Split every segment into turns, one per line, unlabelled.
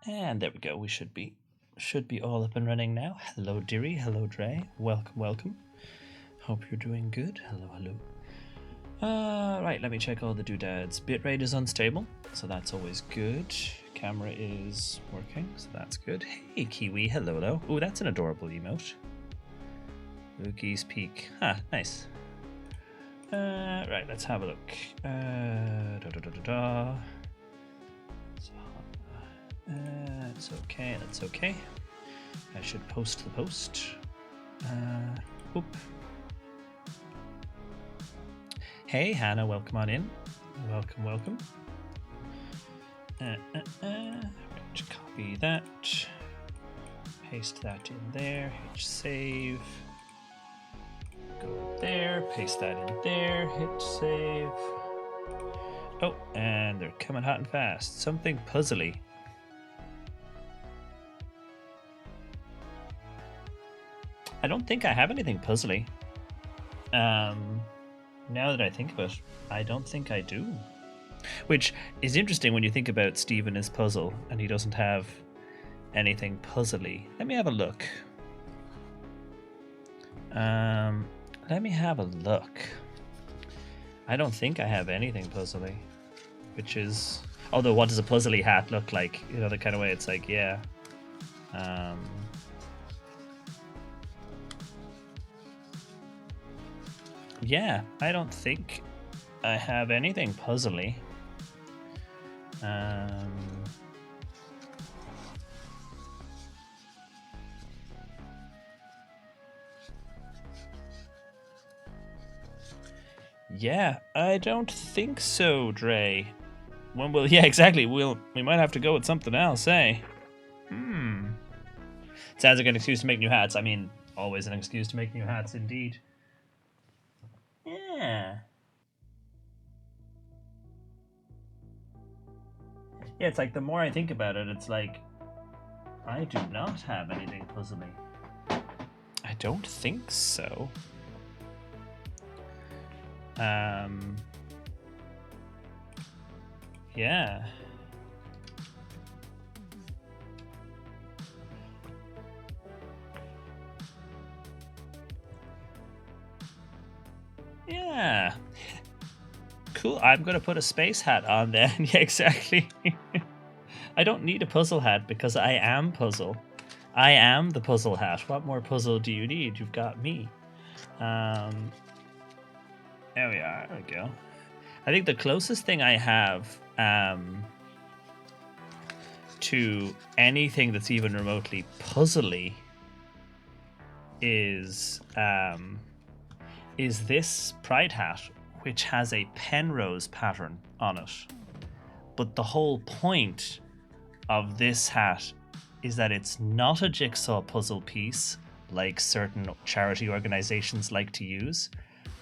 And there we go. We should be all up and running now. Hello, Deary. Hello, Dre. Welcome. Hope you're doing good. Hello. Right, let me check all the doodads. Bitrate is unstable, so that's always good. Camera is working, so that's good. Hey, Kiwi. Hello. Oh, that's an adorable emote. Lookie's Peak. Nice. Right, let's have a look. That's okay. I should post the post. Whoop. Hey, Hannah, welcome on in. Welcome. Copy that. Paste that in there. Hit save. Go there. Paste that in there. Hit save. Oh, and they're coming hot and fast. Something puzzly. I don't think I have anything puzzly. Now that I think of it, I don't think I do. Which is interesting when you think about Steve and his puzzle, and he doesn't have anything puzzly. Let me have a look. I don't think I have anything puzzly. Which is... Although, what does a puzzly hat look like? You know, the kind of way it's like, yeah. Yeah, I don't think I have anything puzzly. Yeah, I don't think so, Dre. Yeah, exactly. We might have to go with something else, eh? Sounds like an excuse to make new hats. I mean, always an excuse to make new hats, indeed. Yeah. Yeah, it's like the more I think about it, it's like I do not have anything puzzly. I don't think so. Yeah. Yeah. Cool. I'm going to put a space hat on then. Yeah, exactly. I don't need a puzzle hat because I am puzzle. I am the puzzle hat. What more puzzle do you need? You've got me. There we are. There we go. I think the closest thing I have to anything that's even remotely puzzly is this Pride hat, which has a Penrose pattern on it. But the whole point of this hat is that it's not a jigsaw puzzle piece like certain charity organizations like to use.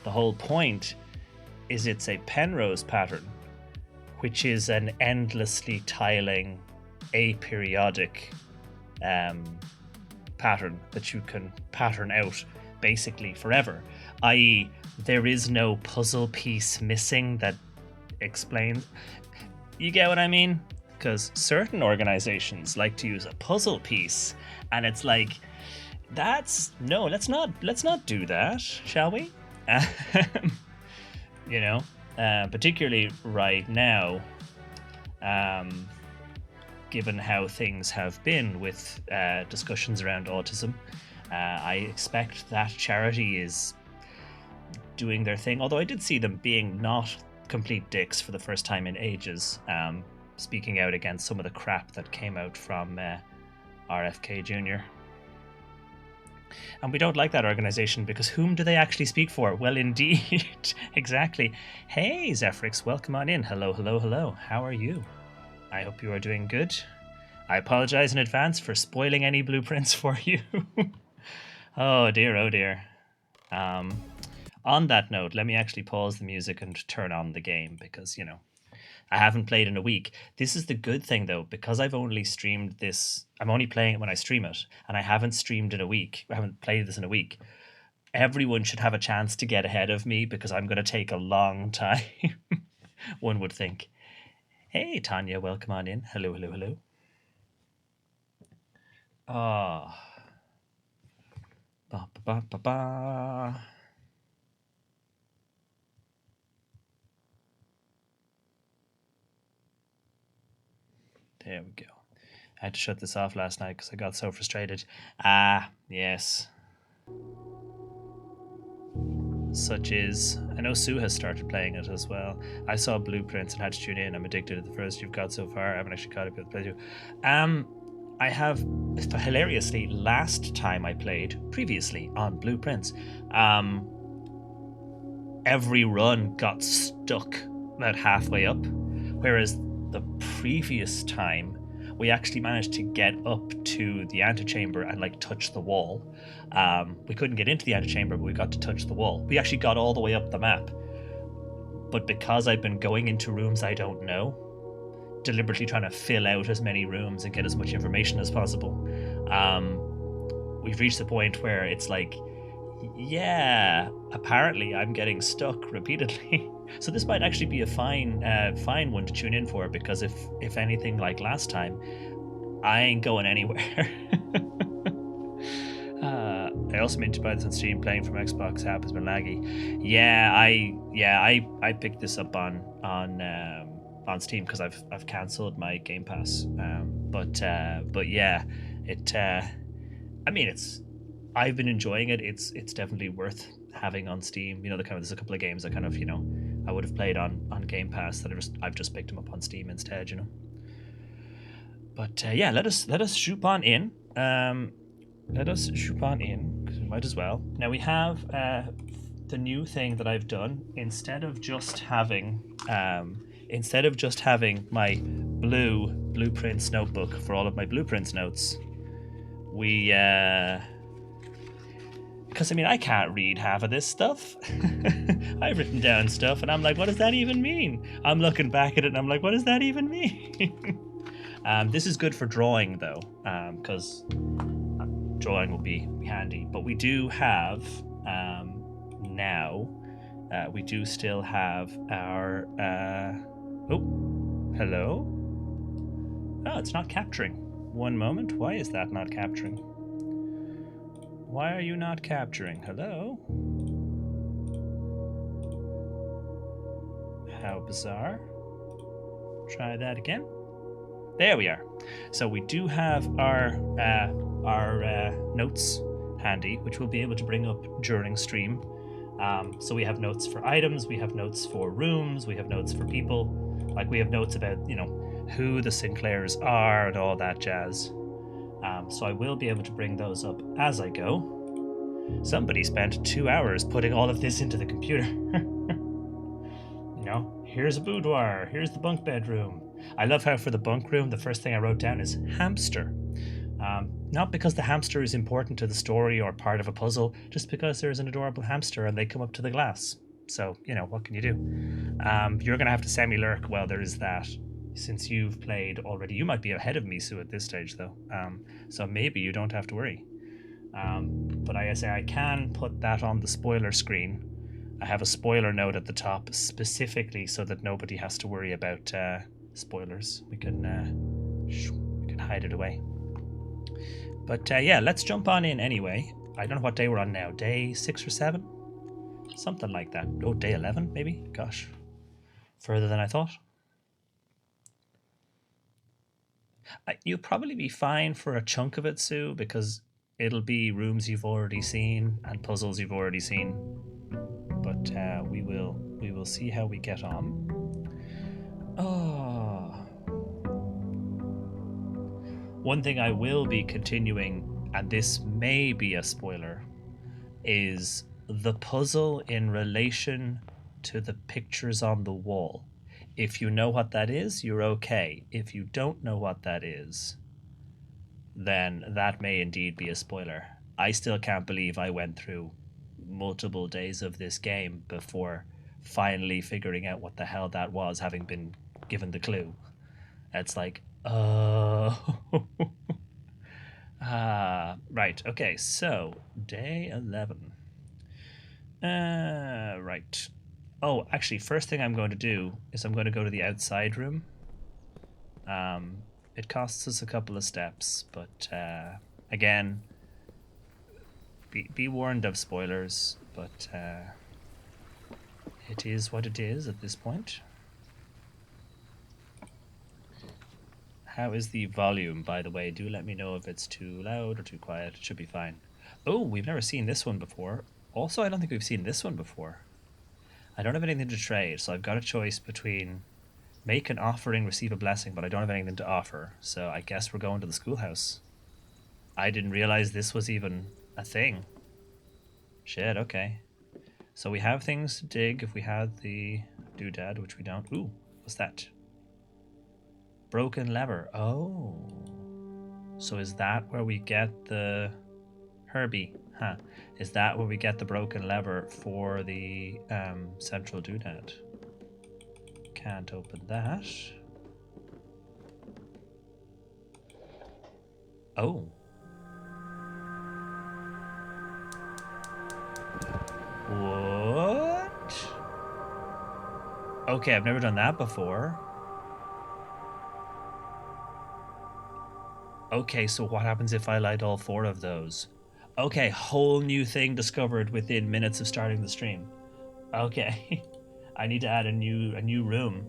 The whole point is it's a Penrose pattern, which is an endlessly tiling aperiodic pattern that you can pattern out basically forever, i.e. there is no puzzle piece missing that explains. You get what I mean? Because certain organizations like to use a puzzle piece, and it's like, let's not do that, shall we? You know, particularly right now, given how things have been with discussions around autism, I expect that charity is doing their thing. Although I did see them being not complete dicks for the first time in ages, speaking out against some of the crap that came out from RFK Jr. And we don't like that organization because whom do they actually speak for? Well, indeed. Exactly. Hey, Zephyrix, welcome on in. Hello. How are you? I hope you are doing good. I apologize in advance for spoiling any blueprints for you. Oh dear. On that note, let me actually pause the music and turn on the game because, I haven't played in a week. This is the good thing, though, because I've only streamed this. I'm only playing it when I stream it, and I haven't streamed in a week. I haven't played this in a week. Everyone should have a chance to get ahead of me because I'm going to take a long time, one would think. Hey, Tanya, welcome on in. Hello. Ah. Ba, ba, ba, ba, ba. There we go. I had to shut this off last night because I got so frustrated. Ah, yes. Such is. I know Sue has started playing it as well. I saw Blueprints and had to tune in. I'm addicted to the first you've got so far. I haven't actually caught up with playthrough. I have hilariously last time I played previously on Blueprints, every run got stuck about halfway up, whereas the previous time we actually managed to get up to the antechamber and like touch the wall. We couldn't get into the antechamber, but we got to touch the wall. We actually got all the way up the map, but because I've been going into rooms I don't know, deliberately trying to fill out as many rooms and get as much information as possible, we've reached the point where it's like, yeah, apparently I'm getting stuck repeatedly. So this might actually be a fine one to tune in for, because if anything like last time, I ain't going anywhere. I also meant to buy this on Steam. Playing from Xbox app has been laggy. I picked this up on Steam because I've cancelled my Game Pass. But yeah, it. I mean, I've been enjoying it. It's definitely worth having on Steam. You know, there's a couple of games that kind of, I would have played on Game Pass that I've just picked them up on Steam instead. But yeah, let us shoot on in. Let us shoot on in, because we might as well. Now we have the new thing that I've done. Instead of just having my blueprints notebook for all of my blueprints notes, we because I mean, I can't read half of this stuff. I've written down stuff and I'm like, what does that even mean? I'm looking back at it and I'm like, what does that even mean? This is good for drawing though, because drawing will be handy. But we do have now, we do still have our. Oh, hello. Oh, it's not capturing. One moment. Why is that not capturing? Why are you not capturing? Hello? How bizarre. Try that again. There we are. So we do have our notes handy, which we'll be able to bring up during stream. So we have notes for items, we have notes for rooms, we have notes for people. Like we have notes about, who the Sinclairs are and all that jazz. So I will be able to bring those up as I go. Somebody spent 2 hours putting all of this into the computer. Here's a boudoir, here's the bunk bedroom. I love how for the bunk room, the first thing I wrote down is hamster. Not because the hamster is important to the story or part of a puzzle, just because there's an adorable hamster and they come up to the glass. So, what can you do? You're going to have to send me lurk. Well, there is that. Since you've played already, you might be ahead of me, Sue, at this stage, though. So maybe you don't have to worry. But I say I can put that on the spoiler screen. I have a spoiler note at the top specifically so that nobody has to worry about spoilers. We can hide it away. But yeah, let's jump on in anyway. I don't know what day we're on now. Day 6 or 7? Something like that. Oh, day 11 maybe? Gosh. Further than I thought. You'll probably be fine for a chunk of it, Sue, because it'll be rooms you've already seen and puzzles you've already seen. But we will see how we get on. Oh. One thing I will be continuing, and this may be a spoiler, is the puzzle in relation to the pictures on the wall. If you know what that is, you're okay. If you don't know what that is, then that may indeed be a spoiler. I still can't believe I went through multiple days of this game before finally figuring out what the hell that was, having been given the clue. It's like, right, okay, so day 11. Right. Oh, actually, first thing I'm going to do is I'm going to go to the outside room. It costs us a couple of steps, but Again, be warned of spoilers, but it is what it is at this point. How is the volume, by the way? Do let me know if it's too loud or too quiet. It should be fine. Oh, we've never seen this one before. Also, I don't think we've seen this one before. I don't have anything to trade, so I've got a choice between make an offering, receive a blessing, but I don't have anything to offer, so I guess we're going to the schoolhouse. I didn't realize this was even a thing. Shit, okay. So we have things to dig if we had the doodad, which we don't. Ooh, what's that? Broken lever. Oh. So is that where we get the Herbie? Huh. Is that where we get the broken lever for the central doodad? Can't open that. Oh. What? Okay, I've never done that before. Okay, so what happens if I light all 4 of those? Okay, whole new thing discovered within minutes of starting the stream. Okay. I need to add a new room.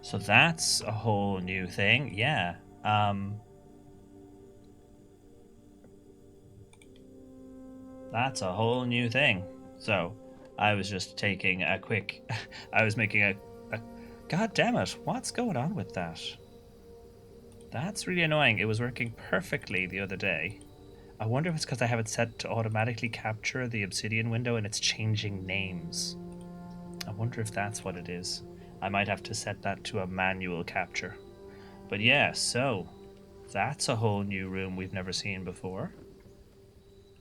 So that's a whole new thing. Yeah. That's a whole new thing. So I was just taking a quick I was making a God damn it, what's going on with that? That's really annoying. It was working perfectly the other day. I wonder if it's because I have it set to automatically capture the obsidian window and it's changing names. I wonder if that's what it is. I might have to set that to a manual capture. But yeah, so that's a whole new room we've never seen before.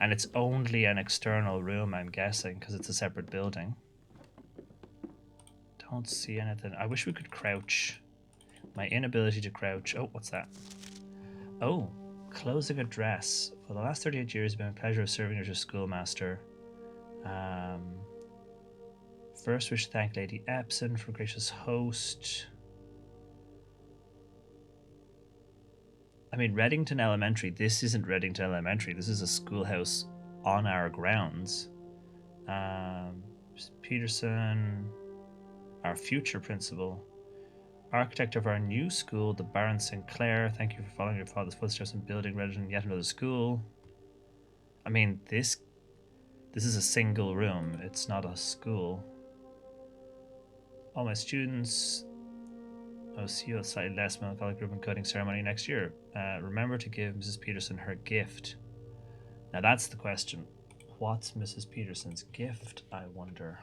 And it's only an external room, I'm guessing, because it's a separate building. Don't see anything. I wish we could crouch. My inability to crouch. Oh, what's that? Oh, closing address. For the last 38 years, it's been a pleasure of serving as your schoolmaster. First, wish to thank Lady Epson for gracious host. I mean, Reddington Elementary. This isn't Reddington Elementary. This is a schoolhouse on our grounds. Peterson, our future principal. Architect of our new school, the Baron Sinclair. Thank you for following your father's footsteps and building Reddington yet another school. I mean, this is a single room. It's not a school. All my students. I'll see you at a slightly less melancholic ribbon cutting ceremony next year. Remember to give Mrs. Peterson her gift. Now that's the question. What's Mrs. Peterson's gift, I wonder?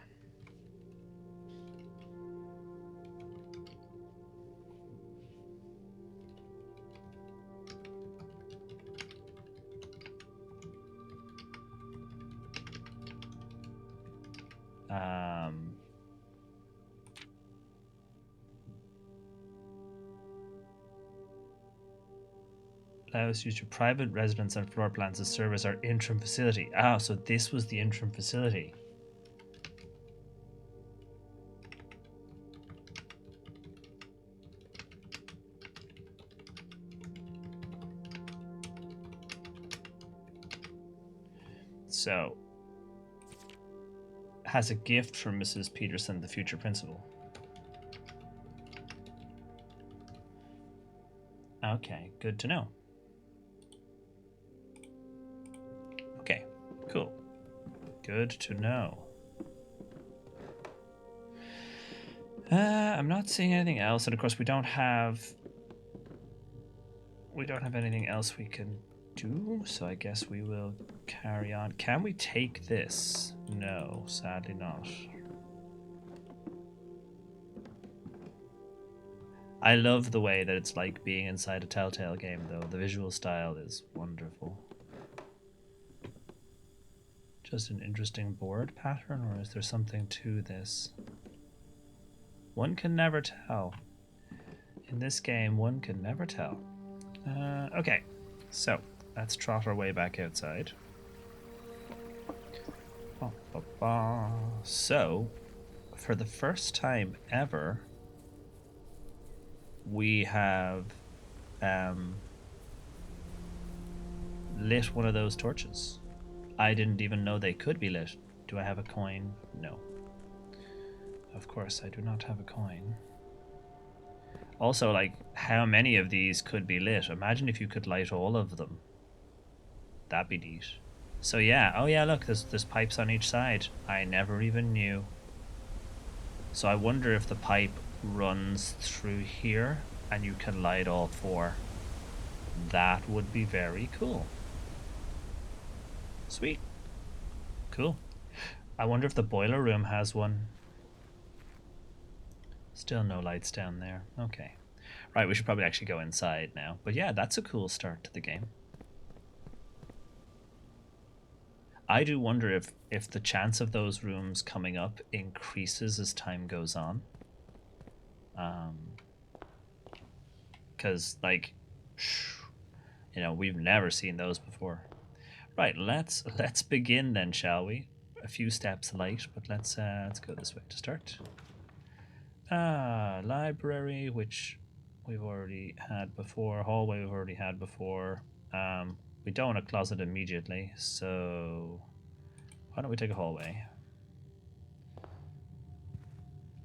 Allows use your private residence and floor plans to serve as our interim facility. Ah, so this was the interim facility. So, has a gift from Mrs. Peterson, the future principal. Okay, good to know. Good to know. I'm not seeing anything else, and of course we don't have anything else we can do, so I guess we will carry on. Can we take this? No, sadly not. I love the way that it's like being inside a Telltale game, though. The visual style is wonderful. Just an interesting board pattern, or is there something to this? One can never tell. In this game, one can never tell. Okay, so let's trot our way back outside. So, for the first time ever, we have lit one of those torches. I didn't even know they could be lit. Do I have a coin? No. Of course, I do not have a coin. Also, like, how many of these could be lit? Imagine if you could light all of them. That'd be neat. So yeah, oh yeah, look, there's pipes on each side. I never even knew. So I wonder if the pipe runs through here and you can light all four. That would be very cool. Sweet. Cool. I wonder if the boiler room has one. Still no lights down there. Okay. Right, we should probably actually go inside now. But yeah, that's a cool start to the game. I do wonder if the chance of those rooms coming up increases as time goes on. Because, like, you know, we've never seen those before. Right, let's begin then, shall we? A few steps late, but let's go this way to start. Library, which we've already had before. Hallway we've already had before. We don't want a closet immediately, so why don't we take a hallway?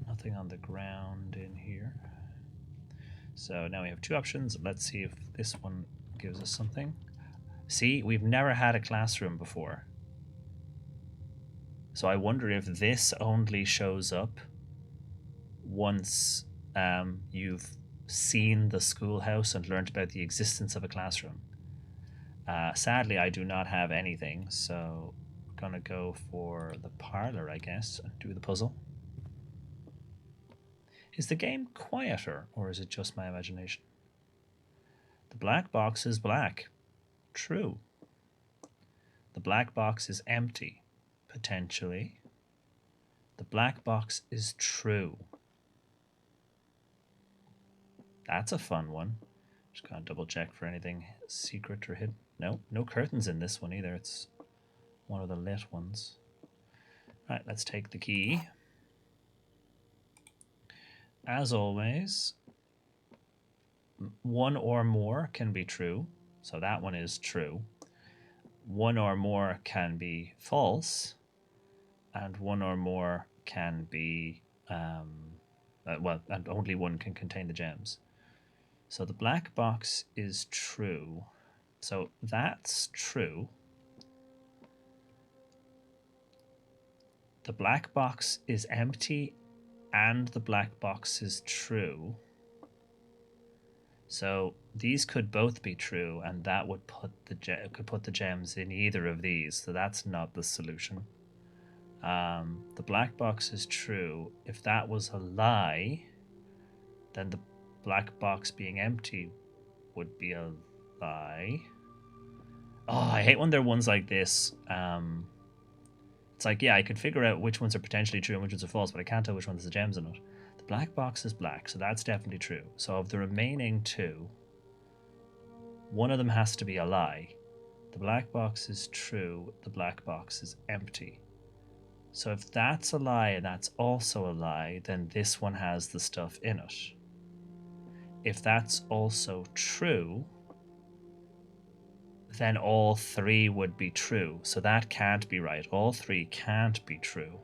Nothing on the ground in here. So now we have two options. Let's see if this one gives us something. See, we've never had a classroom before. So I wonder if this only shows up once you've seen the schoolhouse and learned about the existence of a classroom. Sadly, I do not have anything, so we're gonna go for the parlor, I guess, and do the puzzle. Is the game quieter, or is it just my imagination? The black box is black. True. The black box is empty. Potentially. The black box is true. That's a fun one. Just gotta double check for anything secret or hidden. No, no curtains in this one either. It's one of the lit ones. Right, let's take the key. As always, one or more can be true. So that one is true. One or more can be false. And one or more can be, well, and only one can contain the gems. So the black box is true. So that's true. The black box is empty and the black box is true. So these could both be true, and that would put the gems in either of these. So that's not the solution. The black box is true. If that was a lie, then the black box being empty would be a lie. Oh, I hate when there are ones like this. It's like, yeah, I could figure out which ones are potentially true and which ones are false, but I can't tell which one has the gems in it. The black box is black, so that's definitely true. So of the remaining two, one of them has to be a lie. The black box is true, the black box is empty. So if that's a lie and that's also a lie, then this one has the stuff in it. If that's also true, then all three would be true. So that can't be right. All three can't be true.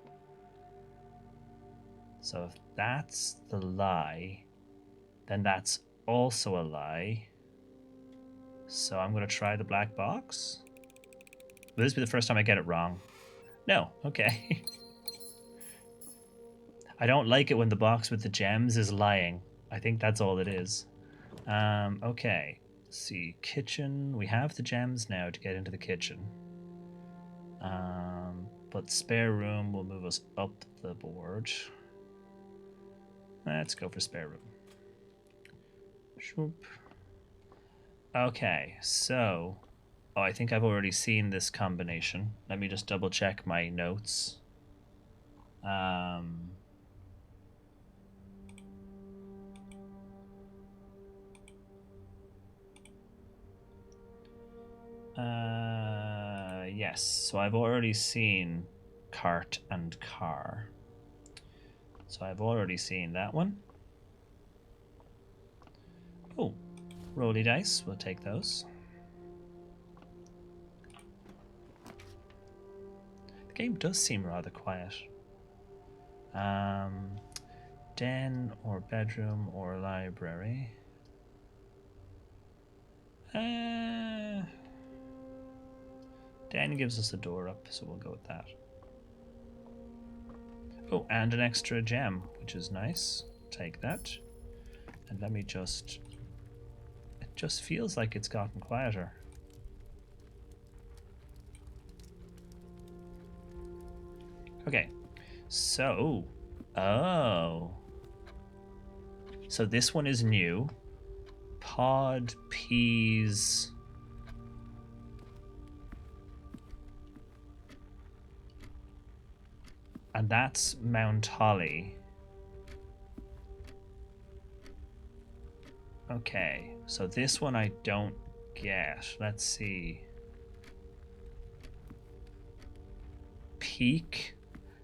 So if that's the lie, then that's also a lie. So I'm going to try the black box. Will this be the first time I get it wrong? No, okay. I don't like it when the box with the gems is lying. I think that's all it is. Okay. Let's see. Kitchen. We have the gems now to get into the kitchen. But spare room will move us up the board. Let's go for spare room. Shoop. Okay, so... Oh, I think I've already seen this combination. Let me just double check my notes. Yes, so I've already seen cart and car. So I've already seen that one. Oh, rolly dice, we'll take those. The game does seem rather quiet. Den or bedroom or library. Den gives us a door up, so we'll go with that. Oh, and an extra gem, which is nice. Take that. And let me just... It just feels like it's gotten quieter. Okay, so... Oh. So this one is new. Pod, peas... And that's Mount Holly. Okay, so this one I don't get. Let's see. Peak?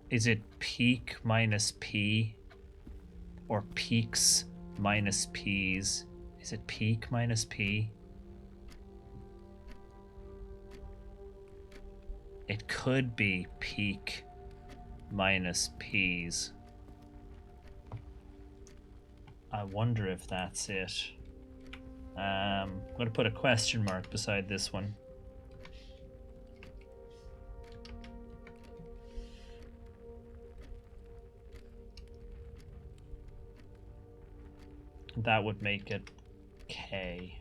Is it peak minus P? Or peaks minus P's? Is it peak minus P? It could be peak minus P's. I wonder if that's it. I'm going to put a question mark beside this one. That would make it K.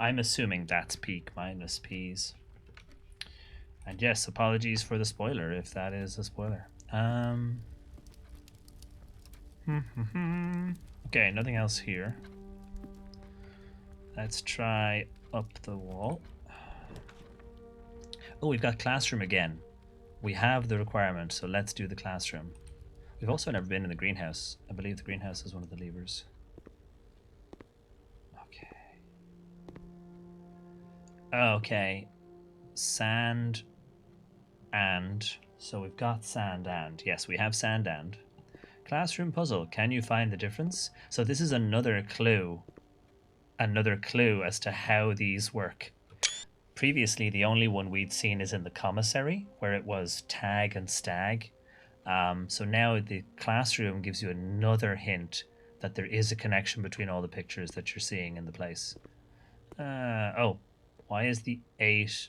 I'm assuming that's peak minus P's. And yes, apologies for the spoiler if that is a spoiler. Okay, nothing else here. Let's try up the wall. Oh, we've got classroom again. We have the requirement, so let's do the classroom. We've also never been in the greenhouse. I believe the greenhouse is one of the levers. Okay. Sand and... So we've got sand and... Yes, we have sand and. Classroom puzzle. Can you find the difference? So this is another clue. Another clue as to how these work. Previously, the only one we'd seen is in the commissary, where it was tag and stag. So now the classroom gives you another hint that there is a connection between all the pictures that you're seeing in the place. Oh, why is the 8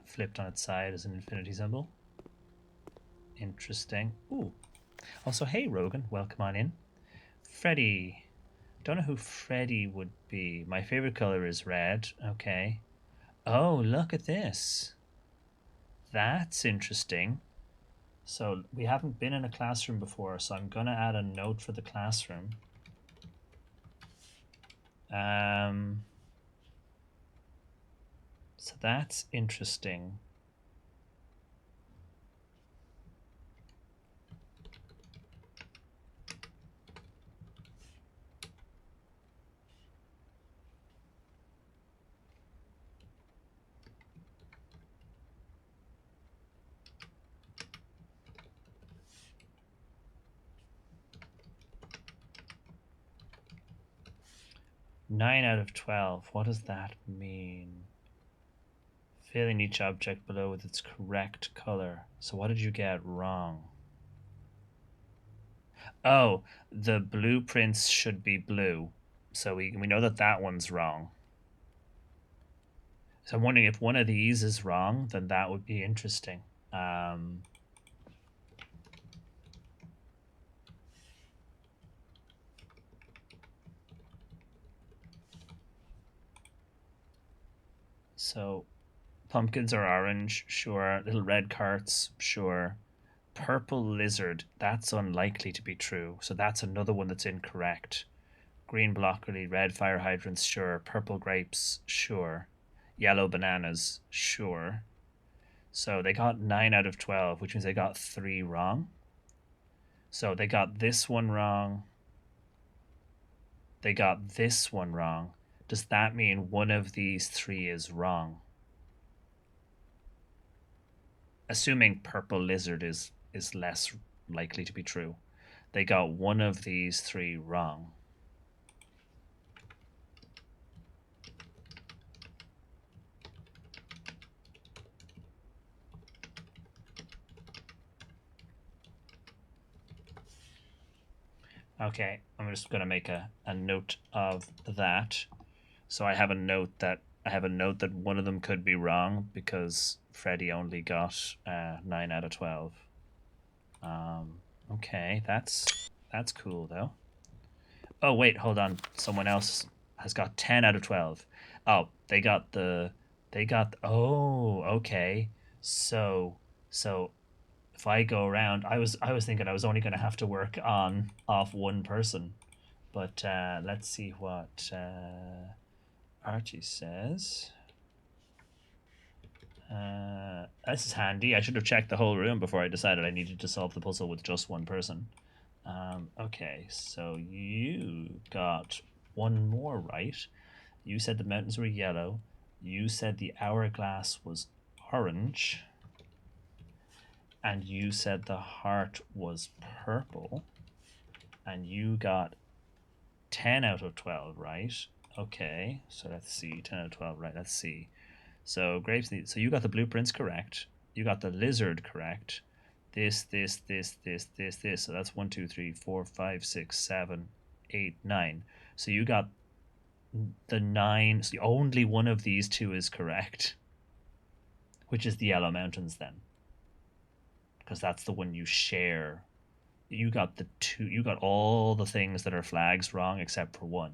flipped on its side as an infinity symbol? Interesting. Ooh. Also, hey, Rogan, welcome on in. Freddy. Don't know who Freddy would be. My favorite color is red. Okay. Oh, look at this. That's interesting. So we haven't been in a classroom before, so I'm going to add a note for the classroom. So that's interesting. Nine out of 12. What does that mean? Filling each object below with its correct color. So what did you get wrong? Oh, the blueprints should be blue. So we know that that one's wrong. So I'm wondering if one of these is wrong, then that would be interesting. Um, so pumpkins are orange, sure. Little red carts, sure. Purple lizard, that's unlikely to be true. So that's another one that's incorrect. Green broccoli, red fire hydrants, sure. Purple grapes, sure. Yellow bananas, sure. So they got 9 out of 12, which means they got 3 wrong. So they got this one wrong. They got this one wrong. Does that mean one of these 3 is wrong? Assuming purple lizard is less likely to be true. They got one of these 3 wrong. Okay, I'm just going to make a note of that. So I have a note that one of them could be wrong because Freddy only got 9 out of 12. Okay, that's cool though. Oh wait, hold on. Someone else has got 10 out of 12. Oh, oh, okay. So so if I go around, I was thinking I was only going to have to work on off one person. But let's see what Archie says. This is handy. I should have checked the whole room before I decided I needed to solve the puzzle with just one person. Okay, so you got one more right. You said the mountains were yellow. You said the hourglass was orange. And you said the heart was purple. And you got 10 out of 12 right. Okay, so let's see. 10 out of 12 right. Let's see. So grapes. So you got the blueprints correct. You got the lizard correct. This. So that's 1, 2, 3, 4, 5, 6, 7, 8, 9. So you got the 9. So only one of these 2 is correct, which is the Yellow Mountains then, because that's the one you share. You got the 2. You got all the things that are flags wrong except for one.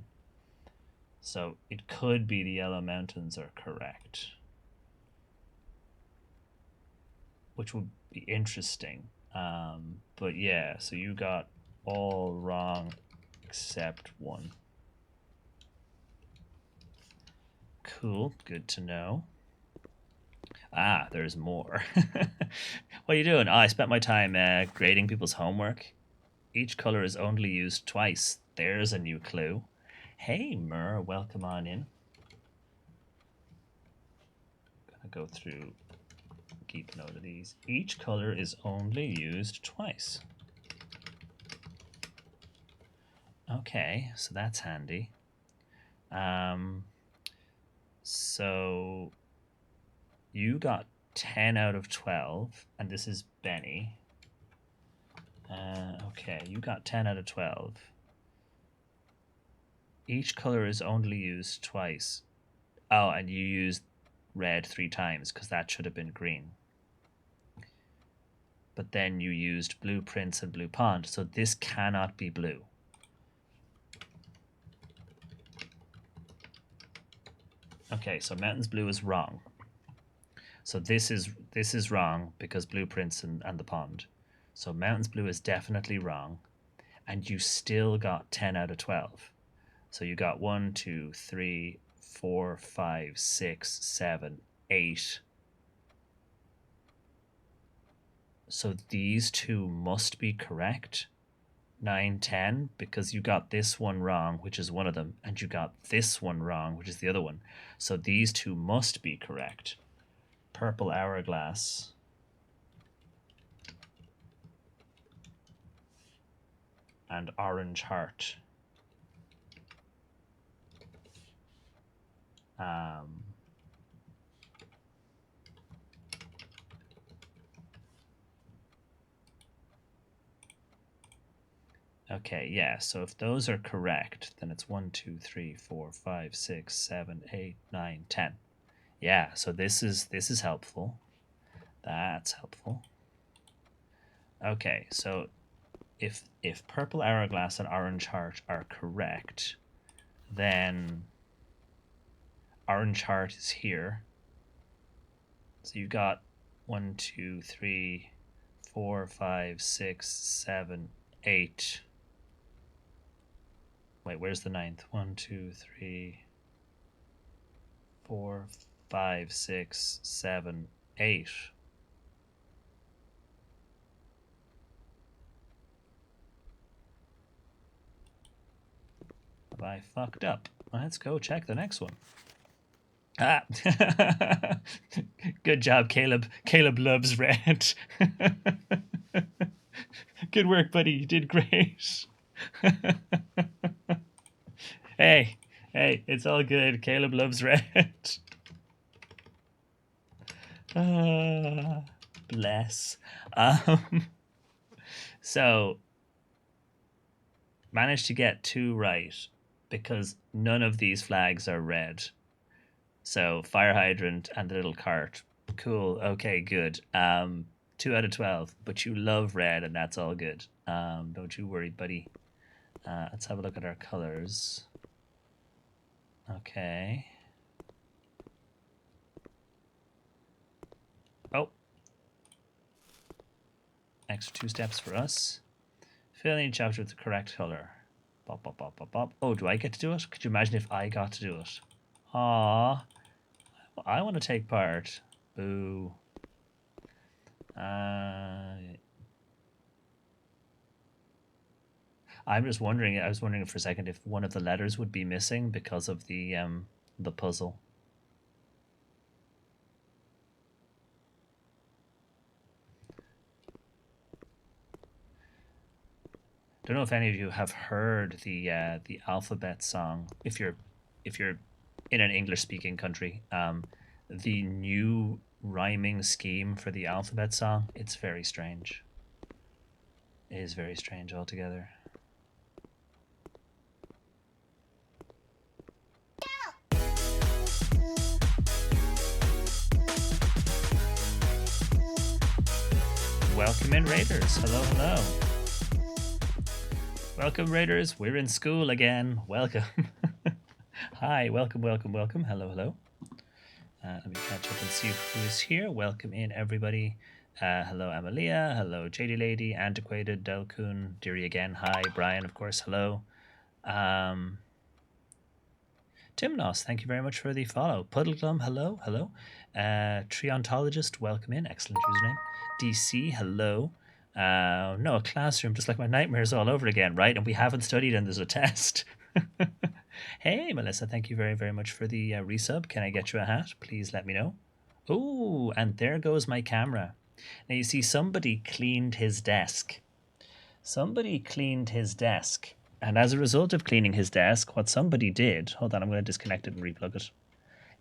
So it could be the Yellow Mountains are correct, which would be interesting. But yeah, so you got all wrong except one. Cool, good to know. Ah, there's more. What are you doing? Oh, I spent my time grading people's homework. Each color is only used twice. There's a new clue. Hey, Mur, welcome on in. Gonna go through, keep note of these. Each color is only used twice. Okay, so that's handy. So you got 10 out of 12, and this is Benny. Okay, you got 10 out of 12. Each color is only used twice. Oh, and you used red 3 times because that should have been green. But then you used blueprints and blue pond, so this cannot be blue. Okay, so mountains blue is wrong. So this is wrong because blueprints and the pond. So mountains blue is definitely wrong, and you still got 10 out of 12. So you got 1, 2, 3, 4, 5, 6, 7, 8. So these 2 must be correct. 9, 10, because you got this one wrong, which is one of them, and you got this one wrong, which is the other one. So these 2 must be correct. Purple hourglass. And orange heart. Um, Okay, yeah, so if those are correct, then it's 1, 2, 3, 4, 5, 6, 7, 8, 9, 10. Yeah, so this is helpful. That's helpful. Okay, so if purple hourglass and orange heart are correct, then orange heart is here. So you got 1, 2, 3, 4, 5, 6, 7, 8. Wait, where's the ninth? 1, 2, 3, 4, 5, 6, 7, 8. Have I fucked up? Let's go check the next one. Ah, good job, Caleb. Caleb loves red. Good work, buddy. You did great. Hey, it's all good. Caleb loves red. Bless. So, managed to get 2 right because none of these flags are red. So, fire hydrant and the little cart. Cool. Okay, good. 2 out of 12. But you love red, and that's all good. Don't you worry, buddy. Let's have a look at our colors. Okay. Oh. Extra 2 steps for us. Fill in each chapter with the correct color. Bop, bop, bop, bop, bop. Oh, do I get to do it? Could you imagine if I got to do it? Aww. I want to take part. Boo. I'm just wondering. I was wondering for a second if one of the letters would be missing because of the puzzle. Don't know if any of you have heard the alphabet song. If you're in an English speaking country, the new rhyming scheme for the alphabet song, it's very strange. It is very strange altogether. Welcome in, Raiders. Hello, hello. Welcome, Raiders. We're in school again. Welcome. Hi, welcome, welcome, welcome. Hello, hello. Let me catch up and see who is here. Welcome in, everybody. Hello, Amalia. Hello, JD Lady, Antiquated, Delcoon, Deary again. Hi, Brian, of course. Hello. Timnos, thank you very much for the follow. Puddleglum, hello, hello. Triontologist, welcome in. Excellent username. DC, hello. No, a classroom, just like my nightmares all over again, right? And we haven't studied and there's a test. Hey, Melissa, thank you very, very much for the resub. Can I get you a hat? Please let me know. Oh, and there goes my camera. Now, you see, somebody cleaned his desk. Somebody cleaned his desk. And as a result of cleaning his desk, what somebody did, hold on, I'm going to disconnect it and replug it,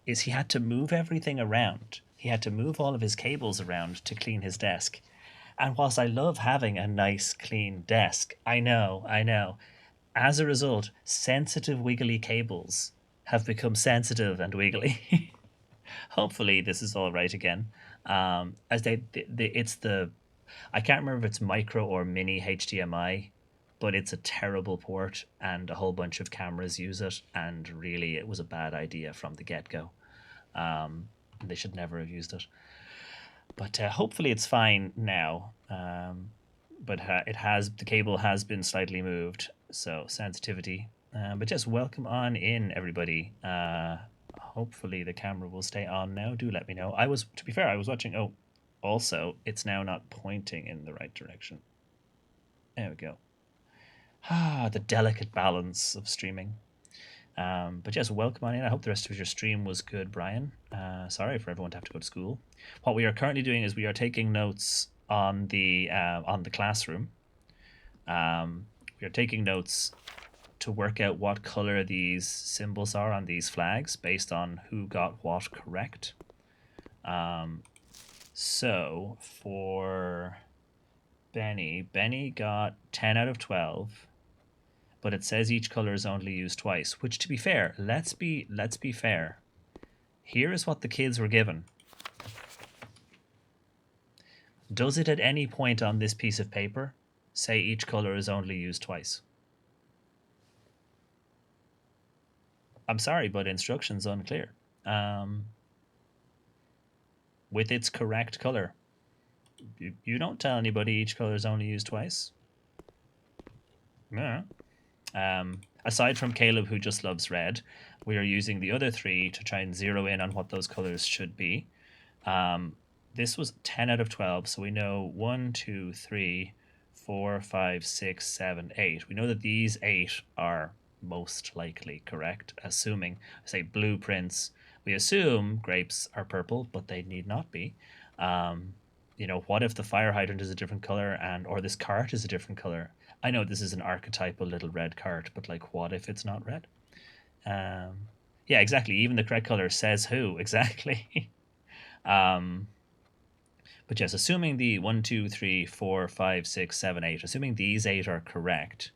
is he had to move everything around. He had to move all of his cables around to clean his desk. And whilst I love having a nice, clean desk, I know, as a result, sensitive, wiggly cables have become sensitive and wiggly. Hopefully, this is all right again. As it's the, I can't remember if it's micro or mini HDMI, but it's a terrible port, and a whole bunch of cameras use it. And really, it was a bad idea from the get-go. They should never have used it. But hopefully, it's fine now. But the cable has been slightly moved, so sensitivity. But just welcome on in, everybody. Hopefully the camera will stay on now. Do let me know. To be fair, I was watching. Oh, also, it's now not pointing in the right direction. There we go. The delicate balance of streaming. But yes, welcome on in. I hope the rest of your stream was good, Brian. Sorry for everyone to have to go to school. What we are currently doing is we are taking notes on the classroom. We are taking notes to work out what color these symbols are on these flags based on who got what correct. So for Benny got 10 out of 12. but it says each color is only used twice, which, to be fair, let's be fair. Here is what the kids were given. Does it at any point on this piece of paper say each color is only used twice? I'm sorry, but instructions unclear. With its correct color. You don't tell anybody each color is only used twice. Yeah. Aside from Caleb, who just loves red, we are using the other three to try and zero in on what those colors should be. This was 10 out of 12, so we know 1, 2, 3, 4, 5, 6, 7, 8. We know that these 8 are most likely correct, assuming, say, blueprints. We assume grapes are purple, but they need not be. You know, what if the fire hydrant is a different color or this cart is a different color? I know this is an archetypal little red cart, but like, what if it's not red? Yeah, exactly. Even the correct color says who exactly. But yes, assuming the 1, 2, 3, 4, 5, 6, 7, 8, assuming these 8 are correct,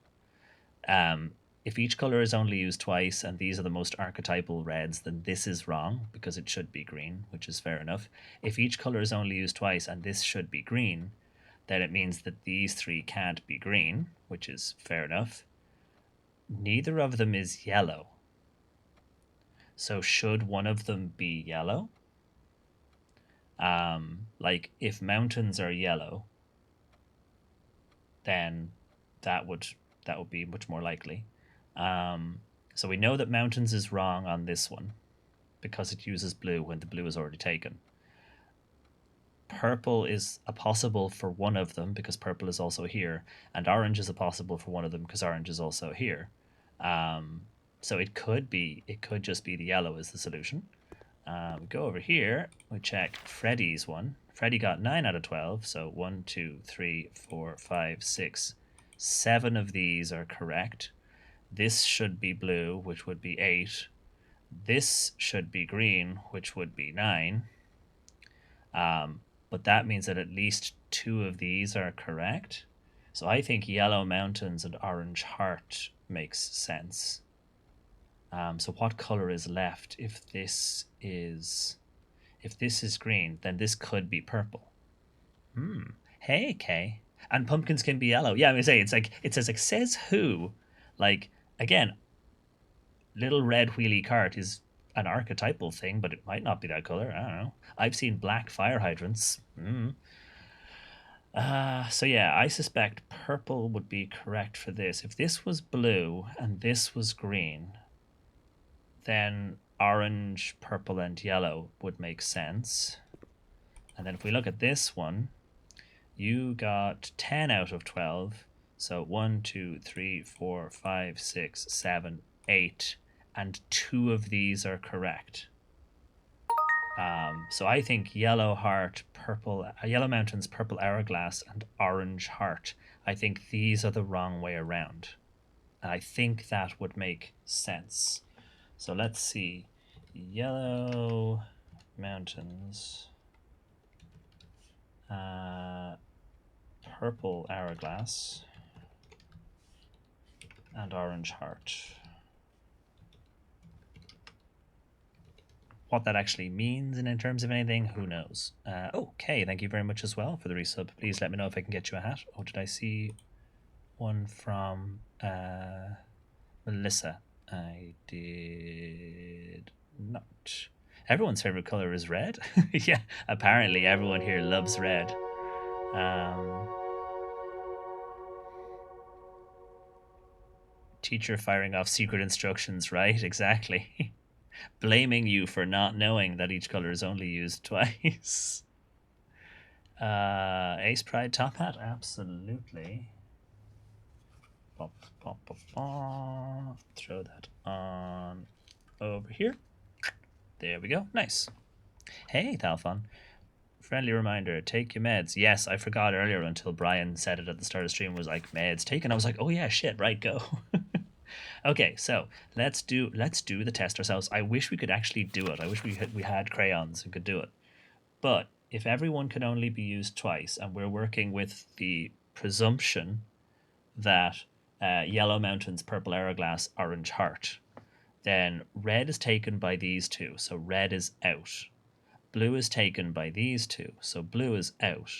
if each color is only used twice and these are the most archetypal reds, then this is wrong because it should be green, which is fair enough. If each color is only used twice and this should be green, then it means that these 3 can't be green, which is fair enough. Neither of them is yellow. So should one of them be yellow? Like if mountains are yellow, then that would be much more likely. So we know that mountains is wrong on this one because it uses blue when the blue is already taken. Purple is a possible for one of them because purple is also here, and orange is a possible for one of them because orange is also here. So it could just be the yellow is the solution. We go over here, we check Freddy's one. Freddy got 9 out of 12, so 1, 2, 3, 4, 5, 6, 7 of these are correct. This should be blue, which would be 8. This should be green, which would be 9. But that means that at least 2 of these are correct. So I think yellow mountains and orange heart makes sense. So what color is left? If this is green, then this could be purple. Hey, Kay. And pumpkins can be yellow. Yeah, I mean, say it says who. Like, again, little red wheelie cart is an archetypal thing, but it might not be that color. I don't know. I've seen black fire hydrants. So yeah, I suspect purple would be correct for this. If this was blue and this was green, then orange, purple, and yellow would make sense. And then if we look at this one, you got 10 out of 12. So 1, 2, 3, 4, 5, 6, 7, 8. And 2 of these are correct. So I think yellow heart, yellow mountains, purple hourglass, and orange heart. I think these are the wrong way around. And I think that would make sense. So let's see. Yellow mountains, purple hourglass, and orange heart. What that actually means and in terms of anything, who knows? Okay, thank you very much as well for the resub. Please let me know if I can get you a hat. Oh, did I see one from Melissa? I did not. Everyone's favorite color is red. Yeah, apparently everyone here loves red. Teacher firing off secret instructions, right? Exactly. Blaming you for not knowing that each color is only used twice. Ace Pride top hat, absolutely. Pop, pop, pop, pop. Throw that on over here. There we go. Nice. Hey, Thalfon. Friendly reminder, take your meds. Yes, I forgot earlier until Brian said it at the start of the stream, was like, meds taken. I was like, oh yeah, shit, right, go. Okay, so let's do the test ourselves. I wish we could actually do it. I wish we had crayons and could do it. But if everyone can only be used twice, and we're working with the presumption that yellow mountains, purple hourglass, orange heart. Then red is taken by these two, so red is out. Blue is taken by these two, so blue is out.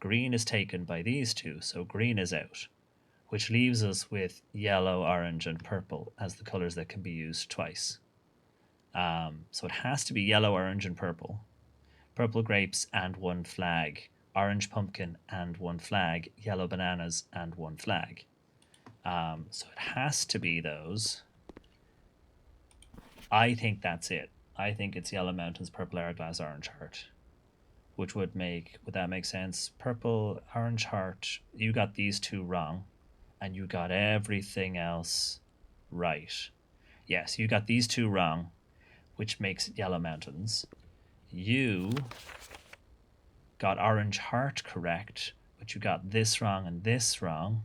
Green is taken by these two, so green is out, which leaves us with yellow, orange, and purple as the colors that can be used twice. So it has to be yellow, orange, and purple. Purple grapes and one flag. Orange pumpkin and one flag. Yellow bananas and one flag. So it has to be those. I think that's it. I think it's yellow mountains, purple hourglass, orange heart. Which would that make sense? Purple, orange heart, you got these two wrong. And you got everything else right. Yes, you got these two wrong, which makes yellow mountains. You got orange heart correct, but you got this wrong and this wrong.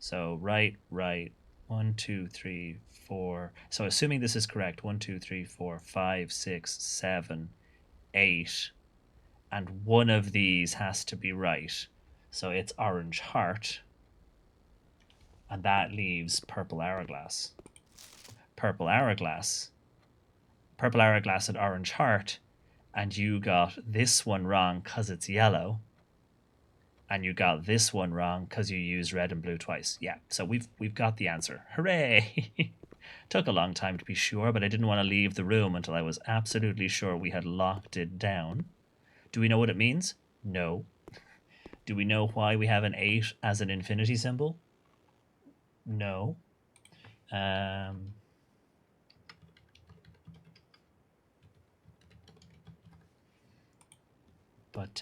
So right. 1, 2, 3, 4. So assuming this is correct, 1, 2, 3, 4, 5, 6, 7, 8. And one of these has to be right. So it's orange heart. And that leaves purple hourglass. Purple hourglass and orange heart. And you got this one wrong because it's yellow. And you got this one wrong because you used red and blue twice. Yeah, so we've got the answer. Hooray! Took a long time to be sure, but I didn't want to leave the room until I was absolutely sure we had locked it down. Do we know what it means? No. Do we know why we have an 8 as an infinity symbol? No. But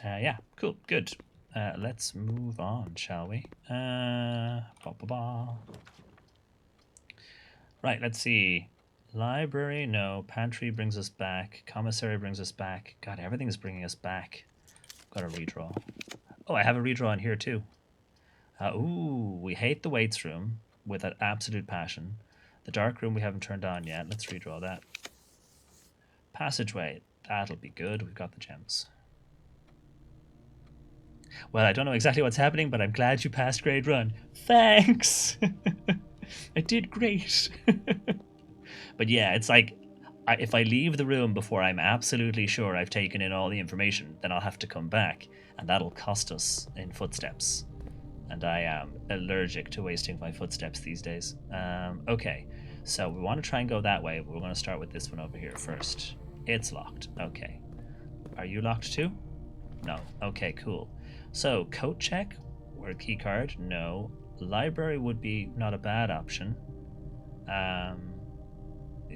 yeah, cool, good. Let's move on, shall we? Right, let's see. Library, no. Pantry brings us back. Commissary brings us back. God, everything's bringing us back. Got a redraw. Oh, I have a redraw in here too. Ooh, we hate the weights room with an absolute passion. The dark room we haven't turned on yet. Let's redraw that. Passageway. That'll be good. We've got the gems. Well, I don't know exactly what's happening, but I'm glad you passed grade run. Thanks! I did great. But yeah, it's like, if I leave the room before I'm absolutely sure I've taken in all the information, then I'll have to come back, and that'll cost us in footsteps. And I am allergic to wasting my footsteps these days. Okay, so we want to try and go that way, but we're going to start with this one over here first. It's locked. Okay. Are you locked too? No. Okay, cool. So, coat check or key card? No. Library would be not a bad option. A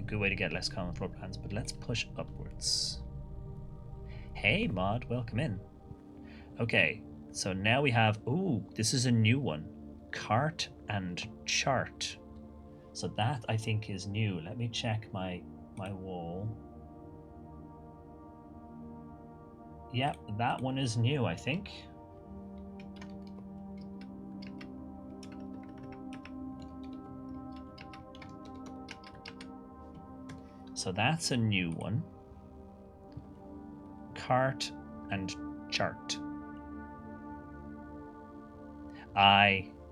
good way to get less common floor plans, but let's push upwards. Hey, Mod, welcome in. Okay, so now we have... Ooh, this is a new one. Cart and chart. So that, I think, is new. Let me check my wall. Yep, that one is new, I think. So that's a new one. Cart and chart.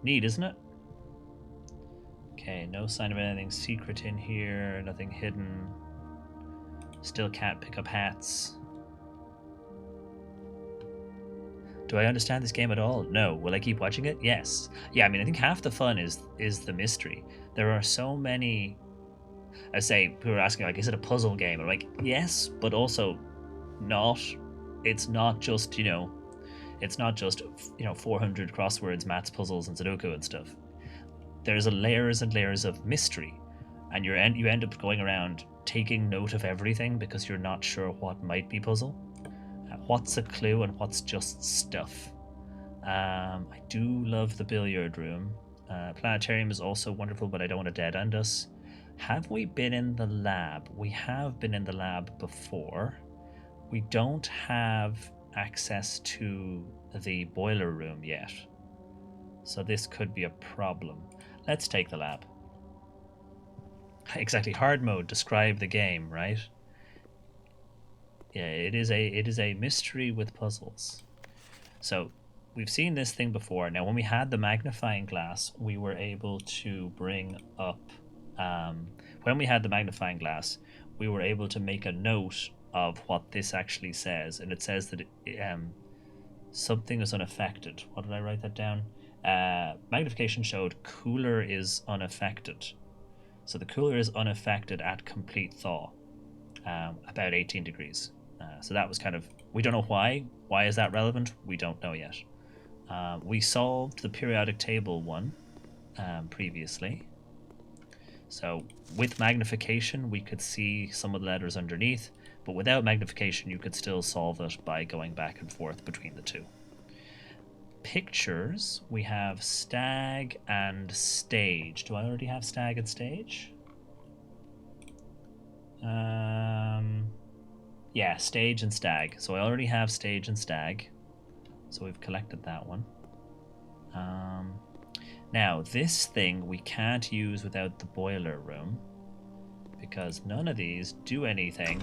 Neat, isn't it? Okay, no sign of anything secret in here, nothing hidden. Still can't pick up hats. Do I understand this game at all? No. Will I keep watching it? Yes. Yeah, I mean, I think half the fun is the mystery. There are so many... I say, people are asking, like, is it a puzzle game? I'm like, yes, but also not. It's not just, it's not just, 400 crosswords, maths puzzles, and Sudoku and stuff. There's layers and layers of mystery, and you end up going around taking note of everything because you're not sure what might be puzzle, what's a clue, and what's just stuff. I do love the billiard room. Planetarium is also wonderful, but I don't want to dead end us. Have we been in the lab? We have been in the lab before. We don't have access to the boiler room yet. So this could be a problem. Let's take the lab. Exactly, hard mode, describe the game, right? Yeah, it is a mystery with puzzles. So we've seen this thing before. Now, when we had the magnifying glass, we were able to bring up. When we had the magnifying glass, we were able to make a note of what this actually says, and it says that something is unaffected. What did I write that down? Magnification showed cooler is unaffected. So the cooler is unaffected at complete thaw, about 18 degrees. So that was kind of, we don't know why. Why is that relevant? We don't know yet. We solved the periodic table one previously. So with magnification, we could see some of the letters underneath, but without magnification, you could still solve it by going back and forth between the two. Pictures, we have stag and stage. Do I already have stag and stage? Yeah, stage and stag. So I already have stage and stag. So we've collected that one. Now, this thing we can't use without the boiler room, because none of these do anything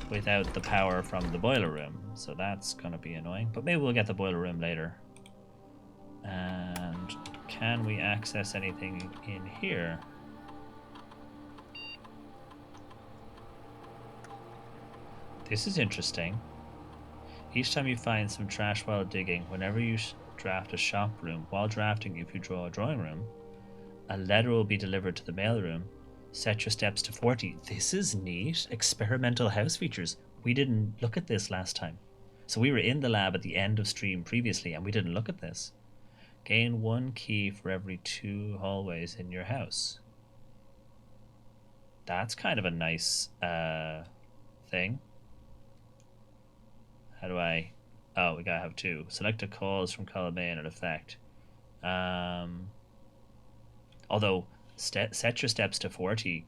without the power from the boiler room. So that's going to be annoying. But maybe we'll get the boiler room later. And can we access anything in here? This is interesting. Each time you find some trash while digging, whenever you draft a shop room, while drafting, if you draw a drawing room, a letter will be delivered to the mailroom. Set your steps to 40. This is neat. Experimental house features. We didn't look at this last time. So we were in the lab at the end of stream previously and we didn't look at this. Gain 1 key for every 2 hallways in your house. That's kind of a nice thing. How do I... Oh, we gotta have 2. Select a cause from column A and an effect. Although, set your steps to 40.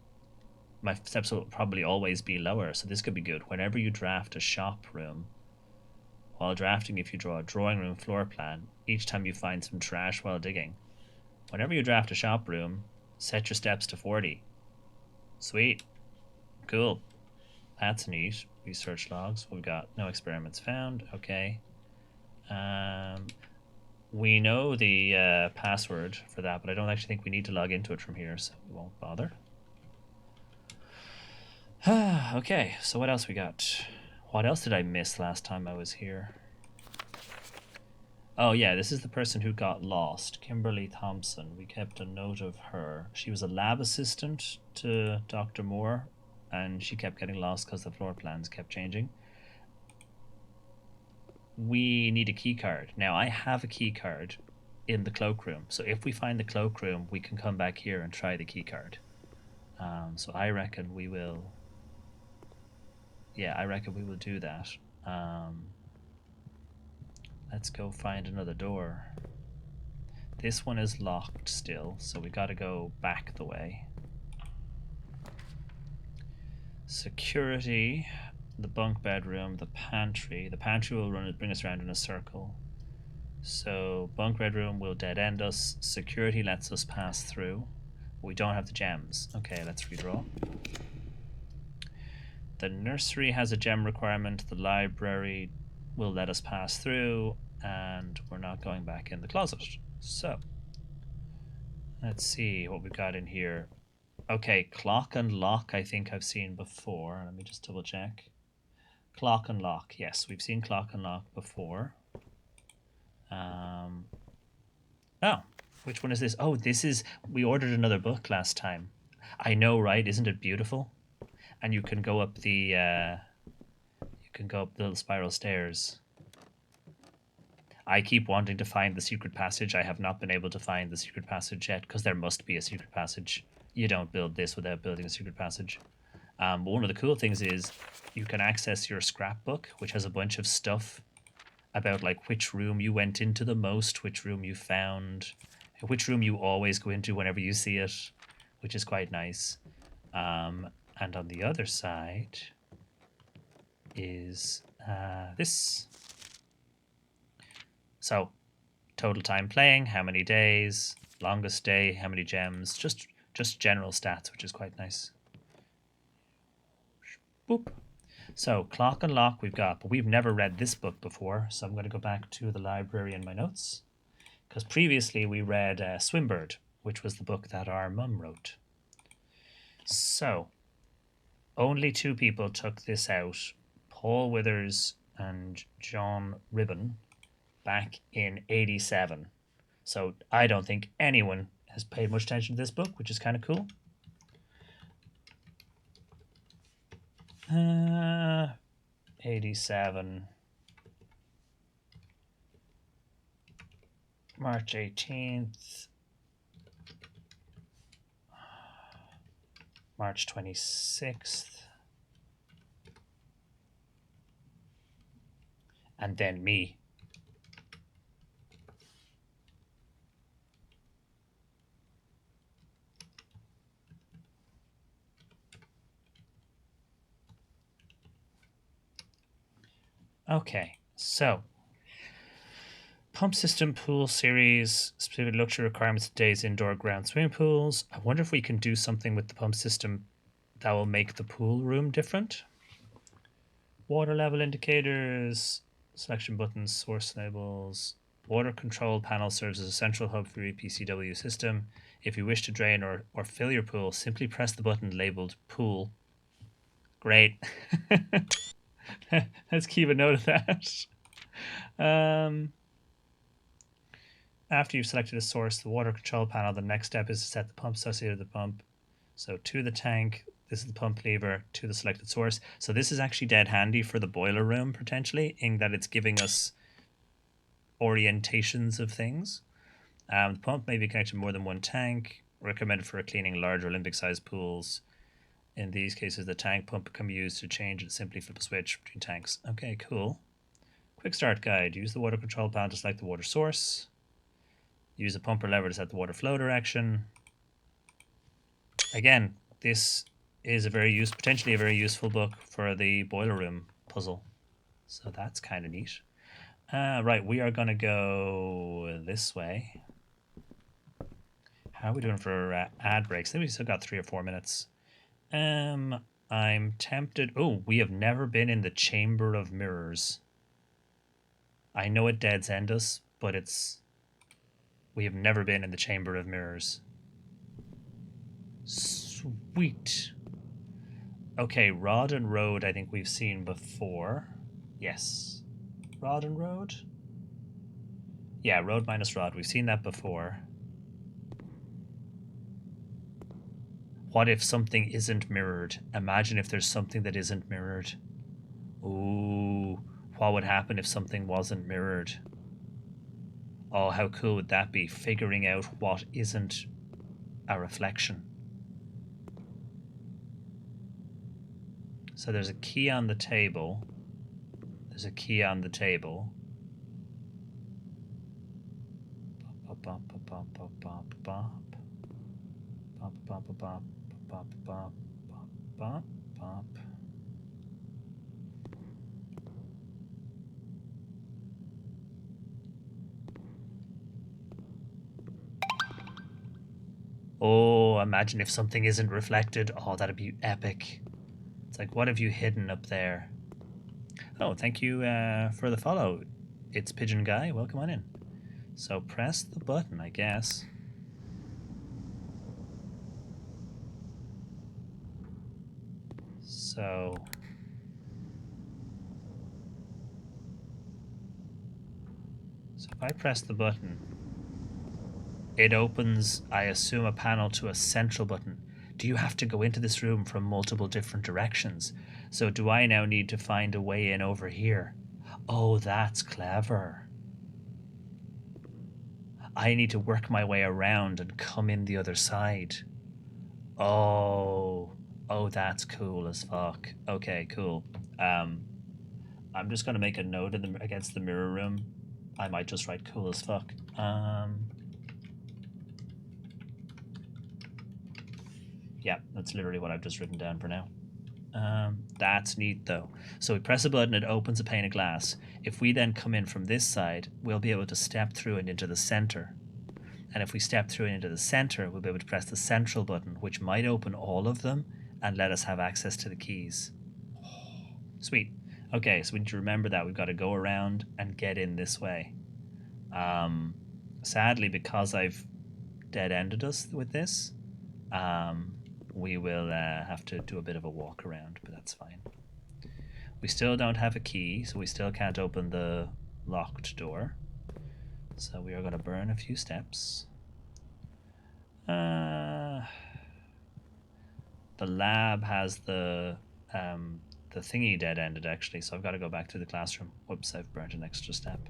My steps will probably always be lower, so this could be good. Whenever you draft a shop room, while drafting, if you draw a drawing room floor plan, each time you find some trash while digging. Whenever you draft a shop room, set your steps to 40. Sweet. Cool. That's neat. Research logs. We've got no experiments found. Okay. We know the password for that, but I don't actually think we need to log into it from here, so we won't bother. Okay, so what else we got? What else did I miss last time I was here? Oh yeah, this is the person who got lost, Kimberly Thompson. We kept a note of her. She was a lab assistant to Dr. Moore, and she kept getting lost because the floor plans kept changing. We need a key card. Now, I have a key card in the cloakroom, so if we find the cloakroom, we can come back here and try the key card. So I reckon we will... Yeah, I reckon we will do that. Let's go find another door. This one is locked still, so we gotta go back the way. Security, the bunk bedroom, the pantry. The pantry will bring us around in a circle. So bunk bedroom will dead end us. Security lets us pass through. We don't have the gems. Okay, let's redraw. The nursery has a gem requirement. The library will let us pass through, and we're not going back in the closet. So let's see what we've got in here. Okay, clock and lock I think I've seen before. Let me just double check. Clock and lock. Yes, we've seen clock and lock before. Oh, which one is this? Oh, this is... We ordered another book last time. I know, right? Isn't it beautiful? And you can go up the... you can go up the little spiral stairs. I keep wanting to find the secret passage. I have not been able to find the secret passage yet, because there must be a secret passage. You don't build this without building a secret passage. But one of the cool things is you can access your scrapbook, which has a bunch of stuff about like which room you went into the most, which room you found, which room you always go into whenever you see it, which is quite nice. And on the other side is this. So, total time playing, how many days, longest day, how many gems, just general stats, which is quite nice. Boop. So, Clock and Lock we've got, but we've never read this book before, so I'm going to go back to the library in my notes. Because previously we read Swimbird, which was the book that our mum wrote. So, only two people took this out, Paul Withers and John Ribbon, back in 87. So I don't think anyone has paid much attention to this book, which is kind of cool. 87. March 18th. March 26th. And then me. Okay, so pump system pool series, specific luxury requirements of today's indoor ground swimming pools. I wonder if we can do something with the pump system that will make the pool room different. Water level indicators, selection buttons, source labels. Water control panel serves as a central hub for your EPCW system. If you wish to drain or fill your pool, simply press the button labeled pool. Great. Let's keep a note of that. After you've selected a source, the water control panel, the next step is to set the pump associated with the pump. So to the tank, this is the pump lever, to the selected source. So this is actually dead handy for the boiler room, potentially, in that it's giving us orientations of things. The pump may be connected to more than one tank, recommended for cleaning large Olympic-sized pools. In these cases, the tank pump can be used to change and simply flip a switch between tanks. Okay, cool. Quick start guide. Use the water control panel to select the water source. Use the pumper lever to set the water flow direction. Again, this is potentially a very useful book for the boiler room puzzle. So that's kind of neat. Right, we are going to go this way. How are we doing for ad breaks? I think we still got 3 or 4 minutes. I'm tempted. Oh, we have never been in the Chamber of Mirrors. I know it dead end us, but we have never been in the Chamber of Mirrors. Sweet. Okay, Rod and Road I think we've seen before. Yes. Rod and Road? Yeah, Road minus Rod. We've seen that before. What if something isn't mirrored? Imagine if there's something that isn't mirrored. Ooh, what would happen if something wasn't mirrored? Oh, how cool would that be? Figuring out what isn't a reflection. So there's a key on the table. There's a key on the table. Bop, bop, bop, bop, bop, bop. Bop, bop, bop, bop, bop, bop, bop, bop, bop. Oh, imagine if something isn't reflected. Oh, that'd be epic. It's like, what have you hidden up there? Oh, thank you for the follow. It's Pigeon Guy. Welcome on in. So press the button, I guess. So if I press the button, it opens, I assume, a panel to a central button. Do you have to go into this room from multiple different directions? So do I now need to find a way in over here? Oh, that's clever. I need to work my way around and come in the other side. Oh, that's cool as fuck. Okay, cool. I'm just gonna make a note against the mirror room. I might just write cool as fuck. Yeah, that's literally what I've just written down for now. That's neat though. So we press a button, it opens a pane of glass. If we then come in from this side, we'll be able to step through and into the center. And if we step through and into the center, we'll be able to press the central button, which might open all of them and let us have access to the keys. Sweet. Okay, so we need to remember that we've got to go around and get in this way. Sadly, because I've dead-ended us with this, we will have to do a bit of a walk around, but that's fine. We still don't have a key, so we still can't open the locked door. So we are going to burn a few steps. The lab has the thingy dead-ended, actually, so I've got to go back to the classroom. Whoops, I've burnt an extra step.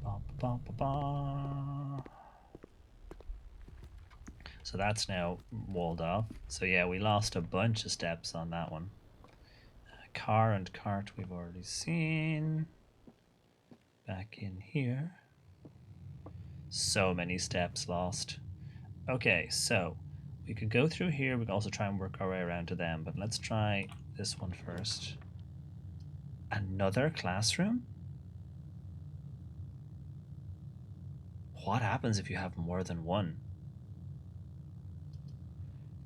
Ba, ba, ba, ba. So that's now walled off. So yeah, we lost a bunch of steps on that one. Car and cart we've already seen. Back in here. So many steps lost. Okay, so we could go through here. We can also try and work our way around to them, but let's try this one first. Another classroom? What happens if you have more than one?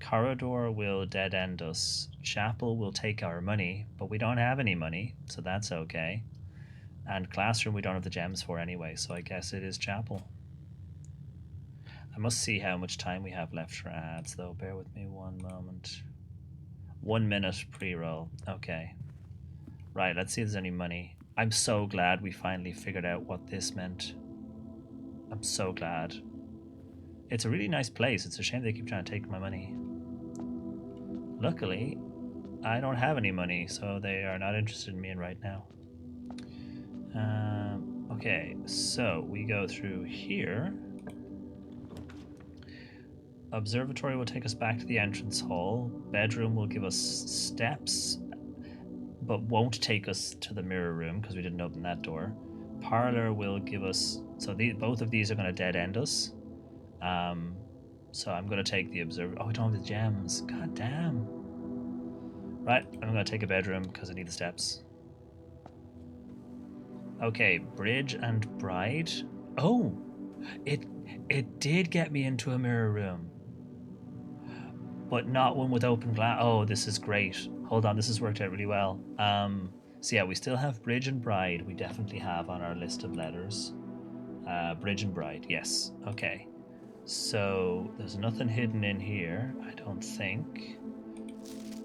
Corridor will dead end us. Chapel will take our money, but we don't have any money, so that's okay. And classroom we don't have the gems for anyway, so I guess it is chapel. I must see how much time we have left for ads, though. Bear with me one moment. 1 minute pre-roll. Okay. Right, let's see if there's any money. I'm so glad we finally figured out what this meant. I'm so glad. It's a really nice place. It's a shame they keep trying to take my money. Luckily, I don't have any money, so they are not interested in me right now. Okay, so we go through here. Observatory will take us back to the entrance hall. Bedroom will give us steps, but won't take us to the mirror room because we didn't open that door. Parlor will give us... So both of these are going to dead end us. So I'm going to take the observer... Oh, we don't have the gems. God damn. Right, I'm going to take a bedroom because I need the steps. Okay, bridge and bride. Oh, it did get me into a mirror room. But not one with open glass. Oh, this is great. Hold on, this has worked out really well. So yeah, we still have bridge and bride. We definitely have on our list of letters. Bridge and bride, yes. Okay. So there's nothing hidden in here, I don't think.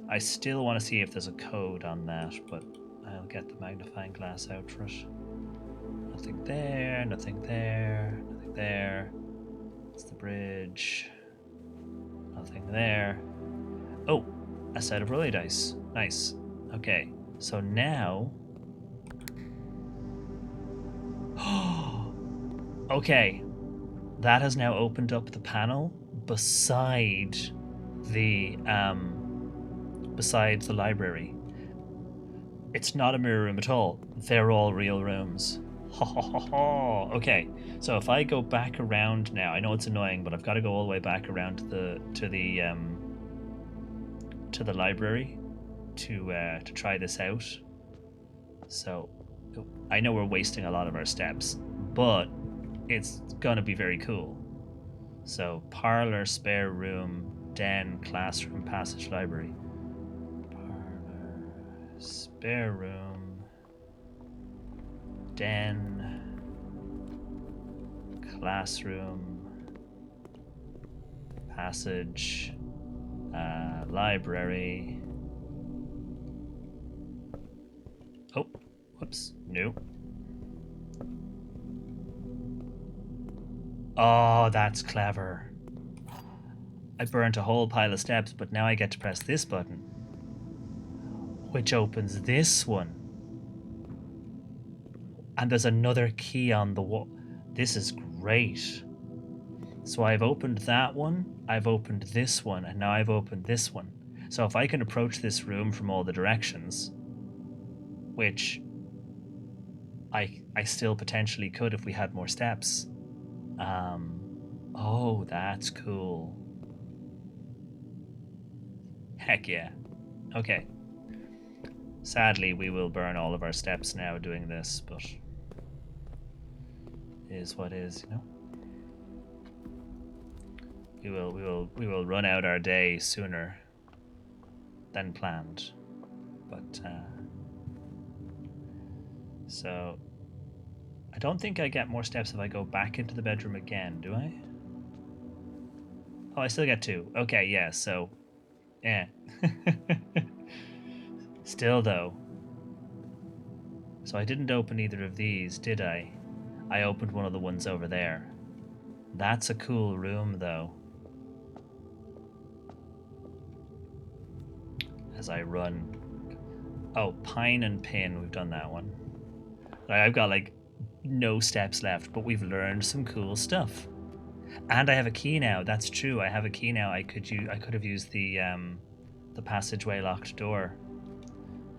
I still want to see if there's a code on that, but I'll get the magnifying glass out for it. Nothing there, nothing there, nothing there. It's the bridge. Nothing there. Oh, a set of rolly dice. Nice. Okay, so now... Okay, that has now opened up the panel beside the library. It's not a mirror room at all. They're all real rooms. Okay, so if I go back around now, I know it's annoying, but I've got to go all the way back around to the library to try this out. So I know we're wasting a lot of our steps, but it's gonna be very cool. So parlor, spare room, den, classroom, passage, library. Parlor, spare room, den, classroom, passage, library. Oh, whoops, no. Oh, that's clever. I burnt a whole pile of steps, but now I get to press this button, which opens this one. And there's another key on the wall. This is great. So I've opened that one, I've opened this one, and now I've opened this one. So if I can approach this room from all the directions, which I still potentially could if we had more steps. Oh, that's cool. Heck yeah. Okay. Sadly, we will burn all of our steps now doing this, but it is what is, you know. We will run out our day sooner than planned. But so I don't think I get more steps if I go back into the bedroom again, do I? Oh, I still get 2. Okay, yeah, so yeah. Still though. So I didn't open either of these, did I? I opened one of the ones over there. That's a cool room though. As I run. Oh, Pine and Pin, we've done that one. I've got like no steps left, but we've learned some cool stuff. And I have a key now. That's true. I have a key now. I could have used the passageway locked door.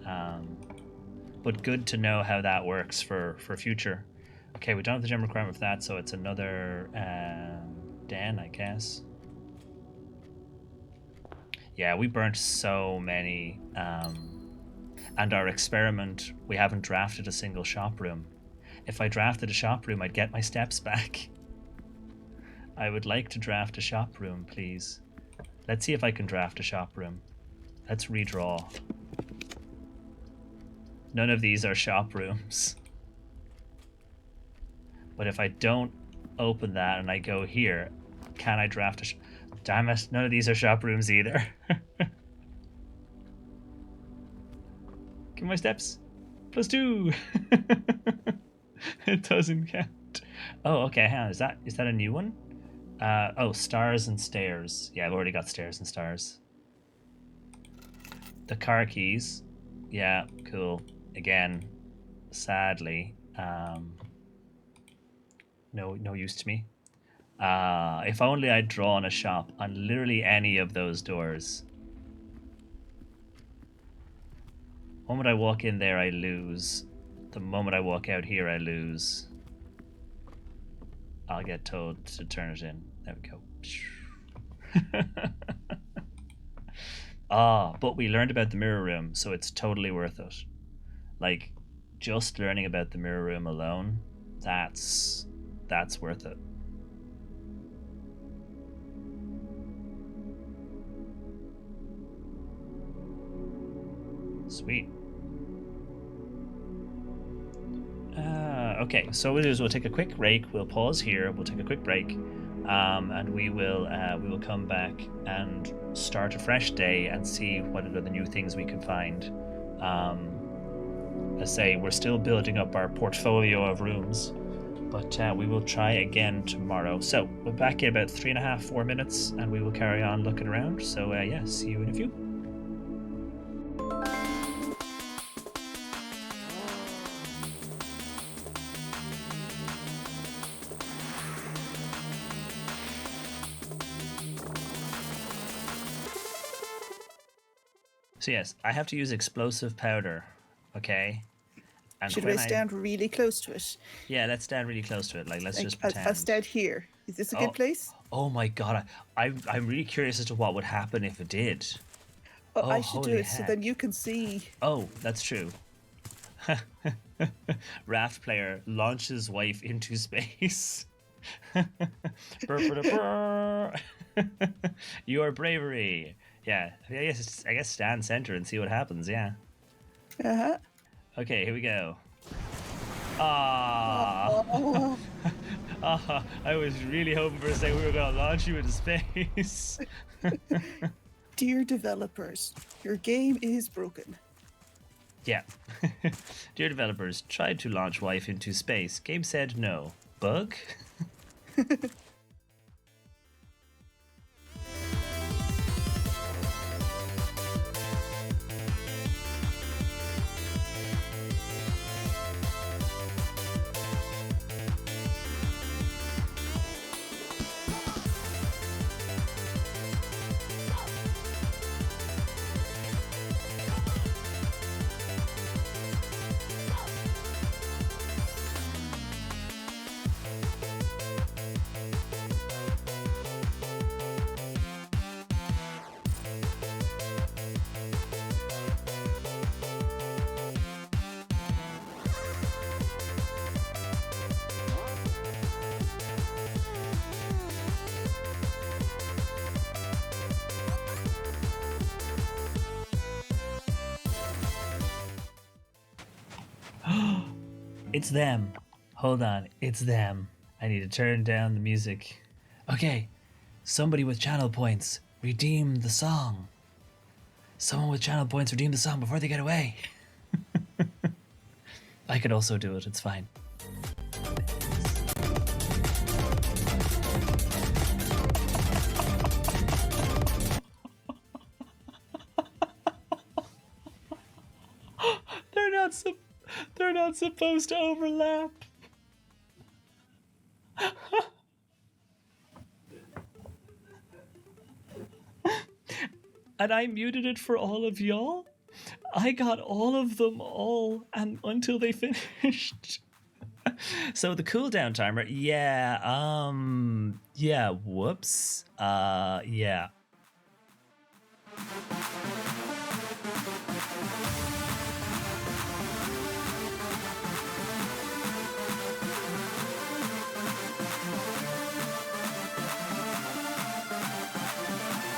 But good to know how that works for future. Okay, we don't have the gem requirement for that, so it's another den, I guess. Yeah, we burnt so many. And our experiment, we haven't drafted a single shop room. If I drafted a shop room, I'd get my steps back. I would like to draft a shop room, please. Let's see if I can draft a shop room. Let's redraw. None of these are shop rooms. But if I don't open that and I go here, can I draft a damn it, none of these are shop rooms either. Give me my steps. +2. It doesn't count. Oh, okay, hang on. Is that a new one? Oh, stars and stairs. Yeah, I've already got stairs and stars. The car keys. Yeah, cool. Again, sadly, no use to me. If only I'd drawn a shop on literally any of those doors. The moment I walk in there, I lose. The moment I walk out here, I lose. I'll get told to turn it in. There we go. But we learned about the mirror room, so it's totally worth it. Like, just learning about the mirror room alone, that's worth it. Sweet. Okay, so what we'll do is we'll take a quick break. We'll pause here. We'll take a quick break, and we will come back and start a fresh day and see what are the new things we can find. I say we're still building up our portfolio of rooms, but we will try again tomorrow. So we're back in about 3.5, 4 minutes, and we will carry on looking around. So yeah, see you in a few. So yes, I have to use explosive powder, okay? And
should I stand really close to it?
Yeah, let's stand really close to it. Like, let's just pretend.
I'll stand here. Is this a good place?
Oh my god, I'm really curious as to what would happen if it did.
Oh, I should do it so then you can see.
Oh, that's true. Raft player launches wife into space. Your bravery. Yeah, I guess stand center and see what happens. Yeah.
Uh-huh.
Okay, here we go. I was really hoping for a second we were going to launch you into space.
Dear developers, your game is broken.
Yeah. Dear developers, tried to launch wife into space. Game said no. Bug? It's them. Hold on. It's them. I need to turn down the music. Okay. Somebody with channel points, redeem the song. Someone with channel points, redeem the song before they get away. I could also do it. It's fine. They're not supposed to overlap. And I muted it for all of y'all. I got all of them all and until they finished. So the cooldown timer, yeah, whoops. Yeah.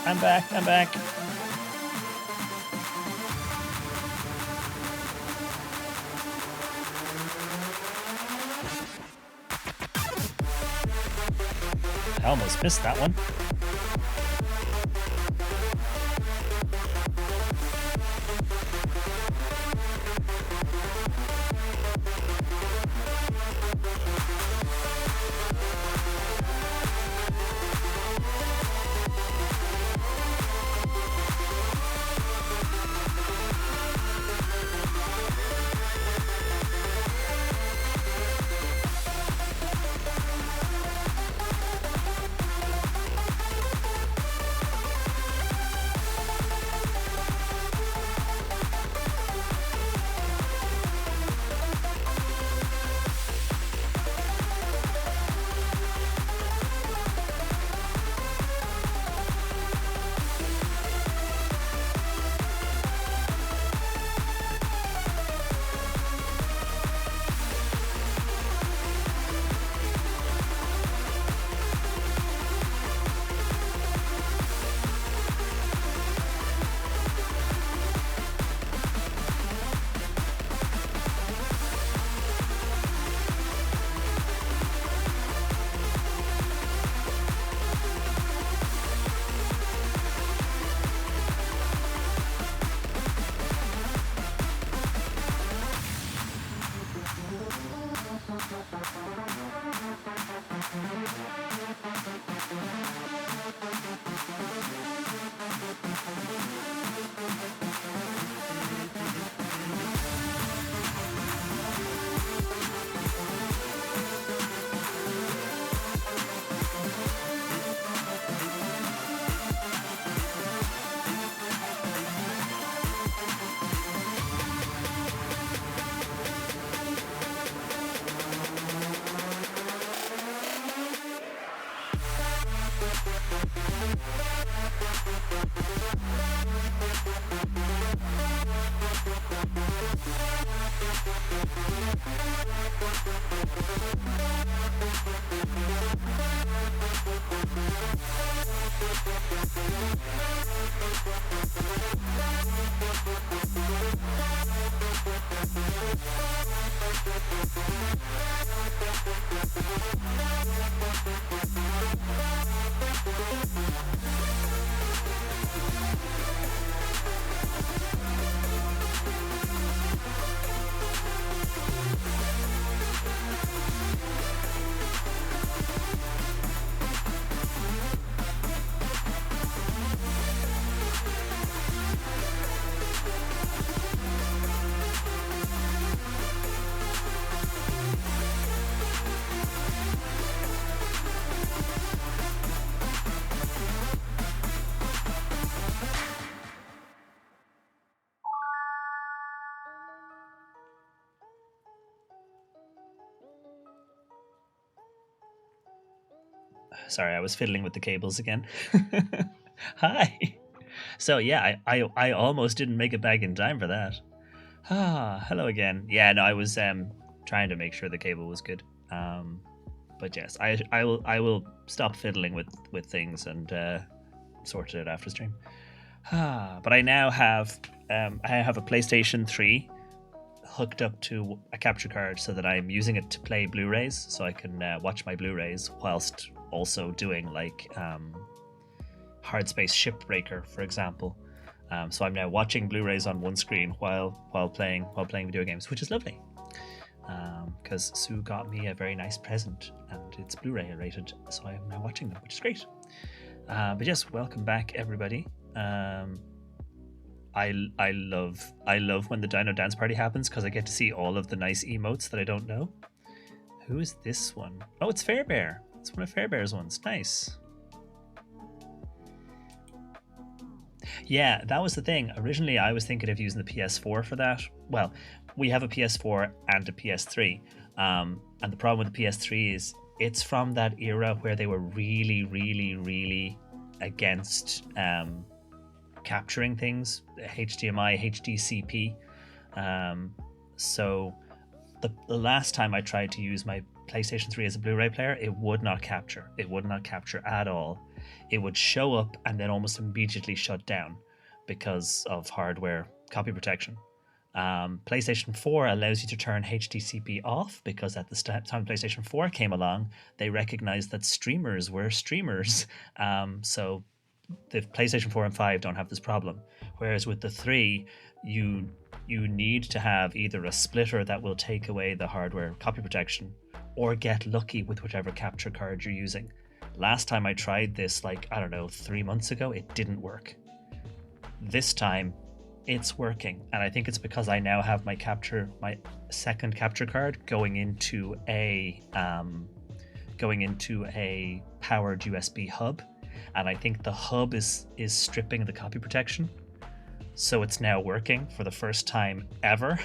I'm back. I almost missed that one. Sorry, I was fiddling with the cables again. Hi. So yeah, I almost didn't make it back in time for that. Hello again. Yeah, no, I was trying to make sure the cable was good. But yes, I will stop fiddling with things and sort it out after stream. But I now have a PlayStation 3 hooked up to a capture card so that I'm using it to play Blu-rays, so I can watch my Blu-rays whilst also doing like Hard Space Shipbreaker, for example. So I'm now watching Blu-rays on one screen while playing video games, which is lovely. Because Sue got me a very nice present, and it's Blu-ray rated, so I'm now watching them, which is great. But yes, welcome back, everybody. I love when the Dino Dance Party happens because I get to see all of the nice emotes that I don't know. Who is this one? Oh, it's Fairbear. It's one of Fairbear's ones. Nice. Yeah, that was the thing. Originally, I was thinking of using the PS4 for that. Well, we have a PS4 and a PS3. And the problem with the PS3 is it's from that era where they were really, really, really against capturing things, HDMI, HDCP. So the last time I tried to use my PlayStation 3 as a Blu-ray player, it would not capture. It would not capture at all. It would show up and then almost immediately shut down because of hardware copy protection. PlayStation 4 allows you to turn HDCP off because at the time PlayStation 4 came along, they recognized that streamers were streamers. So the PlayStation 4 and 5 don't have this problem. Whereas with the 3, you need to have either a splitter that will take away the hardware copy protection or get lucky with whichever capture card you're using. Last time I tried this, 3 months ago, it didn't work. This time, it's working, and I think it's because I now have my second capture card going into a powered USB hub, and I think the hub is stripping the copy protection, so it's now working for the first time ever.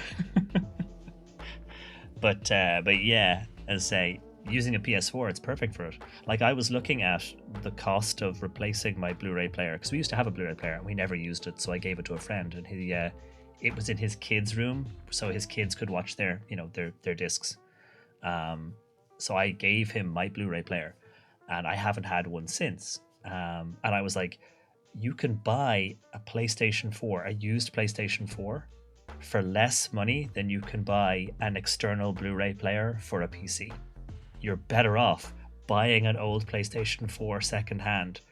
But yeah, as I say, using a PS4, it's perfect for it. Like, I was looking at the cost of replacing my Blu-ray player, because we used to have a Blu-ray player and we never used it, so I gave it to a friend, and it was in his kids' room, so his kids could watch their discs. So I gave him my Blu-ray player, and I haven't had one since. And I was like, you can buy a PlayStation 4, a used PlayStation 4, for less money than you can buy an external Blu-ray player for a PC. You're better off buying an old PlayStation 4 secondhand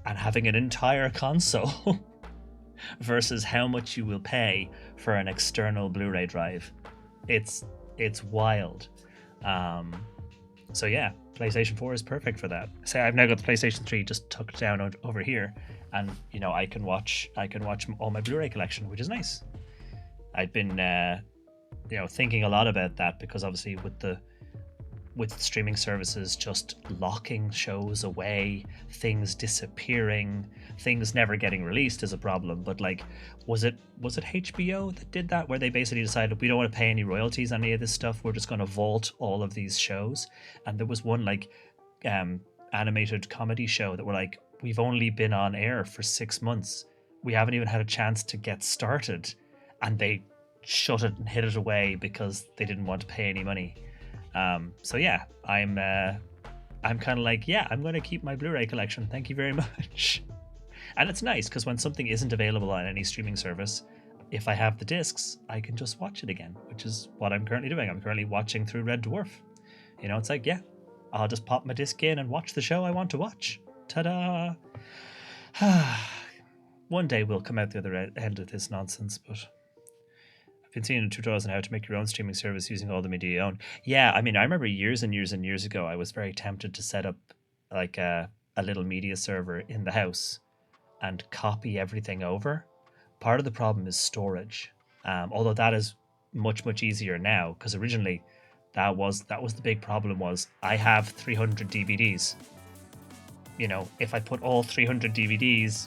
and having an entire console versus how much you will pay for an external Blu-ray drive. It's wild. So yeah, PlayStation 4 is perfect for that. Say I've now got the PlayStation 3 just tucked down over here, and I can watch all my Blu-ray collection, which is nice. I'd been thinking a lot about that because obviously with streaming services just locking shows away, things disappearing, things never getting released is a problem. But was it HBO that did that, where they basically decided we don't want to pay any royalties on any of this stuff, we're just going to vault all of these shows? And there was one animated comedy show that were like, we've only been on air for 6 months, we haven't even had a chance to get started, and they shut it and hid it away because they didn't want to pay any money. So yeah, I'm kind of like, yeah, I'm going to keep my Blu-ray collection. Thank you very much. And it's nice because when something isn't available on any streaming service, if I have the discs, I can just watch it again, which is what I'm currently doing. I'm currently watching through Red Dwarf. It's like, yeah, I'll just pop my disc in and watch the show I want to watch. Ta-da! One day we'll come out the other end of this nonsense, but been seeing tutorials on how to make your own streaming service using all the media you own. Yeah, I mean, I remember years and years and years ago, I was very tempted to set up like a little media server in the house and copy everything over. Part of the problem is storage, although that is much, much easier now, because originally that was the big problem. Was I have 300 DVDs. If I put all 300 DVDs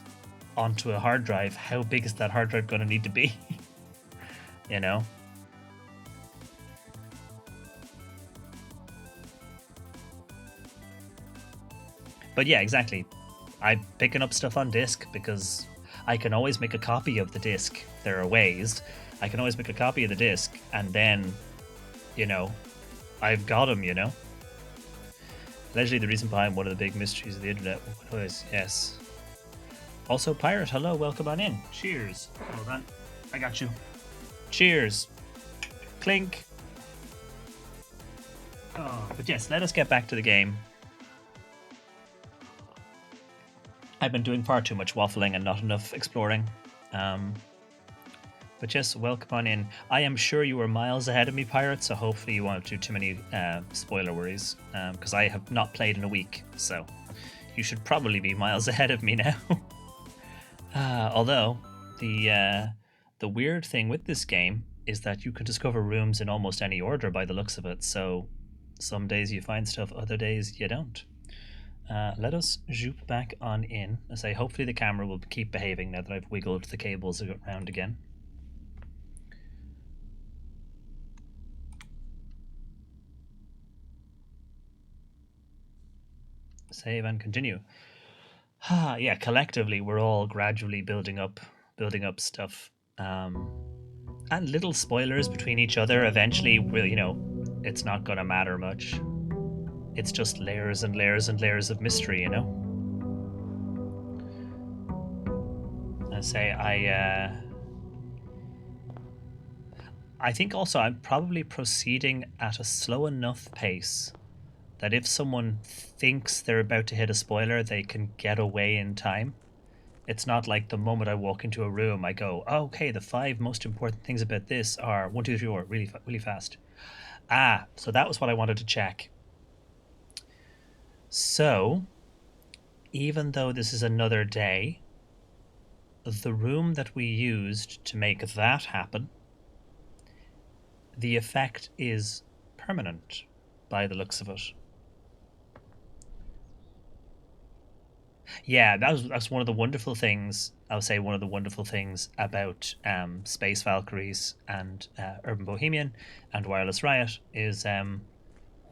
onto a hard drive, how big is that hard drive going to need to be? But yeah, exactly. I'm picking up stuff on disc because I can always make a copy of the disc. There are ways. I can always make a copy of the disc, and then, I've got them, Allegedly the reason behind one of the big mysteries of the internet was, yes. Also, Pirate, hello, welcome on in. Cheers. Hold on. I got you. Cheers. clink. Oh, but yes, let us get back to the game. I've been doing far too much waffling and not enough exploring. But yes, welcome on in. I am sure you were miles ahead of me, Pirate, so hopefully you won't do too many spoiler worries, because I have not played in a week, so you should probably be miles ahead of me now. Although, the weird thing with this game is that you can discover rooms in almost any order by the looks of it, so some days you find stuff, other days you don't. Let us zoop back on in. I say, hopefully the camera will keep behaving now that I've wiggled the cables around again. Save and continue. Yeah, collectively we're all gradually building up stuff. And little spoilers between each other. Eventually, it's not gonna matter much. It's just layers and layers and layers of mystery, I say I think also I'm probably proceeding at a slow enough pace that if someone thinks they're about to hit a spoiler, they can get away in time. It's not like the moment I walk into a room, I go, oh, okay, the 5 most important things about this are 1, 2, 3, 4, really, really fast. So that was what I wanted to check. So, even though this is another day, the room that we used to make that happen, the effect is permanent by the looks of it. Yeah, that's one of the wonderful things. I would say one of the wonderful things about Space Valkyries and Urban Bohemian and Wireless Riot is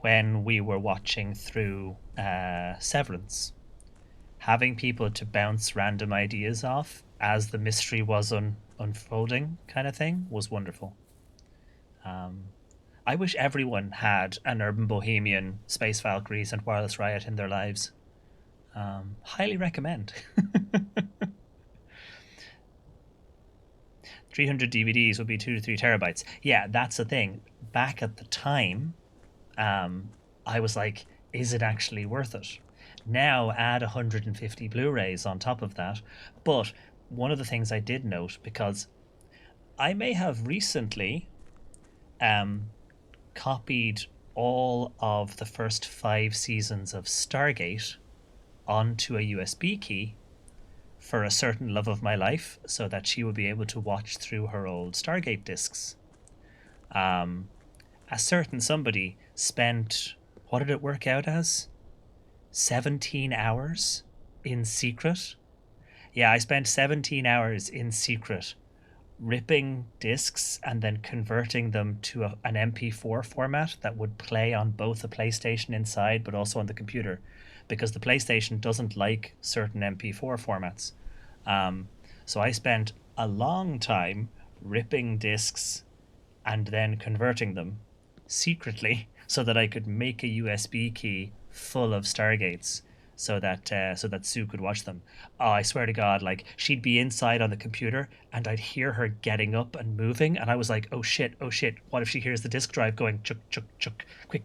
when we were watching through Severance, having people to bounce random ideas off as the mystery was unfolding, kind of thing, was wonderful. I wish everyone had an Urban Bohemian, Space Valkyries, and Wireless Riot in their lives. Highly recommend. 300 DVDs would be 2 to 3 terabytes. Yeah, that's the thing. Back at the time, I was like, is it actually worth it? Now add 150 Blu-rays on top of that. But one of the things I did note, because I may have recently copied all of the first 5 seasons of Stargate onto a USB key for a certain love of my life so that she would be able to watch through her old Stargate discs. A certain somebody spent, what did it work out as? 17 hours in secret? Yeah, I spent 17 hours in secret ripping discs and then converting them to an MP4 format that would play on both the PlayStation inside but also on the computer, because the PlayStation doesn't like certain MP4 formats. So I spent a long time ripping discs and then converting them secretly so that I could make a USB key full of Stargates so that Sue could watch them. Oh, I swear to God, like, she'd be inside on the computer and I'd hear her getting up and moving, and I was like, oh shit, what if she hears the disk drive going chuk chuk chuk, quick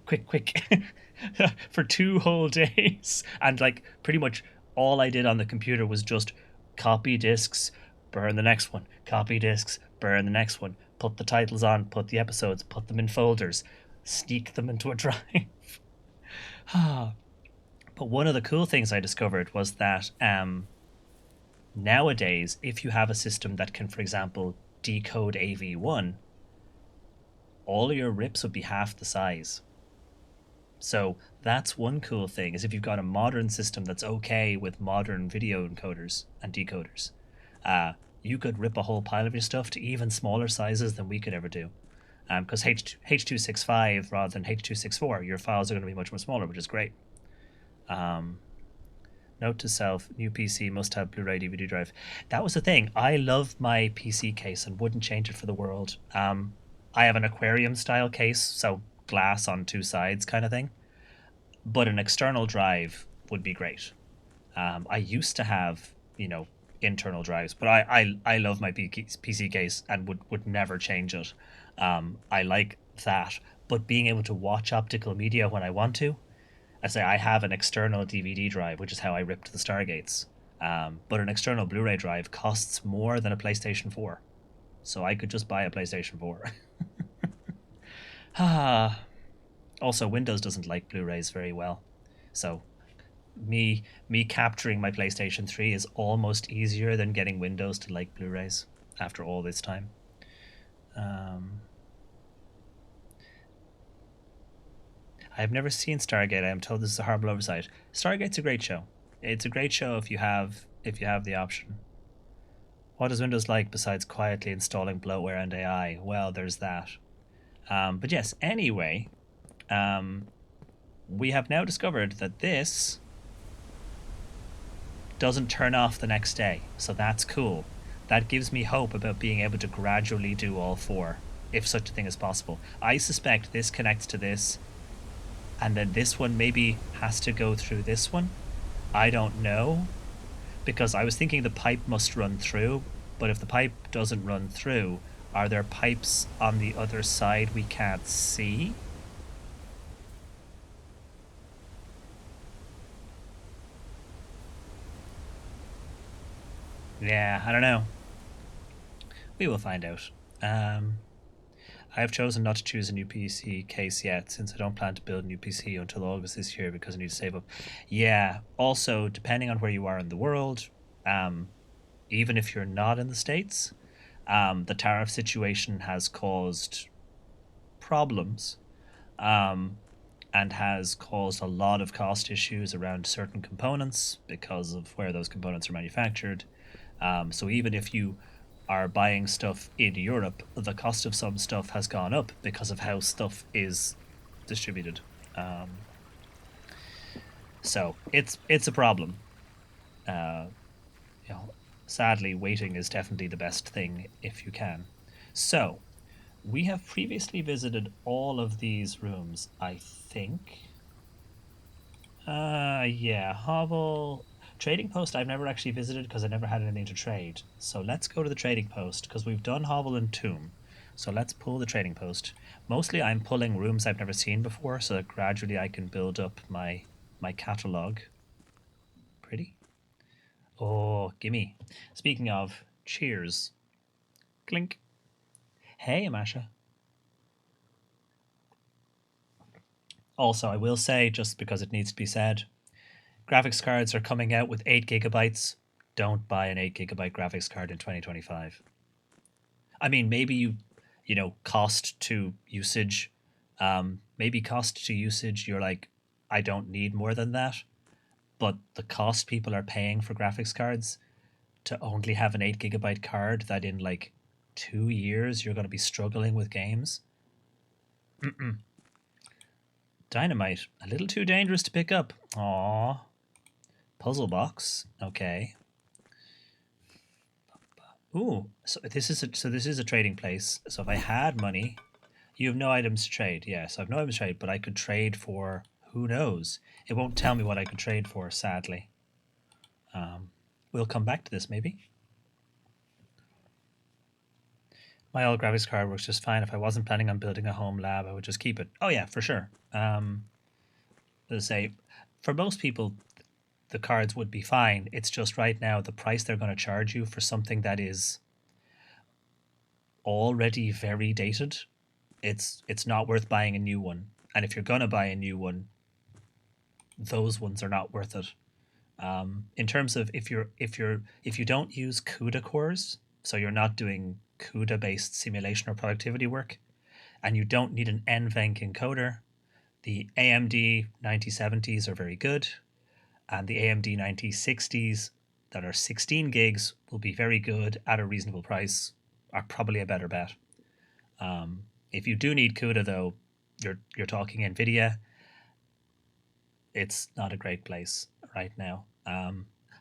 for 2 whole days. And like pretty much all I did on the computer was just copy discs, burn the next one, copy discs, burn the next one, put the titles on, put the episodes, put them in folders, sneak them into a drive. But one of the cool things I discovered was that nowadays, if you have a system that can, for example, decode AV1, all your rips would be half the size. So that's one cool thing, is if you've got a modern system that's okay with modern video encoders and decoders, you could rip a whole pile of your stuff to even smaller sizes than we could ever do. Because H.265 rather than H.264, your files are going to be much more smaller, which is great. Note to self, new PC must have Blu-ray DVD drive. That was the thing. I love my PC case and wouldn't change it for the world. I have an aquarium style case, so glass on 2 sides kind of thing. But an external drive would be great. I used to have, internal drives, but I love my PC case and would never change it. I like that. But being able to watch optical media when I want to, I say I have an external DVD drive, which is how I ripped the Stargates. But an external Blu-ray drive costs more than a PlayStation 4. So I could just buy a PlayStation 4. Ah. Also, Windows doesn't like Blu-rays very well. So me capturing my PlayStation 3 is almost easier than getting Windows to like Blu-rays after all this time. I've never seen Stargate. I am told this is a horrible oversight. Stargate's a great show. It's a great show if you have the option. What is Windows like besides quietly installing bloatware and AI? Well, there's that. But yes, anyway, we have now discovered that this doesn't turn off the next day, so that's cool. That gives me hope about being able to gradually do all four, if such a thing is possible. I suspect this connects to this, and then this one maybe has to go through this one. I don't know, because I was thinking the pipe must run through, but if the pipe doesn't run through, are there pipes on the other side we can't see? Yeah, I don't know. We will find out. I have chosen not to choose a new PC case yet, since I don't plan to build a new PC until August this year because I need to save up. Yeah, also, depending on where you are in the world, even if you're not in the States, the tariff situation has caused problems and has caused a lot of cost issues around certain components because of where those components are manufactured. So even if you are buying stuff in Europe, the cost of some stuff has gone up because of how stuff is distributed. So it's a problem. You know, sadly, waiting is definitely the best thing if you can. So we have previously visited all of these rooms, I think. Yeah, Hovel. Trading Post I've never actually visited because I never had anything to trade. So let's go to the Trading Post because we've done Hovel and Tomb. So let's pull the Trading Post. Mostly I'm pulling rooms I've never seen before so that gradually I can build up my catalogue. Pretty. Oh, gimme. Speaking of, cheers. Clink. Hey, Amasha. Also, I will say, just because it needs to be said, graphics cards are coming out with 8 gigabytes. Don't buy an 8 gigabyte graphics card in 2025. I mean, maybe you know, cost to usage. Maybe cost to usage, you're like, I don't need more than that. But the cost people are paying for graphics cards to only have an 8 gigabyte card that in like 2 years you're going to be struggling with games. Mm-mm. Dynamite, a little too dangerous to pick up. Aww. Puzzle box, okay. Ooh, so this is a trading place. So if I had money, you have no items to trade. Yes, I have no items to trade, but I could trade for who knows. It won't tell me what I could trade for, sadly. We'll come back to this maybe. My old graphics card works just fine. If I wasn't planning on building a home lab, I would just keep it. Oh yeah, for sure. Let's say, for most people, the cards would be fine. It's just right now the price they're going to charge you for something that is already very dated. It's not worth buying a new one. And if you're going to buy a new one, those ones are not worth it. In terms of if you don't use CUDA cores, so you're not doing CUDA based simulation or productivity work, and you don't need an NVENC encoder, the AMD 9070s are very good, and the AMD 9060s that are 16 gigs will be very good at a reasonable price, are probably a better bet. If you do need CUDA though, you're talking NVIDIA. It's not a great place right now.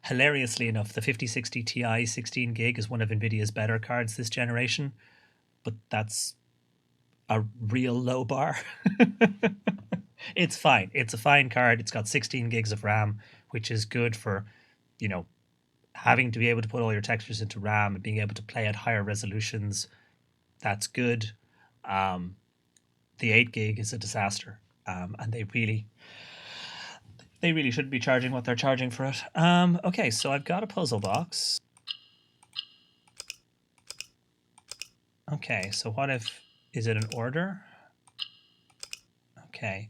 Hilariously enough, the 5060 Ti 16 gig is one of NVIDIA's better cards this generation, but that's a real low bar. It's fine. It's a fine card. It's got 16 gigs of RAM, which is good for, you know, having to be able to put all your textures into RAM and being able to play at higher resolutions. That's good. The 8 gig is a disaster, and they really shouldn't be charging what they're charging for it. Okay, so I've got a puzzle box. Okay, so what if, is it an order? Okay.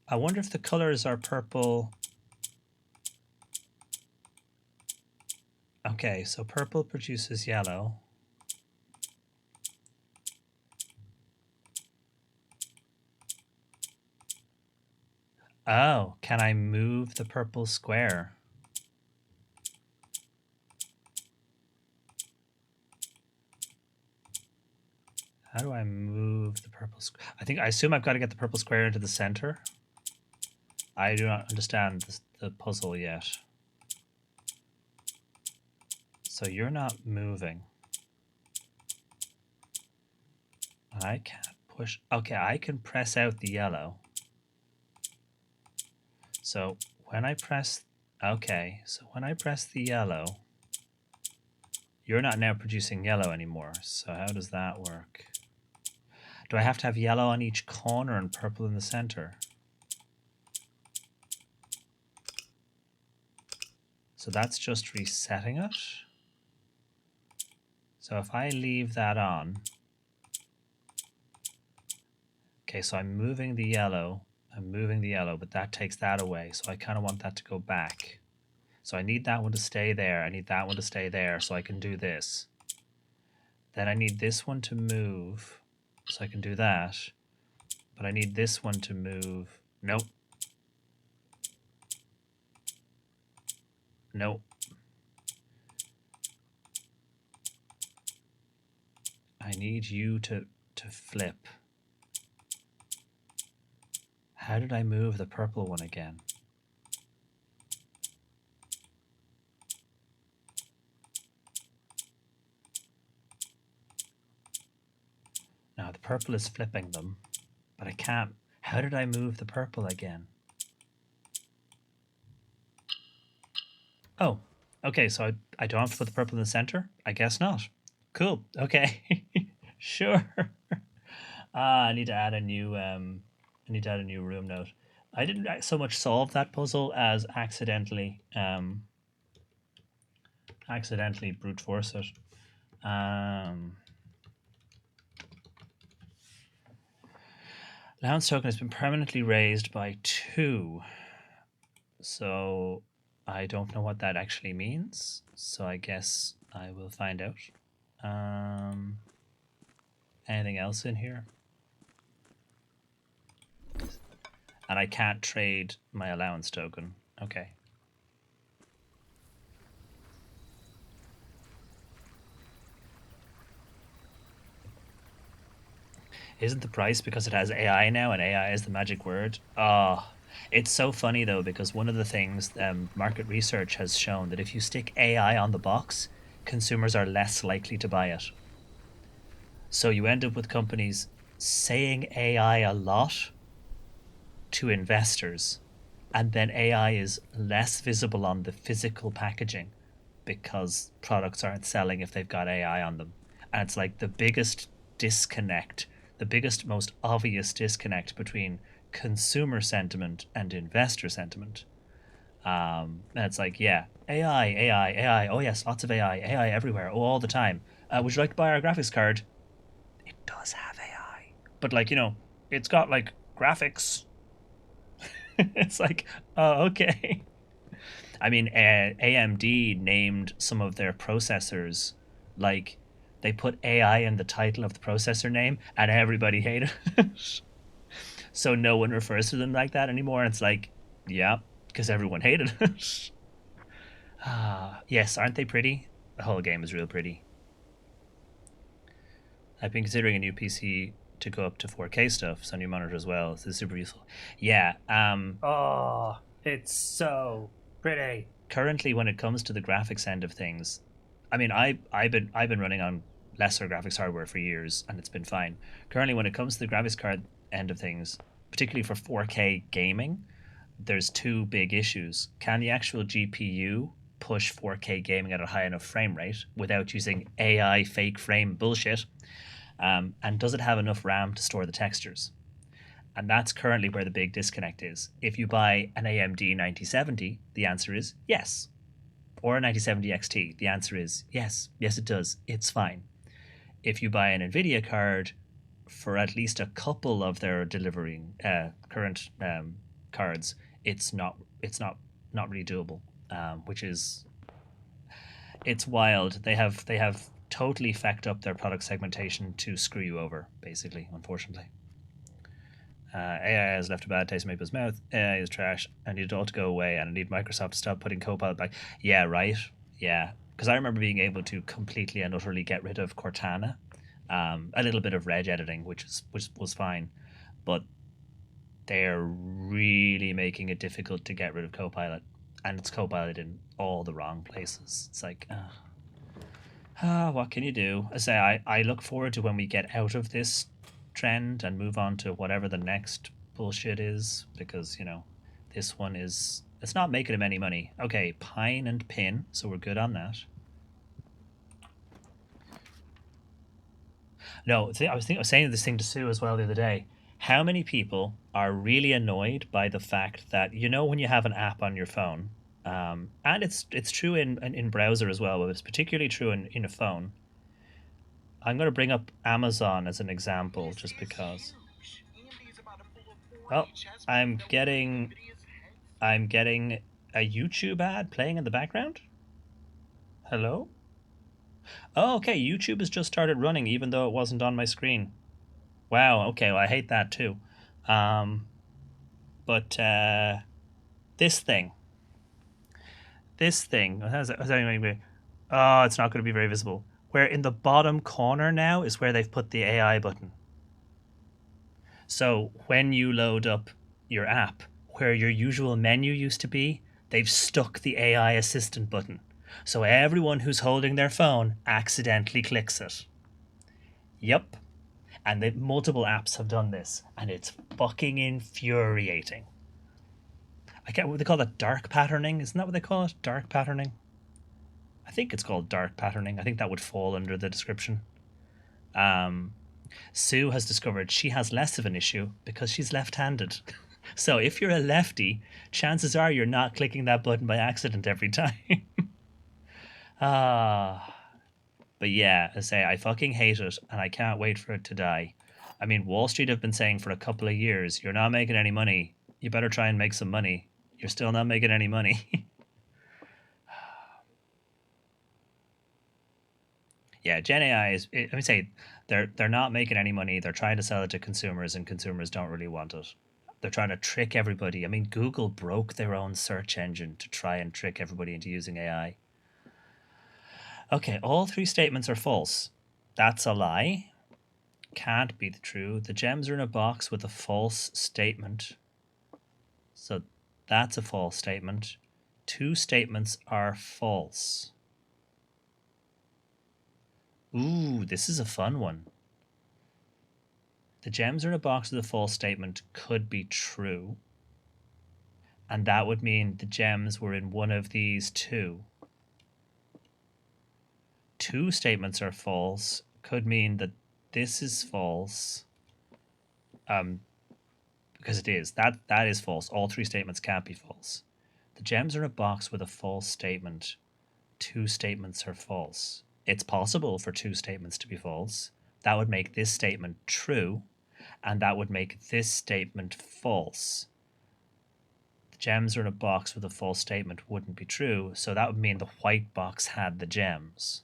I wonder if the colors are purple. Okay, so purple produces yellow. Oh, can I move the purple square? How do I move the purple square? I assume I've got to get the purple square into the center. I do not understand the puzzle yet. So you're not moving. I can't push. Okay, I can press out the yellow. So when I press, okay, so when I press the yellow, you're not now producing yellow anymore. So how does that work? Do I have to have yellow on each corner and purple in the center? So that's just resetting it. So if I leave that on, okay, so I'm moving the yellow, but that takes that away. So I kind of want that to go back. So I need that one to stay there. I need that one to stay there so I can do this. Then I need this one to move so I can do that. But I need this one to move. Nope. Nope. I need you to flip. How did I move the purple one again? Now the purple is flipping them, but I can't. How did I move the purple again? Oh, okay, so I don't have to put the purple in the center? I guess not. Cool, okay. Sure. I need to add a new room note. I didn't so much solve that puzzle as accidentally brute force it. Allowance token has been permanently raised by 2. So I don't know what that actually means. So I guess I will find out. Anything else in here? And I can't trade my allowance token. Okay. Isn't the price because it has AI now and AI is the magic word? Oh, it's so funny though, because one of the things market research has shown that if you stick AI on the box, consumers are less likely to buy it. So you end up with companies saying AI a lot to investors, and then AI is less visible on the physical packaging because products aren't selling if they've got AI on them. And it's like the biggest disconnect, the biggest, most obvious disconnect between consumer sentiment and investor sentiment. And it's like, yeah, AI. Oh, yes, lots of AI everywhere, all the time. Would you like to buy our graphics card? It does have AI. But, like, it's got, like, graphics. It's like, oh, okay. I mean, AMD named some of their processors, like, they put AI in the title of the processor name, and everybody hated it. So no one refers to them like that anymore. And it's like, yeah, because everyone hated it. Yes, aren't they pretty? The whole game is real pretty. I've been considering a new PC to go up to 4K stuff, so new monitor as well. This is super useful. Yeah. Oh, it's so pretty. Currently, when it comes to the graphics end of things, I mean, I've been running on lesser graphics hardware for years, and it's been fine. Currently, when it comes to the graphics card end of things, particularly for 4K gaming, there's two big issues. Can the actual GPU push 4K gaming at a high enough frame rate without using AI fake frame bullshit? And does it have enough RAM to store the textures? And that's currently where the big disconnect is. If you buy an AMD 9070, the answer is yes. Or a 9070 XT, the answer is yes. Yes, it does. It's fine. If you buy an NVIDIA card for at least a couple of their delivering current cards, it's not really doable, which is, it's wild. They have totally fecked up their product segmentation to screw you over, basically, unfortunately. AI has left a bad taste in people's mouth. AI is trash. I need it all to go away, and I need Microsoft to stop putting Copilot back. Yeah, right. Yeah, because I remember being able to completely and utterly get rid of Cortana, a little bit of reg editing, which was fine, but they're really making it difficult to get rid of Copilot, and it's Copilot in all the wrong places. It's like, what can you do? I say I look forward to when we get out of this trend and move on to whatever the next bullshit is, because this one is, it's not making him any money. Okay, pine and pin, so we're good on that. No, I was saying this thing to Sue as well the other day. How many people are really annoyed by the fact that when you have an app on your phone, and it's true in browser as well, but it's particularly true in a phone. I'm going to bring up Amazon as an example, just because. Well, I'm getting a YouTube ad playing in the background. Hello? Oh, okay. YouTube has just started running, even though it wasn't on my screen. Wow. Okay. Well, I hate that too. But this thing. How's that anyway? Oh, it's not going to be very visible. Where in the bottom corner now is where they've put the AI button. So when you load up your app, where your usual menu used to be, they've stuck the AI assistant button. So everyone who's holding their phone accidentally clicks it. Yep. And multiple apps have done this, and it's fucking infuriating. I get what they call that, dark patterning. Isn't that what they call it? Dark patterning? I think it's called dark patterning. I think that would fall under the description. Sue has discovered she has less of an issue because she's left-handed. So if you're a lefty, chances are you're not clicking that button by accident every time. But yeah, I say I fucking hate it, and I can't wait for it to die. I mean, Wall Street have been saying for a couple of years, you're not making any money. You better try and make some money. You're still not making any money. Yeah, Gen AI is, let me say, they're not making any money. They're trying to sell it to consumers, and consumers don't really want it. They're trying to trick everybody. I mean, Google broke their own search engine to try and trick everybody into using AI. Okay, all three statements are false. That's a lie. Can't be the true. The gems are in a box with a false statement. So that's a false statement. Two statements are false. Ooh, this is a fun one. The gems are in a box with a false statement could be true. And that would mean the gems were in one of these two. Two statements are false could mean that this is false. Because it is. That is false. All three statements can't be false. The gems are in a box with a false statement. Two statements are false. It's possible for two statements to be false. That would make this statement true, and that would make this statement false. The gems are in a box with a false statement wouldn't be true, so that would mean the white box had the gems.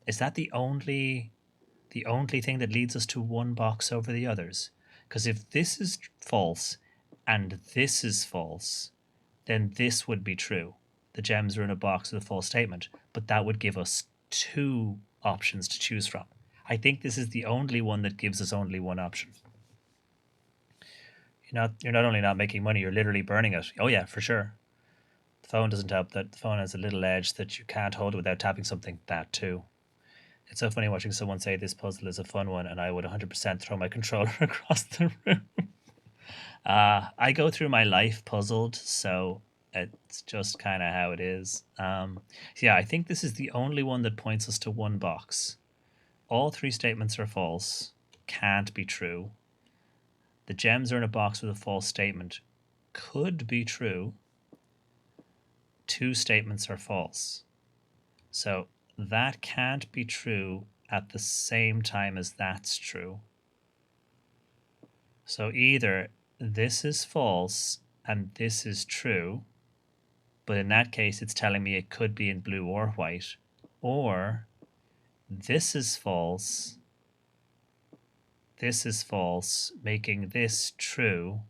Is that the only thing that leads us to one box over the others? Because if this is false and this is false, then this would be true. The gems are in a box with a false statement, but that would give us two options to choose from. I think this is the only one that gives us only one option. You're not only not making money, you're literally burning it. Oh yeah, for sure. The phone doesn't help that. The phone has a little edge that you can't hold it without tapping something. That too. It's so funny watching someone say this puzzle is a fun one, and I would 100% throw my controller across the room. I go through my life puzzled, so It's just kind of how it is. Yeah, I think this is the only one that points us to one box. All three statements are false. Can't be true. The gems are in a box with a false statement. Could be true. Two statements are false. So that can't be true at the same time as that's true. So either this is false and this is true, but in that case it's telling me it could be in blue or white, or this is false, making this true.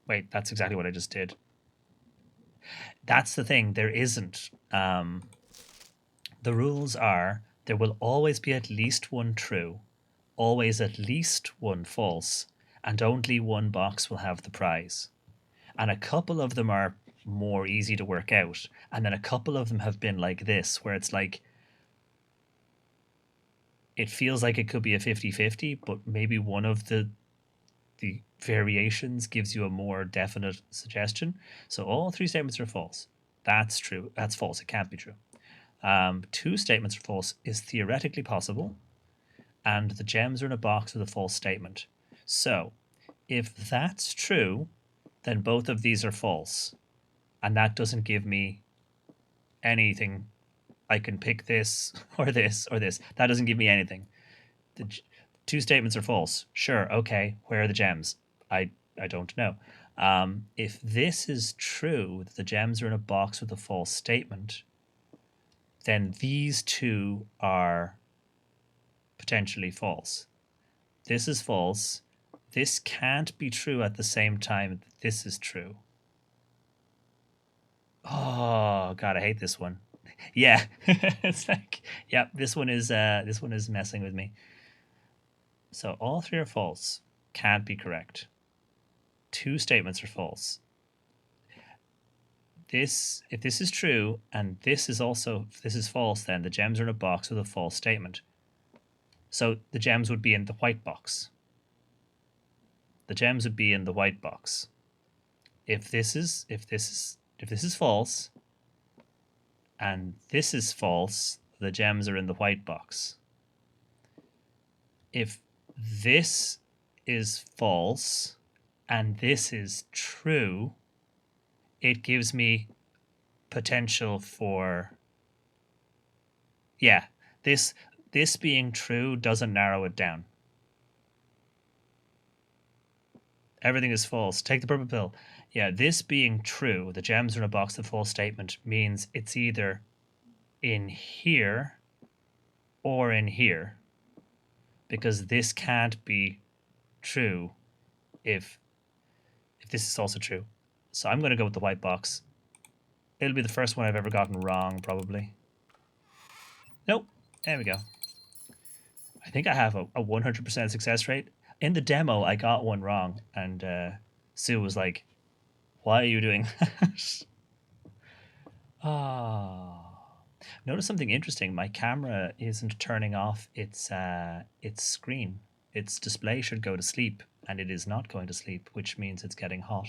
Wait, that's exactly what I just did. That's the thing, there isn't. The rules are there will always be at least one true, always at least one false, and only one box will have the prize. And a couple of them are more easy to work out, and then a couple of them have been like this, where it's like it feels like it could be a 50-50, but maybe one of the variations gives you a more definite suggestion. So all three statements are false. That's true. That's false. It can't be true. Two statements are false is theoretically possible, and the gems are in a box with a false statement. So if that's true, then both of these are false, and that doesn't give me anything. I can pick this or this or this. That doesn't give me anything. The two statements are false. Sure, okay. Where are the gems? I don't know. If this is true, the gems are in a box with a false statement, then these two are potentially false. This is false. This can't be true at the same time that this is true. Oh God, I hate this one. Yeah, it's like, yeah, this one is messing with me. So all three are false. Can't be correct. Two statements are false. If this is true and this is false, then the gems are in a box with a false statement. So the gems would be in the white box. The gems would be in the white box. If this is false and this is false, the gems are in the white box. If this is false and this is true, it gives me potential for, yeah, this being true doesn't narrow it down. Everything is false. Take the purple pill. Yeah, this being true, the gems are in a box, the false statement means it's either in here or in here, because this can't be true if this is also true. So I'm going to go with the white box. It'll be the first one I've ever gotten wrong, probably. Nope. There we go. I think I have a 100% success rate. In the demo, I got one wrong, and Sue was like, "Why are you doing that?" Notice something interesting. My camera isn't turning off its screen. Its display should go to sleep, and it is not going to sleep, which means it's getting hot.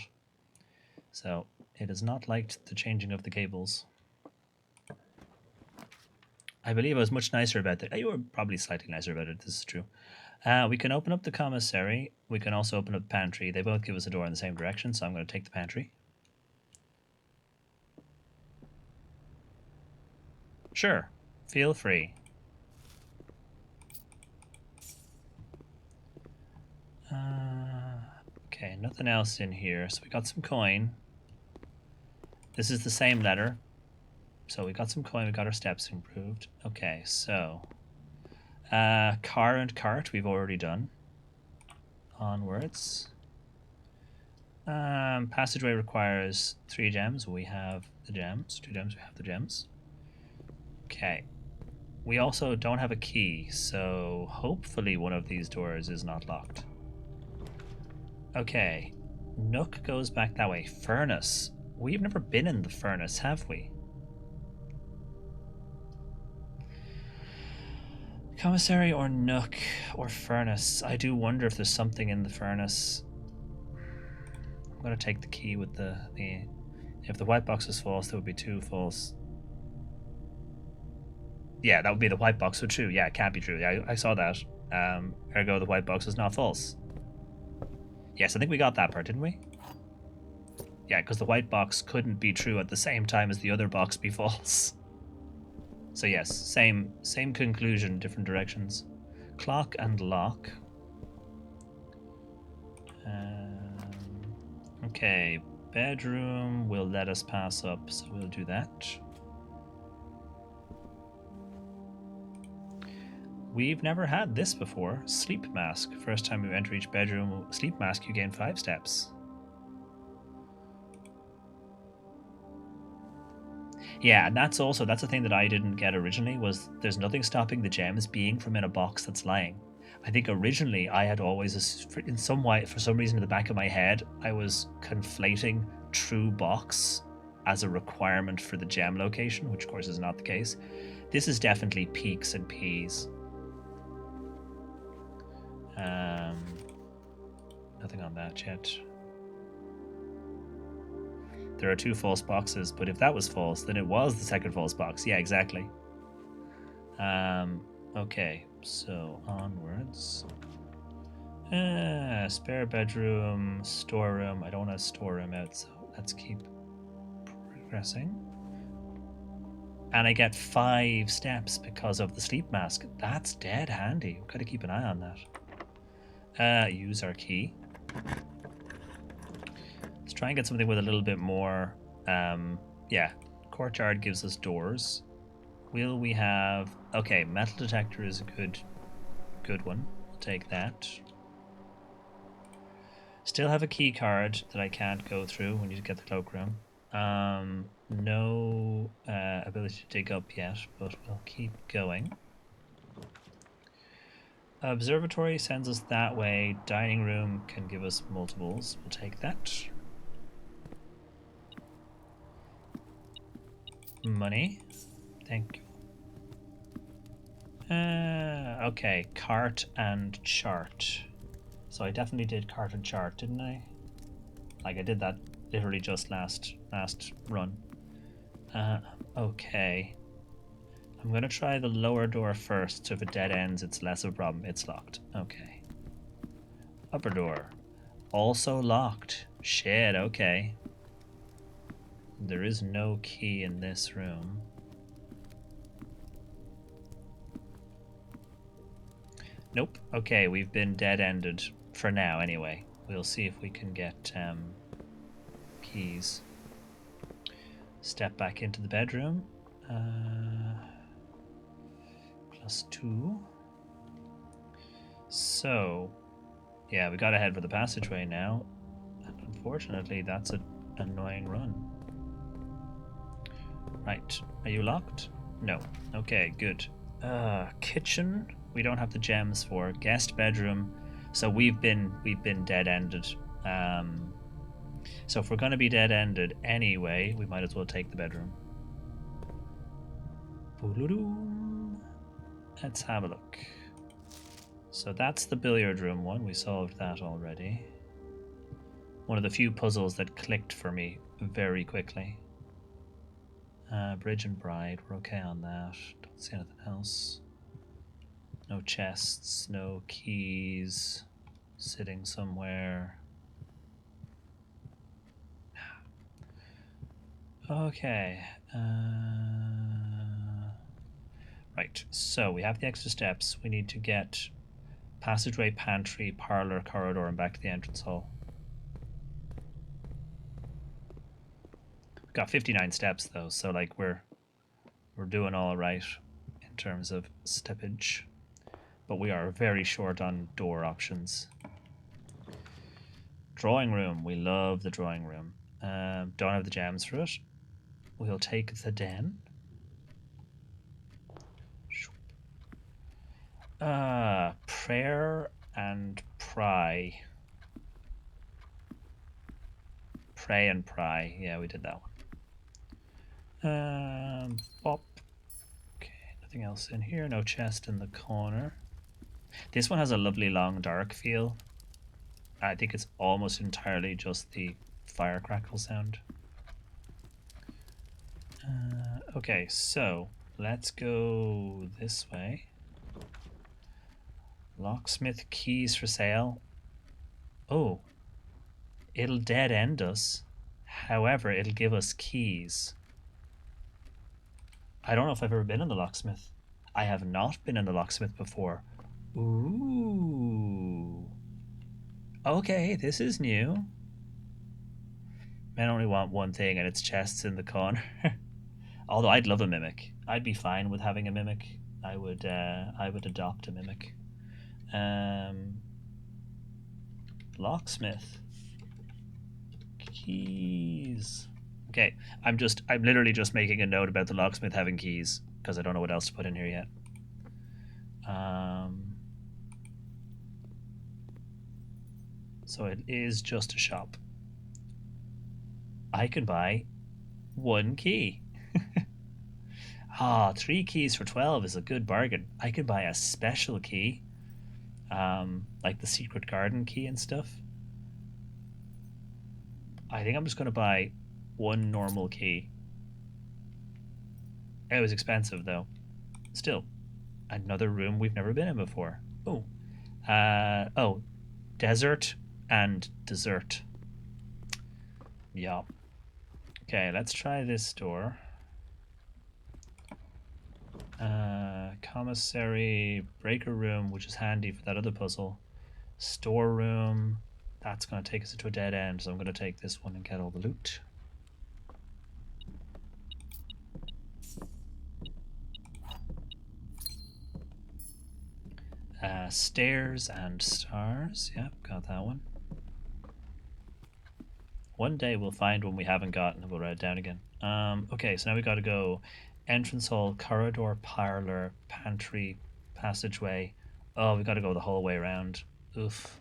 So it has not liked the changing of the cables. I believe I was much nicer about that. You were probably slightly nicer about it. This is true. We can open up the commissary. We can also open up the pantry. They both give us a door in the same direction, so I'm going to take the pantry. Sure. Feel free. Okay, nothing else in here. So we got some coin. This is the same letter. So we got some coin. We got our steps improved. Okay, so car and cart we've already done. Onwards. Passageway requires 3 gems. We have the gems. 2 gems. We have the gems. Okay. We also don't have a key, so hopefully one of these doors is not locked. Okay. Nook goes back that way. Furnace. We've never been in the furnace, have we? Commissary or Nook or furnace. I do wonder if there's something in the furnace. going to take the key with the... If the white box is false, there would be 2 false. Yeah, that would be the white box. So true. Yeah, it can't be true. Yeah, I saw that. Ergo, the white box is not false. Yes, I think we got that part, didn't we? Yeah, because the white box couldn't be true at the same time as the other box be false. So yes, same conclusion, different directions. Clock and lock. Okay, bedroom will let us pass up, so we'll do that. We've never had this before. Sleep mask. First time you enter each bedroom, sleep mask, you gain 5 steps. Yeah, and that's a thing that I didn't get originally, was there's nothing stopping the gems being from in a box that's lying. I think originally I had always, in some way, for some reason in the back of my head, I was conflating true box as a requirement for the gem location, which of course is not the case. This is definitely peaks and peas. Nothing on that yet. There are 2 false boxes, but if that was false, then it was the second false box. Yeah, exactly. Okay, so onwards. Spare bedroom, storeroom. I don't want to storeroom out, so let's keep progressing. And I get 5 steps because of the sleep mask. That's dead handy. We've got to keep an eye on that. Use our key. Let's try and get something with a little bit more. Yeah, courtyard gives us doors. Will we have... Okay, metal detector is a good one. We'll take that. Still have a key card that I can't go through when you get the cloakroom. No ability to dig up yet, but we'll keep going. Observatory sends us that way. Dining room can give us multiples. We'll take that. Money. Thank you. Okay, cart and chart. So I definitely did cart and chart, didn't I? Like I did that literally just last run. Okay. I'm gonna try the lower door first, so if it dead ends, it's less of a problem. It's locked. Okay. Upper door. Also locked. Shit, okay. There is no key in this room. Nope. Okay, we've been dead-ended for now anyway. We'll see if we can get keys. Step back into the bedroom. +2. So, yeah, we got to head for the passageway now. And unfortunately, that's an annoying run. Right. Are you locked? No. Okay, good. Kitchen. We don't have the gems for. Guest bedroom. So we've been dead-ended. So if we're going to be dead-ended anyway, we might as well take the bedroom. Let's have a look. So that's the billiard room one. We solved that already. One of the few puzzles that clicked for me very quickly. Bridge and Bride. We're okay on that. Don't see anything else. No chests, no keys sitting somewhere. Okay. Right, so we have the extra steps. We need to get passageway, pantry, parlor, corridor, and back to the entrance hall. We've got 59 steps though, so like we're doing all right in terms of steppage. But we are very short on door options. Drawing room. We love the drawing room. Don't have the gems for it. We'll take the den. Prayer and pry. Pray and pry. Yeah, we did that one. Bop. Okay, nothing else in here. No chest in the corner. This one has a lovely long dark feel. I think it's almost entirely just the fire crackle sound. Okay, so let's go this way. Locksmith keys for sale. Oh, it'll dead end us. However, it'll give us keys. I don't know if I've ever been in the locksmith. I have not been in the locksmith before. Ooh. Okay, this is new. Men only want one thing, and it's chests in the corner. Although I'd love a mimic. I'd be fine with having a mimic. I would adopt a mimic. Locksmith. Keys. Okay, I'm literally just making a note about the locksmith having keys because I don't know what else to put in here yet. So it is just a shop. I can buy 1 key. 3 keys for 12 is a good bargain. I could buy a special key, like the secret garden key and stuff. I think I'm just going to buy 1 normal key. It was expensive though. Still, another room we've never been in before. Oh, desert and dessert. Yeah. Okay, let's try this door. Commissary, breaker room, which is handy for that other puzzle. Storeroom. That's going to take us into a dead end, so I'm going to take this one and get all the loot. Stairs and stars. Yep, got that one. One day we'll find one we haven't gotten and we'll write it down again. Okay, so now we got to go entrance hall, corridor, parlor, pantry, passageway. Oh, we got to go the whole way around. Oof.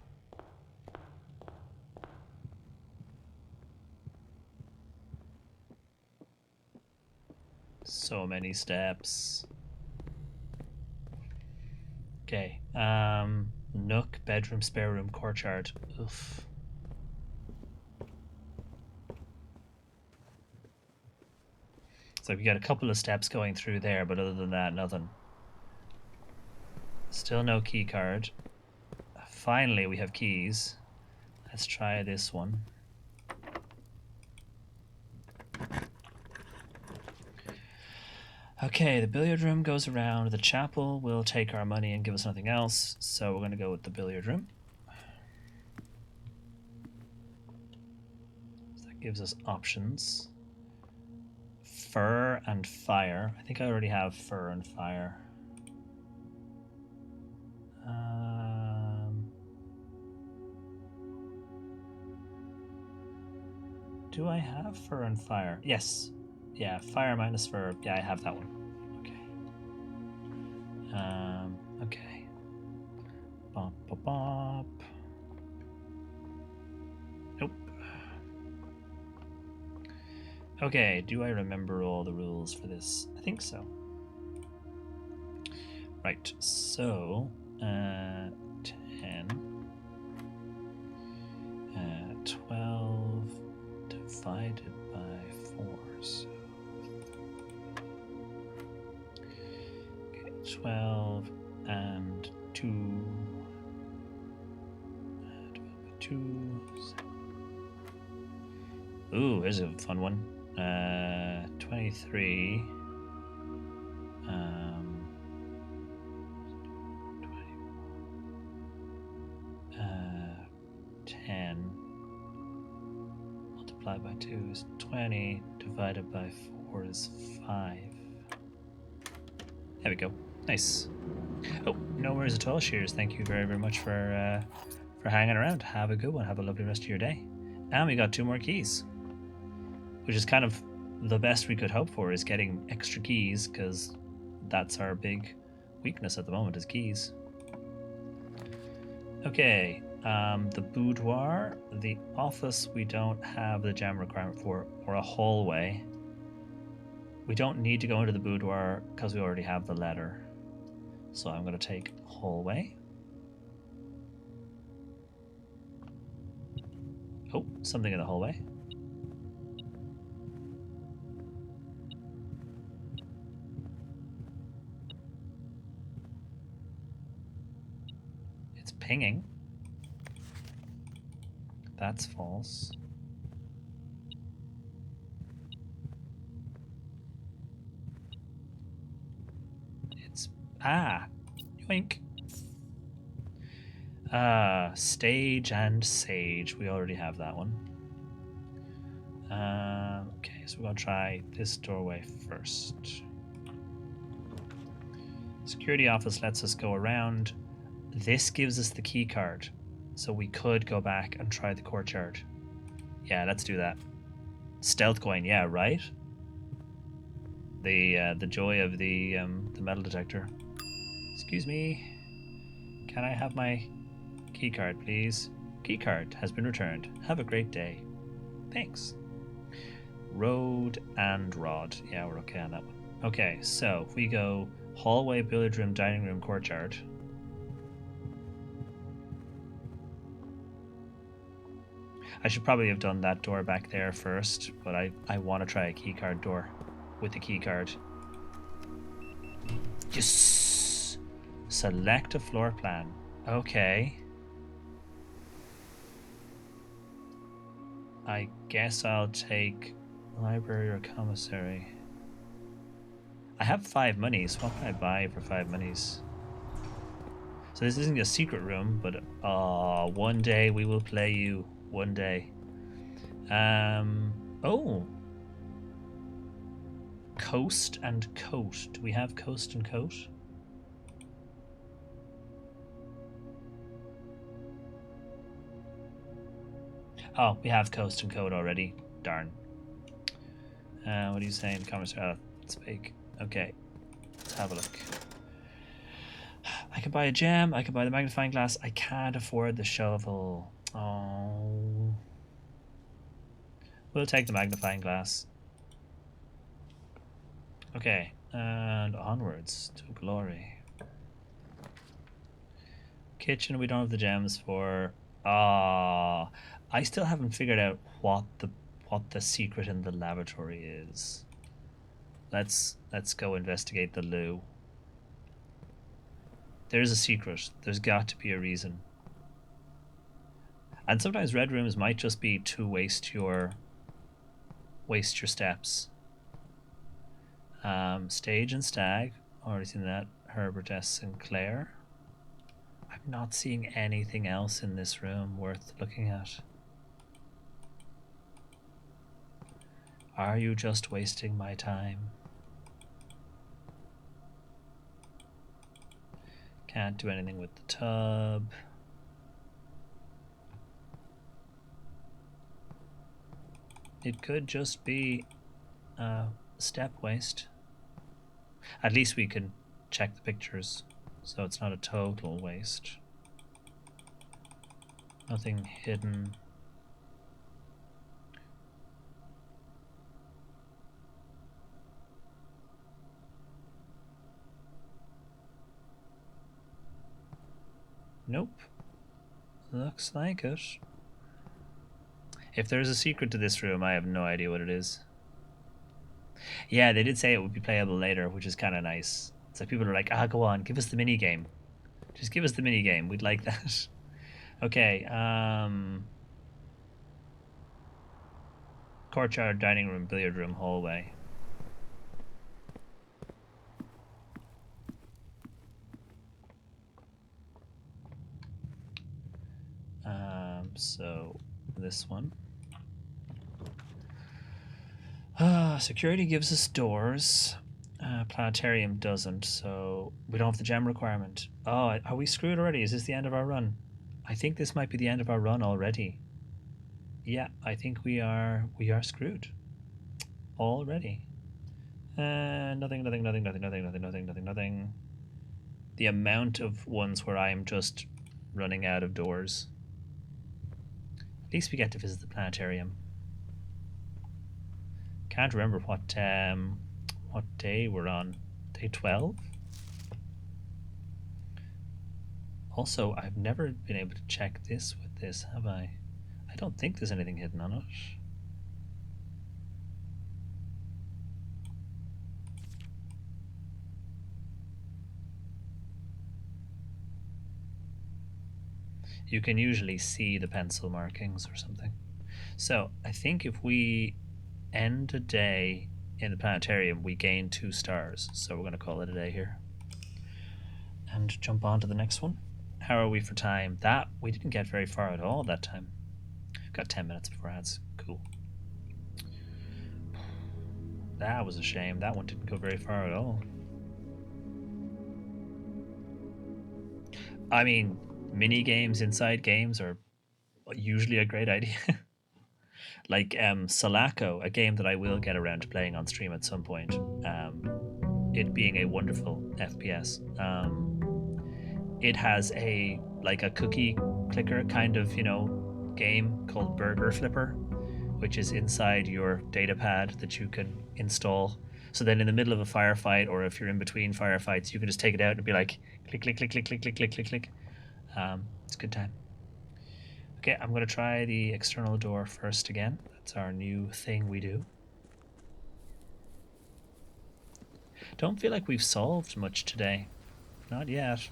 So many steps. Okay. Nook, bedroom, spare room, courtyard. Oof. So we got a couple of steps going through there, but other than that, nothing. Still no key card. Finally, we have keys. Let's try this one. Okay, the billiard room goes around. The chapel will take our money and give us nothing else, so we're going to go with the billiard room. So that gives us options. Fur and fire. I think I already have fur and fire. Do I have fur and fire? Yes. Yeah, fire minus fur. Yeah, I have that one. Okay. Okay. Bop, bop, bop. Nope. Okay, do I remember all the rules for this? I think so. Right, so 10, 12 divided by 4. So, okay, 12 and 2 divided by 2. Ooh, here's a fun one. 23. 10 multiplied by 2 is 20, divided by 4 is 5. There we go. Nice. Oh, no worries at all, Shears. Thank you very, very much for hanging around. Have a good one. Have a lovely rest of your day. And we got 2 more keys, which is kind of the best we could hope for, is getting extra keys, because that's our big weakness at the moment, is keys. Okay. The boudoir, the office we don't have the gem requirement for, or a hallway. We don't need to go into the boudoir because we already have the letter. So I'm going to take hallway. Oh, something in the hallway. It's pinging. That's false. It's... Ah! Yoink! Stage and Sage. We already have that one. Okay, so we're going to try this doorway first. Security office lets us go around. This gives us the key card, so we could go back and try the courtyard. Yeah, let's do that. Stealth coin, yeah, right? The joy of the metal detector. Excuse me. Can I have my key card, please? Key card has been returned. Have a great day. Thanks. Road and rod. Yeah, we're okay on that one. Okay, so if we go hallway, billiard room, dining room, courtyard. I should probably have done that door back there first, but I want to try a keycard door with the keycard. Yes! Select a floor plan. Okay. I guess I'll take library or commissary. I have 5 monies. What can I buy for 5 monies? So this isn't a secret room, but one day we will play you. One day. Oh. Coast and coat. Do we have coast and coat? Oh, we have coast and coat already. Darn. What are you saying? Commissary. It's fake. Okay. Let's have a look. I can buy a gem. I can buy the magnifying glass. I can't afford the shovel. Oh. We'll take the magnifying glass. Okay. And onwards to glory. Kitchen we don't have the gems for. I still haven't figured out what the secret in the lavatory is. Let's go investigate the loo. There's a secret. There's got to be a reason. And sometimes red rooms might just be to waste your steps. Stage and Stag. Already seen that. Herbert S. Sinclair. I'm not seeing anything else in this room worth looking at. Are you just wasting my time? Can't do anything with the tub. It could just be step waste. At least we can check the pictures, so it's not a total waste. Nothing hidden. Nope. Looks like it. If there's a secret to this room, I have no idea what it is. Yeah, they did say it would be playable later, which is kind of nice. So people are like, go on, give us the mini game. Just give us the mini game. We'd like that. Okay, courtyard, dining room, billiard room, hallway. So this one. Security gives us doors. Planetarium doesn't, so we don't have the gem requirement. Oh, are we screwed already? Is this the end of our run? I think this might be the end of our run already. Yeah, I think we are screwed already. Nothing. The amount of ones where I am just running out of doors. At least we get to visit the planetarium. Can't remember what day we're on. Day 12? Also, I've never been able to check this with this, have I? I don't think there's anything hidden on it. You can usually see the pencil markings or something. So I think if we end a day in the planetarium, we gain 2 stars. So we're going to call it a day here. And jump on to the next one. How are we for time? That, we didn't get very far at all that time. We've got 10 minutes before ads. Cool. That was a shame. That one didn't go very far at all. I mean, mini games inside games are usually a great idea. Like Sulaco, a game that I will get around to playing on stream at some point. It being a wonderful FPS. It has a cookie clicker kind of game called Burger Flipper, which is inside your data pad that you can install. So then in the middle of a firefight, or if you're in between firefights, you can just take it out and be like click click click click click click click click click. It's a good time. Okay, I'm going to try the external door first again. That's our new thing we do. Don't feel like we've solved much today. Not yet.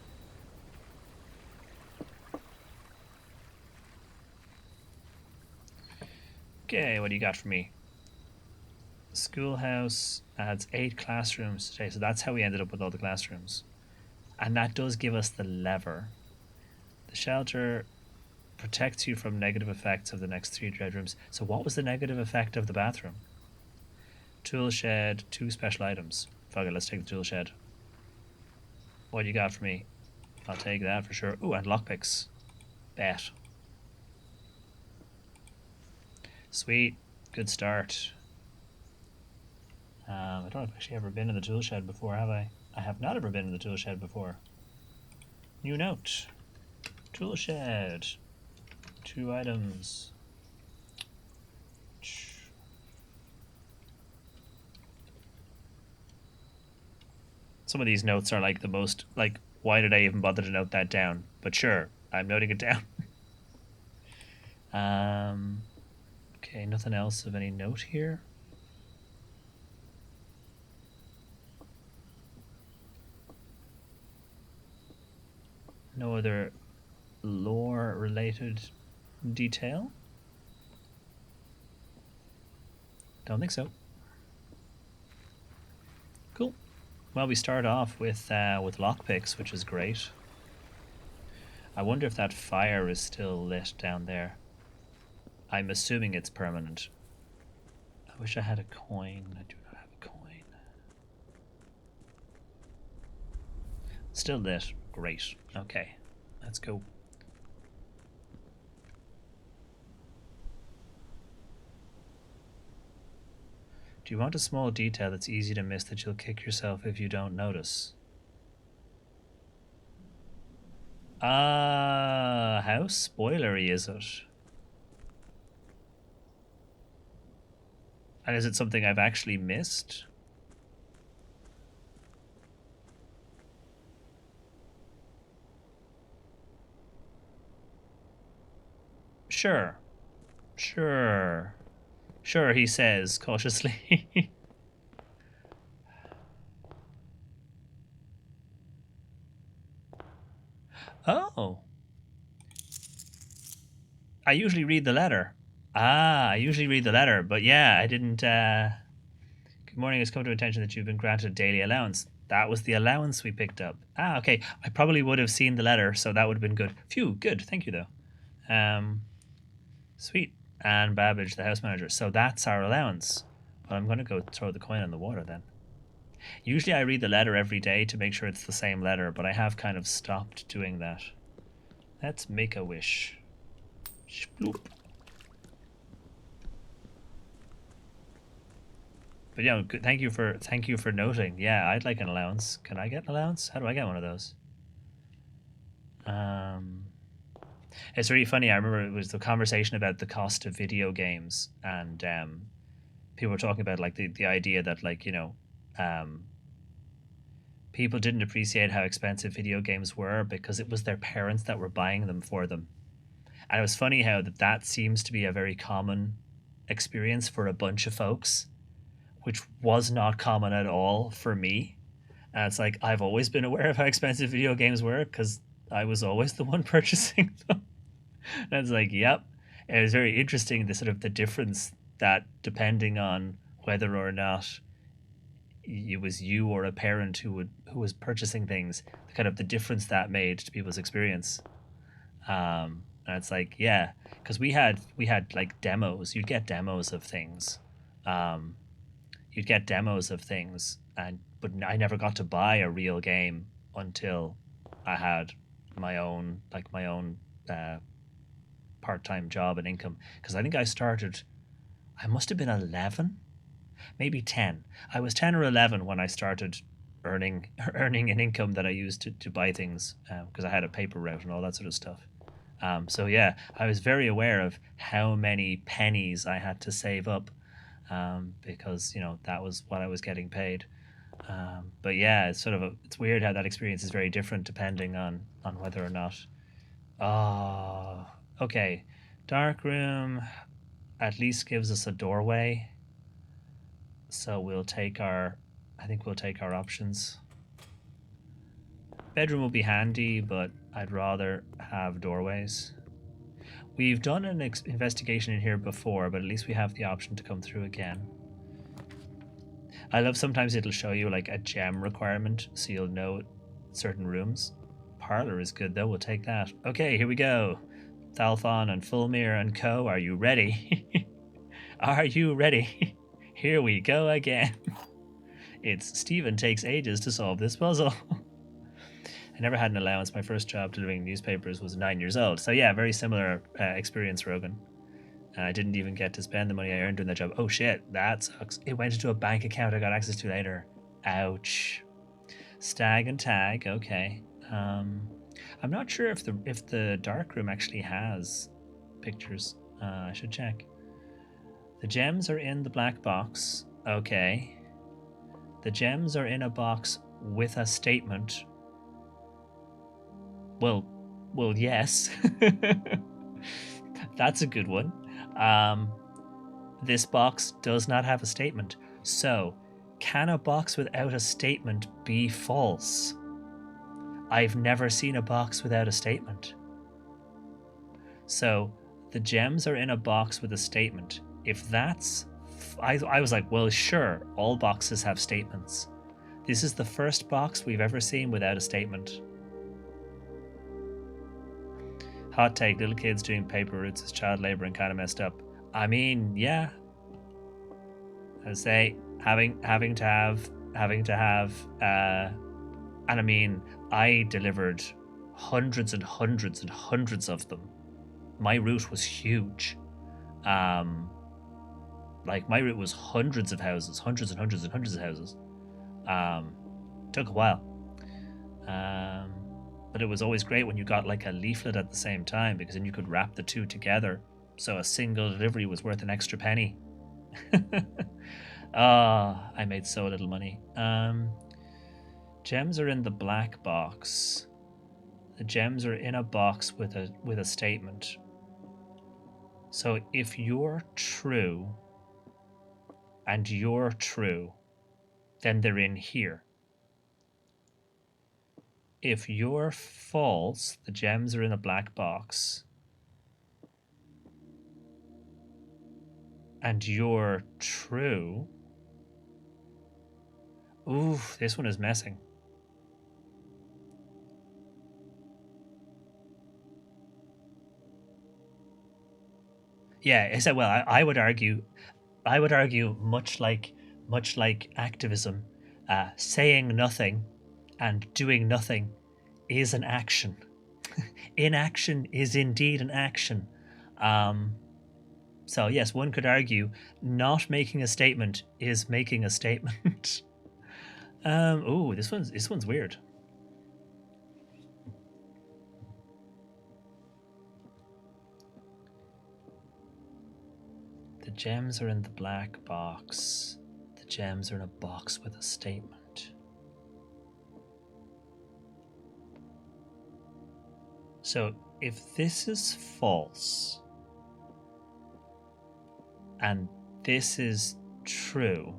Okay, what do you got for me? Schoolhouse adds 8 classrooms today, so that's how we ended up with all the classrooms. And that does give us the lever. The shelter protects you from negative effects of the next 3 bedrooms. So what was the negative effect of the bathroom? Tool shed, 2 special items. Fuck it, let's take the tool shed. What do you got for me? I'll take that for sure. Ooh, and lockpicks. Bet. Sweet. Good start. I don't know if I've actually ever been in the tool shed before, have I? I have not ever been in the tool shed before. New note. Tool shed. 2 items. Some of these notes are like the most, like, why did I even bother to note that down? But sure, I'm noting it down. Okay, nothing else of any note here. No other lore-related detail? Don't think so. Cool. Well, we start off with lockpicks, which is great. I wonder if that fire is still lit down there. I'm assuming it's permanent. I wish I had a coin. I do not have a coin. Still lit. Great. Okay. Let's go. Do you want a small detail that's easy to miss that you'll kick yourself if you don't notice? How spoilery is it? And is it something I've actually missed? Sure. Sure. Sure, he says, cautiously. Oh. I usually read the letter. I usually read the letter, but yeah, I didn't. Good morning, it's come to attention that you've been granted a daily allowance. That was the allowance we picked up. Okay. I probably would have seen the letter, so that would have been good. Phew, good. Thank you, though. Sweet. And Babbage, the house manager. So that's our allowance. Well, I'm going to go throw the coin in the water then. Usually I read the letter every day to make sure it's the same letter, but I have kind of stopped doing that. Let's make a wish. Sploop. But yeah, thank you for noting. Yeah, I'd like an allowance. Can I get an allowance? How do I get one of those? It's really funny. I remember it was the conversation about the cost of video games, and people were talking about like the idea that people didn't appreciate how expensive video games were because it was their parents that were buying them for them. And it was funny how that seems to be a very common experience for a bunch of folks, which was not common at all for me. And it's like I've always been aware of how expensive video games were because I was always the one purchasing them. That's like, yep. And it was very interesting, the sort of the difference that depending on whether or not it was you or a parent who was purchasing things, kind of the difference that made to people's experience. And it's like, yeah, because we had like demos. You'd get demos of things. Um, you'd get demos of things, and but I never got to buy a real game until I had my own uh, part-time job and income. Because I think I must have been 11, maybe 10. I was 10 or 11 when I started earning earning an income that I used to buy things, because I had a paper route and all that sort of stuff. So yeah, I was very aware of how many pennies I had to save up, because that was what I was getting paid. But yeah, it's weird how that experience is very different depending on whether or not. Oh, okay. Dark room at least gives us a doorway, so I think we'll take our options. Bedroom will be handy, but I'd rather have doorways. We've done an investigation in here before, but at least we have the option to come through again. I love sometimes it'll show you like a gem requirement, so you'll know certain rooms. Parlor is good though, we'll take that. Okay, here we go. Thalthon and Fulmir and co, are you ready? Are you ready? Here we go again. It's Stephen takes ages to solve this puzzle. I never had an allowance. My first job delivering newspapers was 9 years old. So yeah, very similar experience, Rogan. I didn't even get to spend the money I earned doing that job. Oh shit, that sucks. It went into a bank account I got access to later. Ouch. Stag and tag. Okay. I'm not sure if the dark room actually has pictures. I should check. The gems are in the black box. Okay. The gems are in a box with a statement. Well, yes. That's a good one. This box does not have a statement. So, can a box without a statement be false? I've never seen a box without a statement. So, the gems are in a box with a statement. If that's... I was like, well, sure, all boxes have statements. This is the first box we've ever seen without a statement. Hot take, little kids doing paper routes is child labor and kind of messed up. I mean, yeah. I say having to have, and I mean, I delivered hundreds and hundreds and hundreds of them. My route was huge. Like my route was hundreds of houses, hundreds and hundreds and hundreds of houses. Took a while. But it was always great when you got like a leaflet at the same time, because then you could wrap the two together. So a single delivery was worth an extra penny. I made so little money. Gems are in the black box. The gems are in a box with a statement. So if you're true and you're true, then they're in here. If you're false, the gems are in a black box. And you're true. Ooh, this one is messing. Yeah, is that well? I would argue, much like activism, saying nothing and doing nothing is an action. Inaction is indeed an action. So yes, one could argue not making a statement is making a statement. Oh, this one's weird. The gems are in the black box. The gems are in a box with a statement. So if this is false and this is true,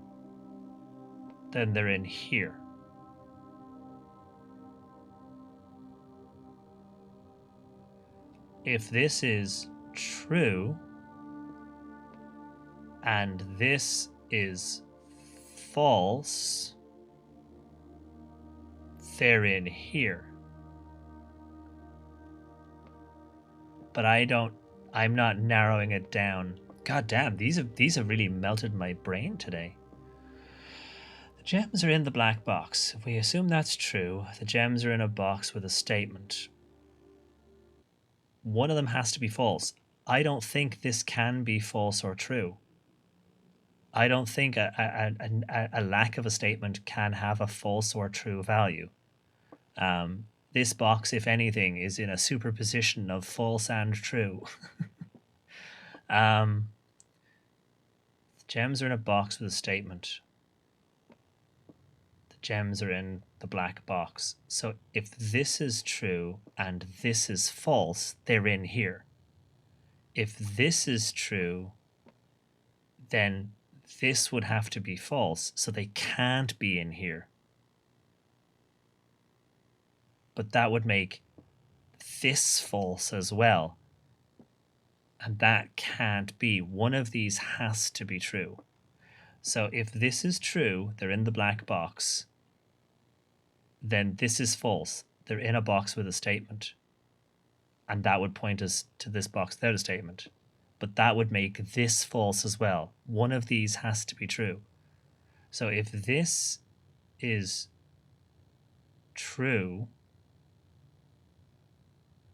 then they're in here. if this is true and this is false, they're in here. But I'm not narrowing it down. God damn, these have really melted my brain today. The gems are in the black box. If we assume that's true, the gems are in a box with a statement. One of them has to be false. I don't think this can be false or true. I don't think a lack of a statement can have a false or true value. This box, if anything, is in a superposition of false and true. The gems are in a box with a statement. The gems are in the black box. So if this is true and this is false, they're in here. If this is true, then this would have to be false, so they can't be in here. But that would make this false as well. And that can't be. One of these has to be true. So if this is true, they're in the black box, then this is false. They're in a box with a statement. And that would point us to this box without a statement. But that would make this false as well. One of these has to be true. So if this is true...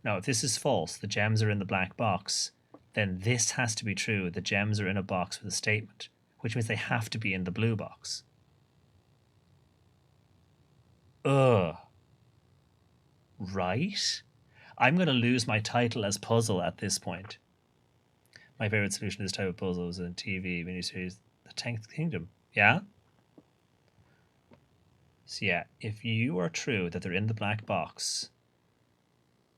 No, if this is false, the gems are in the black box, then this has to be true. The gems are in a box with a statement, which means they have to be in the blue box. Ugh. Right? I'm going to lose my title as puzzle at this point. My favorite solution to this type of puzzle is a TV miniseries, The 10th Kingdom. Yeah? So yeah, if you are true that they're in the black box,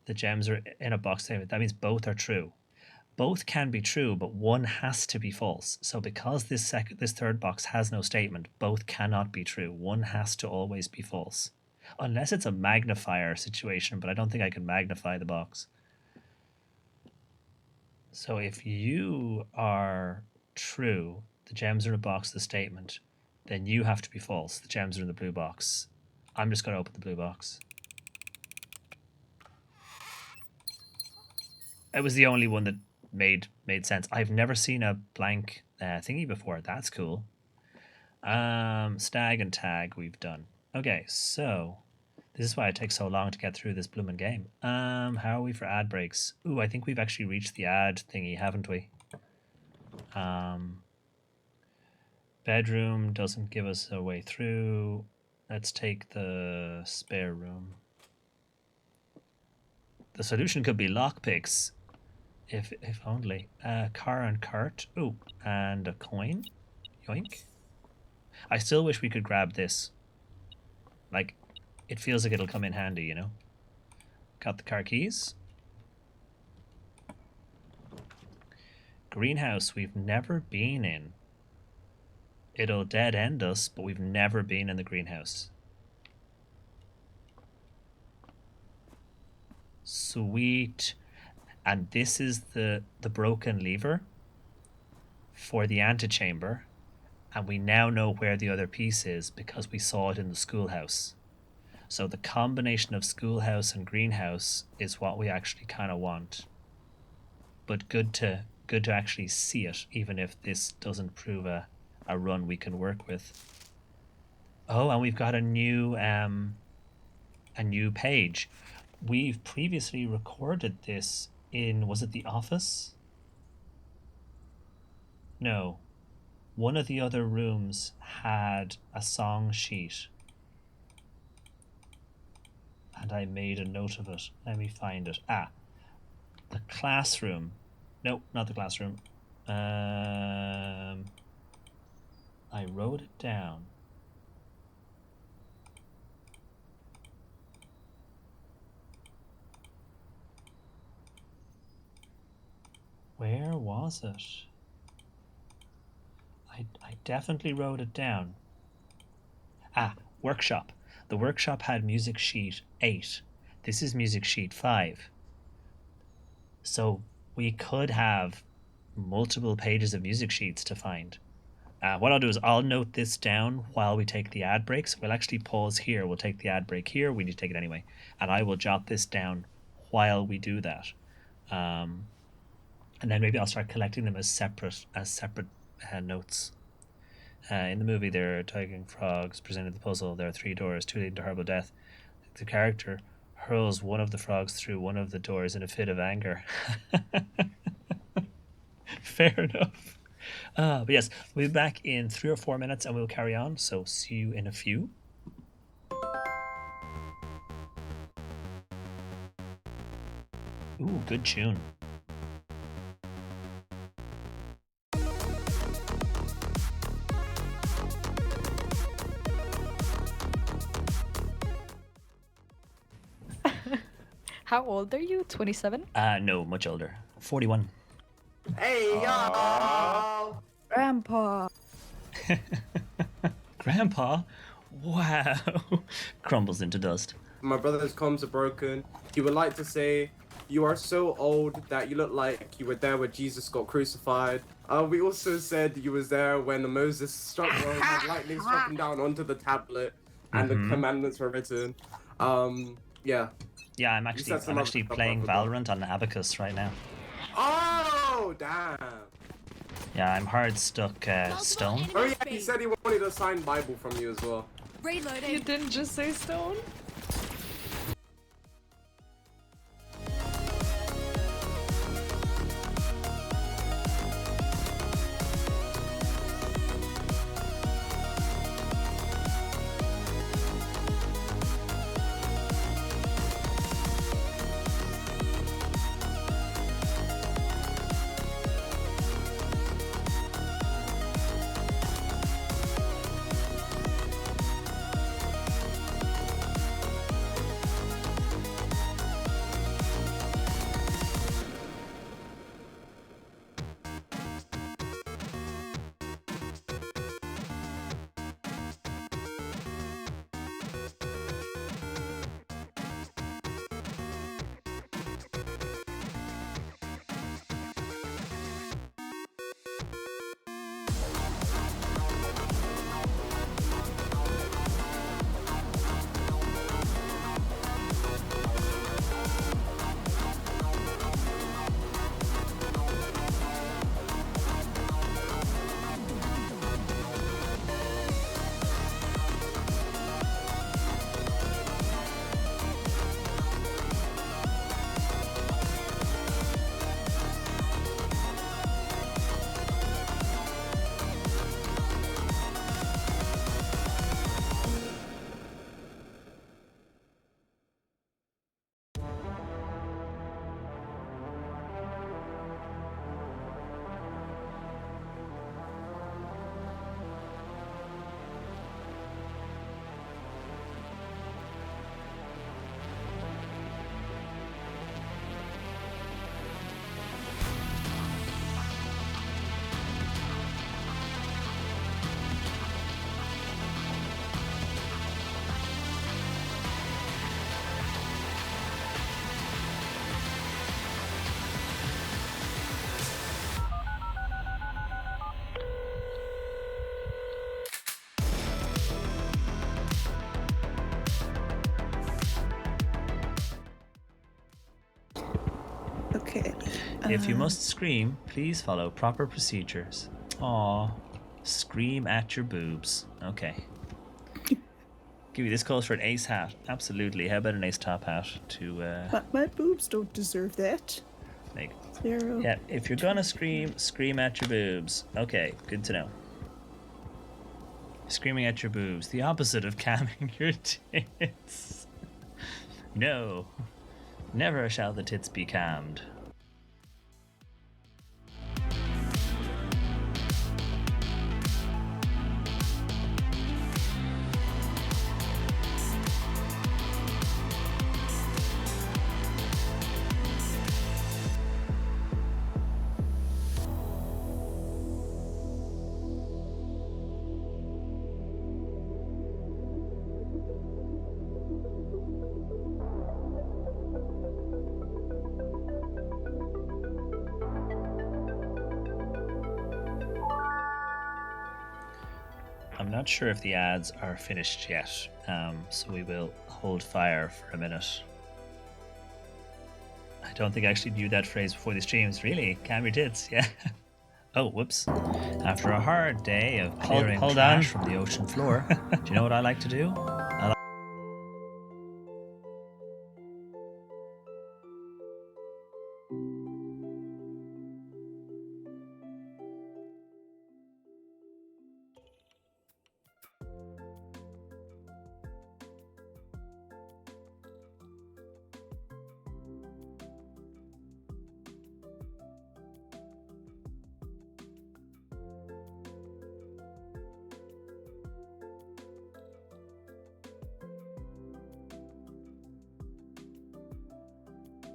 the gems are in a box, that means both are true. Both can be true, but one has to be false. So because this third box has no statement, both cannot be true. One has to always be false. Unless it's a magnifier situation, but I don't think I can magnify the box. So if you are true, the gems are in a box, the statement, then you have to be false. The gems are in the blue box. I'm just going to open the blue box. It was the only one that made sense. I've never seen a blank thingy before. That's cool. Stag and tag we've done. Okay, so this is why it takes so long to get through this blooming game. How are we for ad breaks? Ooh, I think we've actually reached the ad thingy, haven't we? Bedroom doesn't give us a way through. Let's take the spare room. The solution could be lockpicks. If only. Car and cart. Ooh, and a coin. Yoink. I still wish we could grab this. Like, it feels like it'll come in handy, you know? Got the car keys. Greenhouse we've never been in. It'll dead end us, but we've never been in the greenhouse. Sweet. And this is the broken lever for the antechamber. And we now know where the other piece is because we saw it in the schoolhouse. So the combination of schoolhouse and greenhouse is what we actually kind of want. But good to actually see it, even if this doesn't prove a run we can work with. Oh, and we've got a new page. We've previously recorded this in, was it The Office? No. One of the other rooms had a song sheet. And I made a note of it. Let me find it. The classroom. No, not the classroom. I wrote it down. Where was it? I definitely wrote it down. Workshop. The workshop had music sheet 8. This is music sheet 5. So we could have multiple pages of music sheets to find. What I'll do is I'll note this down while we take the ad break. So we'll actually pause here. We'll take the ad break here. We need to take it anyway. And I will jot this down while we do that. And then maybe I'll start collecting them as separate notes. In the movie, there are talking frogs presented the puzzle. There are 3 doors, 2 leading to horrible death. The character hurls one of the frogs through one of the doors in a fit of anger. Fair enough. But yes, we'll be back in 3 or 4 minutes and we'll carry on. So see you in a few. Ooh, good tune.
How old are you? 27?
No, much older. 41.
Hey, y'all!
Grandpa.
Grandpa? Wow. Crumbles into dust.
My brother's comms are broken. He would like to say, you are so old that you look like you were there when Jesus got crucified. We also said you was there when Moses struck lightning struck him down onto the tablet and the commandments were written. Yeah.
Yeah, I'm actually playing Valorant on Abacus right now.
Oh, damn.
Yeah, I'm hard stuck stone.
Oh yeah, he said he wanted a signed Bible from you as well.
Reloading. You didn't just say stone?
Okay.
If you must scream, please follow proper procedures. Aw. Scream at your boobs. Okay. Give you this calls for an ace hat. Absolutely. How about an ace top hat to
My boobs don't deserve that.
make...
0.
Yeah, if you're gonna scream, scream at your boobs. Okay, good to know. Screaming at your boobs. The opposite of camming your tits. No. Never shall the tits be cammed. I'm not sure if the ads are finished yet, so we will hold fire for a minute. I don't think I actually knew that phrase before the streams. Really? Calm your tits, yeah. Oh, whoops. After a hard day of clearing trash from the ocean floor, do you know what I like to do?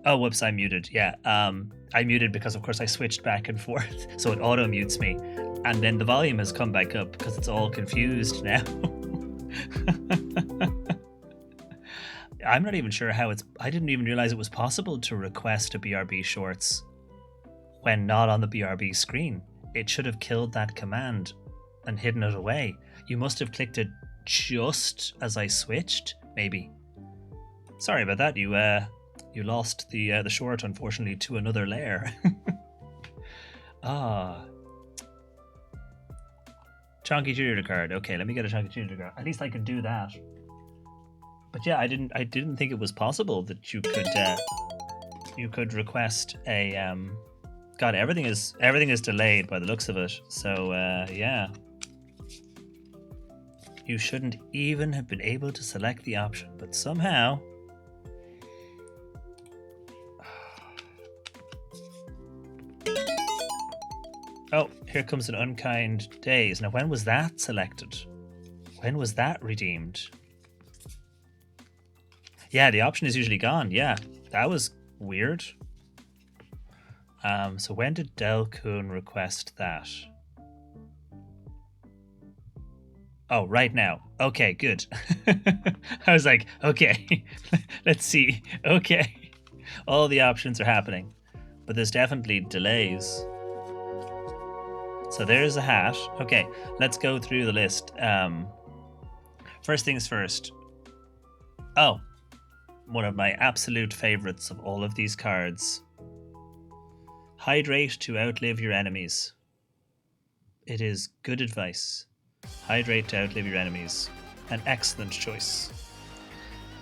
Oh, whoops, I muted. Yeah, I muted because, of course, I switched back and forth, so it auto-mutes me. And then the volume has come back up because it's all confused now. I'm not even sure how it's... I didn't even realize it was possible to request a BRB Shorts when not on the BRB screen. It should have killed that command and hidden it away. You must have clicked it just as I switched, maybe. Sorry about that. You lost the short, unfortunately, to another layer. Chonky Junior card. Okay, let me get a Chonky Junior card. At least I could do that. But yeah, I didn't think it was possible that you could request a God, everything is delayed by the looks of it. So yeah. You shouldn't even have been able to select the option, but somehow. Oh, here comes an Unkind Days. Now, when was that selected? When was that redeemed? Yeah, the option is usually gone. Yeah, that was weird. So when did Delcoon request that? Oh, right now. Okay, good. I was like, okay, let's see. Okay, all the options are happening, but there's definitely delays. So there's a hat. Okay, let's go through the list. First things first. Oh, one of my absolute favorites of all of these cards. Hydrate to outlive your enemies. It is good advice. Hydrate to outlive your enemies. An excellent choice.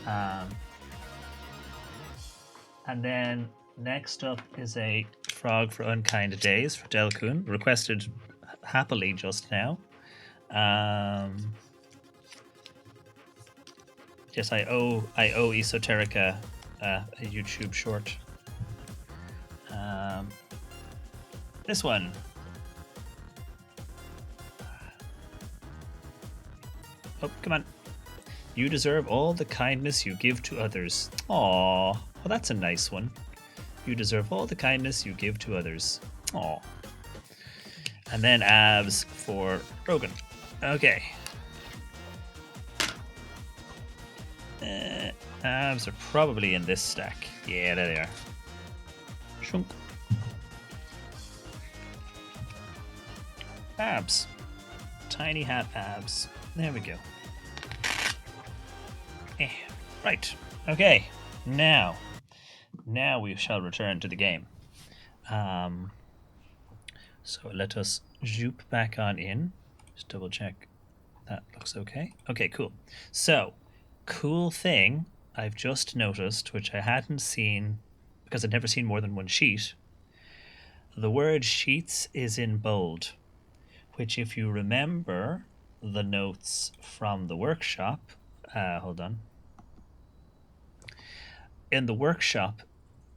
And then next up is a Frog for Unkind Days for Delcoon, requested happily just now. Yes, I owe Esoterica a YouTube short. This one. Oh, come on. You deserve all the kindness you give to others. Aww, well, that's a nice one. You deserve all the kindness you give to others. Aww. And then abs for Rogan. Okay. Abs are probably in this stack. Yeah, there they are. Shunk. Abs. Tiny hat abs. There we go. Right. Okay. Now we shall return to the game. So let us zoop back on in. Just double check that looks okay. Okay, cool. So, cool thing I've just noticed, which I hadn't seen because I'd never seen more than one sheet. The word sheets is in bold, which if you remember the notes from the workshop, hold on. In the workshop,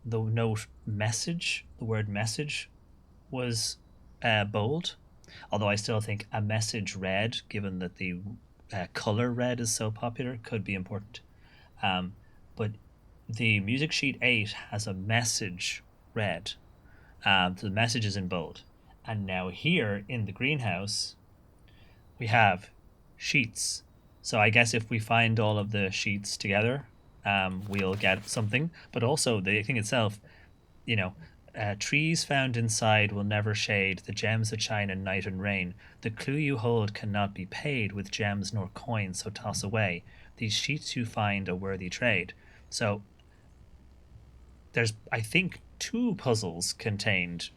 the note message, the word message was bold, although I still think a message red, given that the color red is so popular, could be important. But the music sheet 8 has a message red. So the message is in bold. And now here in the greenhouse, we have sheets. So I guess if we find all of the sheets together, we'll get something. But also the thing itself, trees found inside will never shade the gems that shine in night and rain. The clue you hold cannot be paid with gems nor coins, so toss away. These sheets you find a worthy trade. So there's, I think, 2 puzzles contained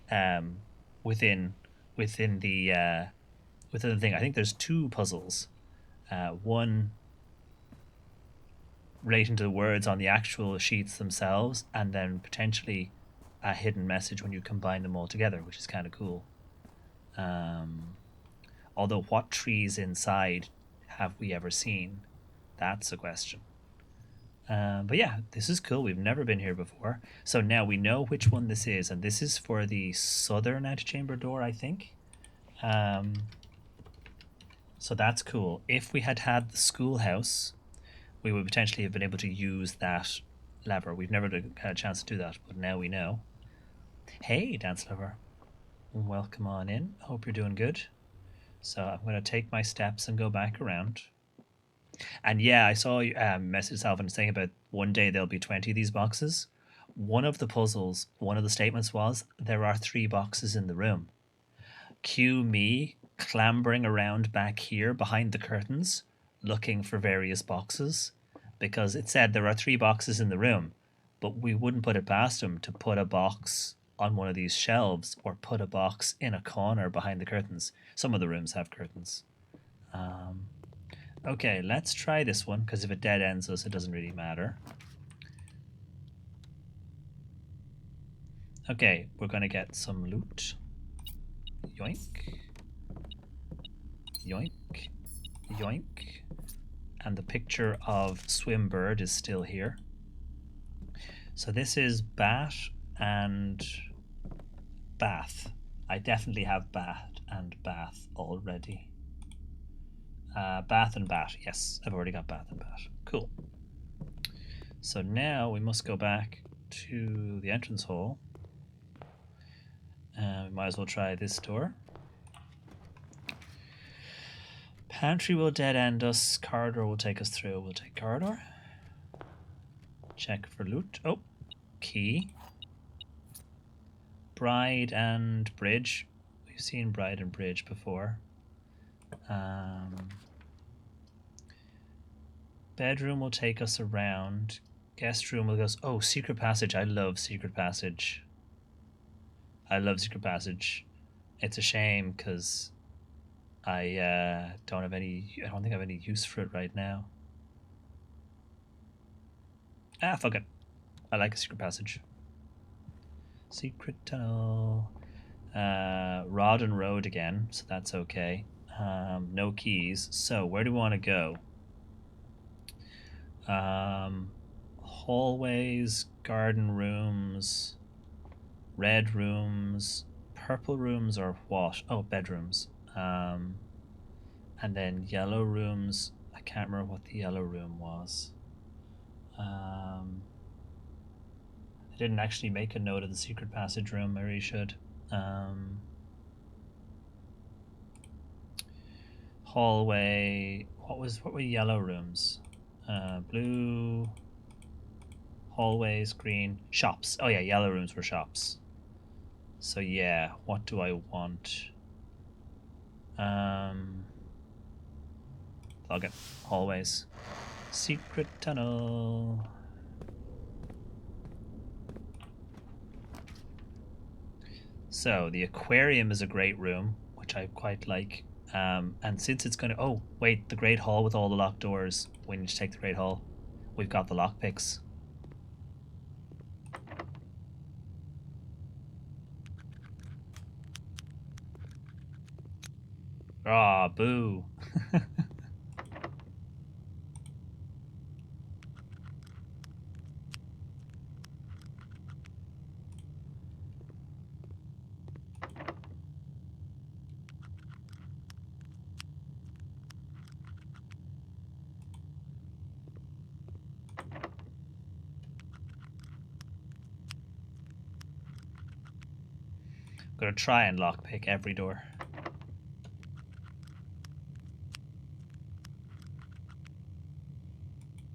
within the thing. I think there's 2 puzzles. One relating to the words on the actual sheets themselves, and then potentially a hidden message when you combine them all together, which is kind of cool. Although what trees inside have we ever seen? That's a question. But yeah, this is cool. We've never been here before. So now we know which one this is, and this is for the southern antechamber door, I think. So that's cool. If we had had the schoolhouse, we would potentially have been able to use that lever. We've never had a chance to do that, but now we know. Hey, Dance Lover. Welcome on in. Hope you're doing good. So I'm going to take my steps and go back around. And yeah, I saw you message Alvin saying about one day there'll be 20 of these boxes. One of the puzzles, one of the statements was, there are 3 boxes in the room. Cue me clambering around back here behind the curtains, looking for various boxes, because it said there are 3 boxes in the room, but we wouldn't put it past him to put a box on one of these shelves or put a box in a corner behind the curtains. Some of the rooms have curtains. Okay, let's try this one, because if it dead ends us, it doesn't really matter. Okay, we're going to get some loot. Yoink. Yoink. Yoink. And the picture of Swimbird is still here. So this is Bat and Bath. I definitely have Bat and Bath already. Bath and Bat. Yes, I've already got Bath and Bat. Cool. So now we must go back to the entrance hall. We might as well try this door. Pantry will dead end us. Corridor will take us through. We'll take corridor. Check for loot. Oh, key. Bride and bridge. We've seen bride and bridge before. Bedroom will take us around. Guest room will go. Oh, secret passage. I love secret passage. I love secret passage. It's a shame because I don't have any. I don't think I have any use for it right now. Ah, fuck it. I like a secret passage. Secret tunnel. Rod and road again, so that's okay. No keys. So where do we want to go? Hallways, garden rooms, red rooms, purple rooms, or what? Oh, bedrooms. And then yellow rooms. I can't remember what the yellow room was. I didn't actually make a note of the secret passage room. I really should. Hallway. What were yellow rooms? Blue. Hallways, green. Shops. Oh yeah, yellow rooms were shops. So yeah, what do I want? Okay, hallways. Secret tunnel. So the aquarium is a great room, which I quite like. And since it's gonna, oh wait, the Great Hall with all the locked doors. We need to take the Great Hall. We've got the lockpicks. Ah, boo. I'm gonna try and lockpick every door.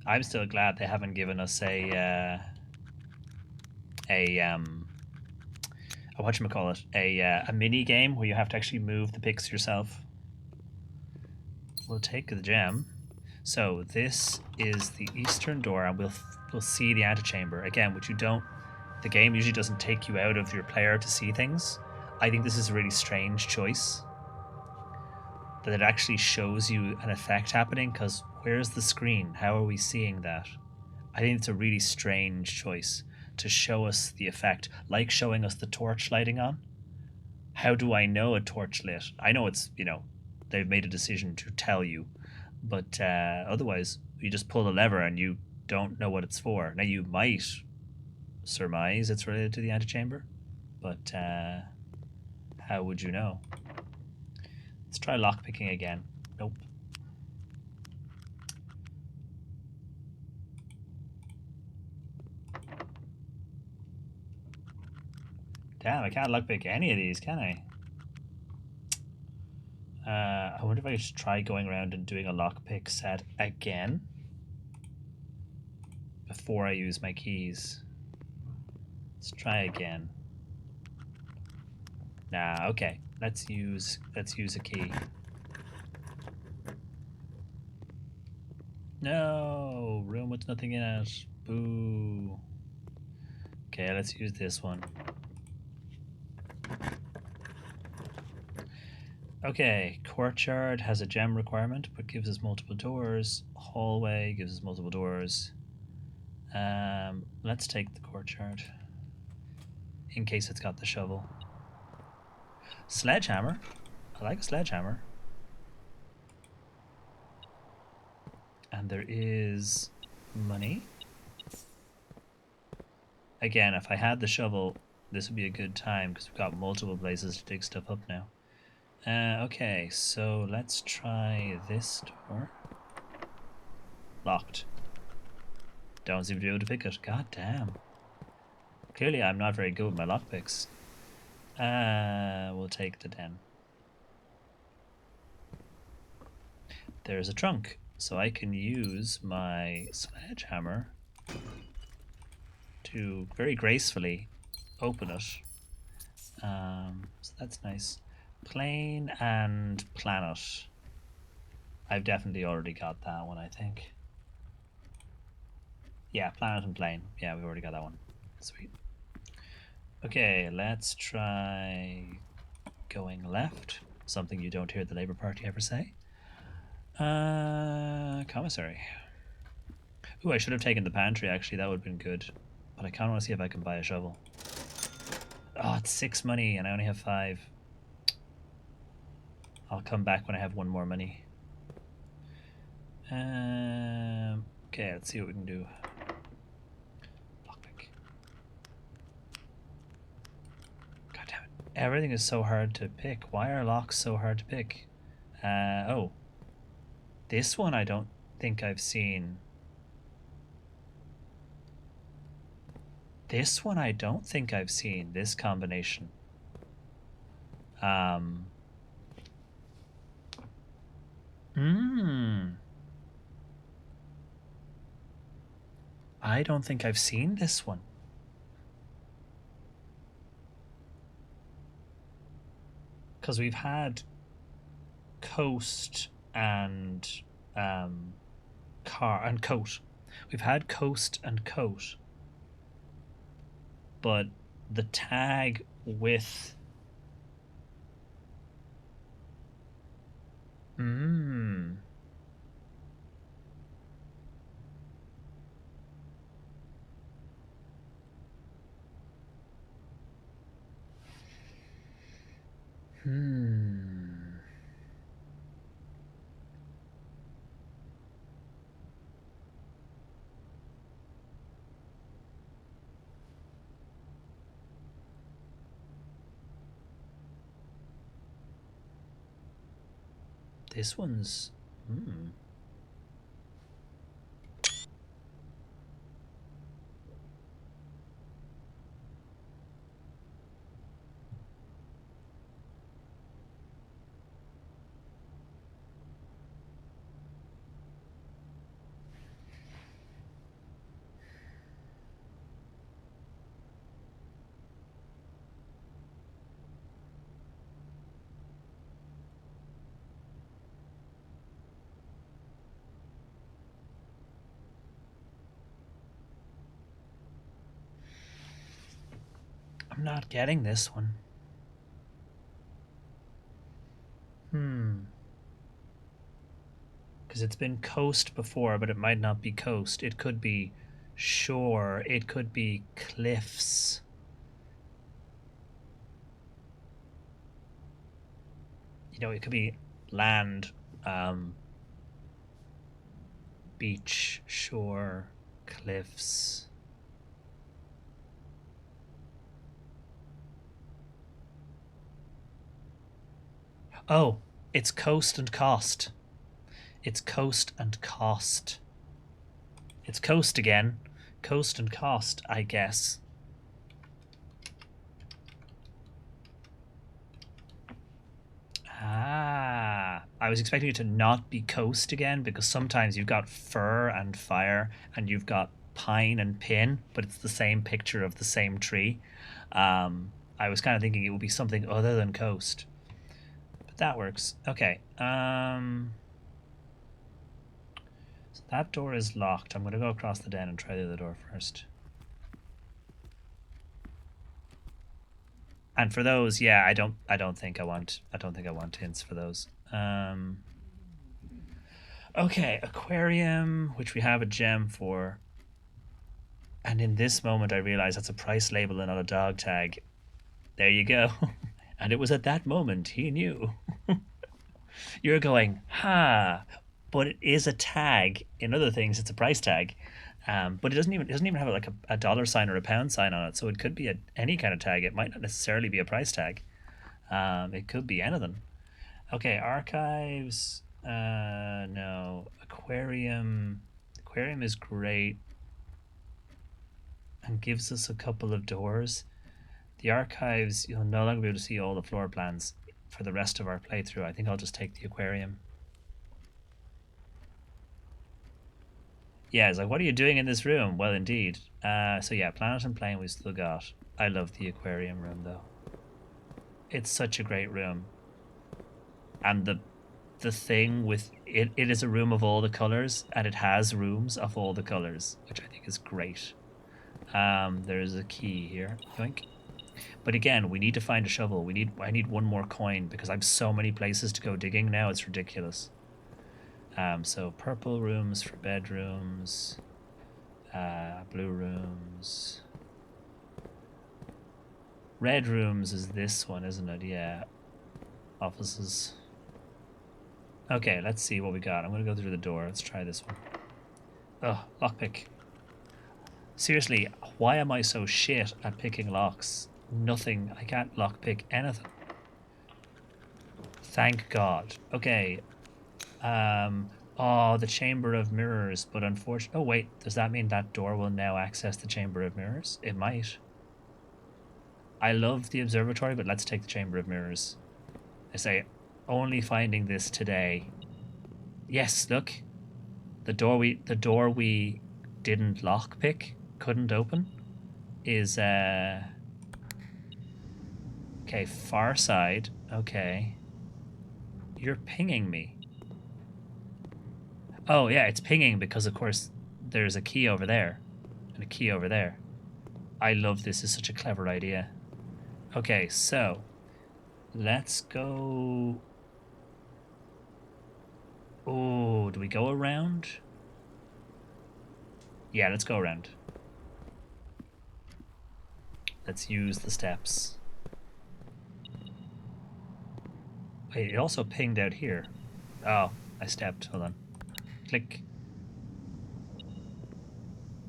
I'm still glad they haven't given us a whatchamacallit, a mini game where you have to actually move the picks yourself. We'll take the gem. So this is the eastern door, and we'll see the antechamber again, which you don't. The game usually doesn't take you out of your player to see things. I think this is a really strange choice. That it actually shows you an effect happening, because where's the screen? How are we seeing that? I think it's a really strange choice to show us the effect, like showing us the torch lighting on. How do I know a torch lit? I know it's, they've made a decision to tell you, but otherwise, you just pull the lever and you don't know what it's for. Now, you might surmise it's related to the antechamber, but how would you know? Let's try lockpicking again. Nope. Damn, I can't lockpick any of these, can I? I wonder if I should try going around and doing a lockpick set again before I use my keys. Let's try again. Nah, okay. Let's use a key. No, room with nothing in it. Boo. Okay, let's use this one. Okay, courtyard has a gem requirement, but gives us multiple doors. Hallway gives us multiple doors. Let's take the courtyard, in case it's got the shovel. Sledgehammer. I like a sledgehammer. And there is money. Again, if I had the shovel, this would be a good time, because we've got multiple places to dig stuff up now. Okay, so let's try this door. Locked. Don't seem to be able to pick it. God damn. Clearly I'm not very good with my lockpicks. We'll take the den. There's a trunk, so I can use my sledgehammer to very gracefully open it. So that's nice. Plane and planet. I've definitely already got that one, I think. Yeah, planet and plane. Yeah, we've already got that one. Sweet. Okay, let's try going left. Something you don't hear the Labour Party ever say. Commissary. Ooh, I should have taken the pantry, actually. That would have been good. But I kind of want to see if I can buy a shovel. Oh, it's 6 money and I only have 5. I'll come back when I have 1 more money. Okay, let's see what we can do. Lockpick. God damn it. Everything is so hard to pick. Why are locks so hard to pick? Oh. This one I don't think I've seen. This one I don't think I've seen, this combination. I don't think I've seen this one. Because we've had coast and car and coat. We've had coast and coat. But the tag with This one's I'm not getting this one. Because it's been coast before, but it might not be coast. It could be shore. It could be cliffs. You know, it could be land, beach, shore, cliffs. Oh, it's coast and cost. It's coast and cost. It's coast again. Coast and cost, I guess. Ah, I was expecting it to not be coast again because sometimes you've got fir and fire and you've got pine and pin, but it's the same picture of the same tree. I was kind of thinking it would be something other than coast. But that works. Okay. So that door is locked. I'm going to go across the den and try the other door first. And for those, yeah, I don't think I want hints for those. Okay, aquarium, which we have a gem for. And in this moment, I realize that's a price label and not a dog tag. There you go. And it was at that moment he knew. You're going, ha! But it is a tag. In other things, it's a price tag. But it doesn't even have like a dollar sign or a pound sign on it. So it could be any kind of tag. It might not necessarily be a price tag. It could be anything. Okay, archives. No. Aquarium. Aquarium is great and gives us a couple of doors. The archives, you'll no longer be able to see all the floor plans for the rest of our playthrough. I think I'll just take the aquarium. Yeah, it's like, what are you doing in this room? Well, indeed. So yeah, planet and plane we still got. I love the aquarium room, though. It's such a great room. And the thing with it is a room of all the colors, and it has rooms of all the colors, which I think is great. There's a key here. Yoink. But again, we need to find a shovel. I need one more coin because I have so many places to go digging now. It's ridiculous. So purple rooms for bedrooms, blue rooms. Red rooms is this one, isn't it? Yeah. Offices. Okay, let's see what we got. I'm going to go through the door. Let's try this one. Oh, lockpick. Seriously, why am I so shit at picking locks? Nothing. I can't lockpick anything. Thank God. Okay. Oh, the Chamber of Mirrors, but unfortunately... Oh, wait. Does that mean that door will now access the Chamber of Mirrors? It might. I love the observatory, but let's take the Chamber of Mirrors. I say, only finding this today. Yes, look. The door we didn't lockpick, couldn't open, is okay, far side. Okay. You're pinging me. Oh yeah, it's pinging because of course there's a key over there and a key over there. I love this. It's such a clever idea. Okay, so let's go. Oh, do we go around? Yeah, let's go around. Let's use the steps. Wait, it also pinged out here. Oh, I stepped. Hold on. Click.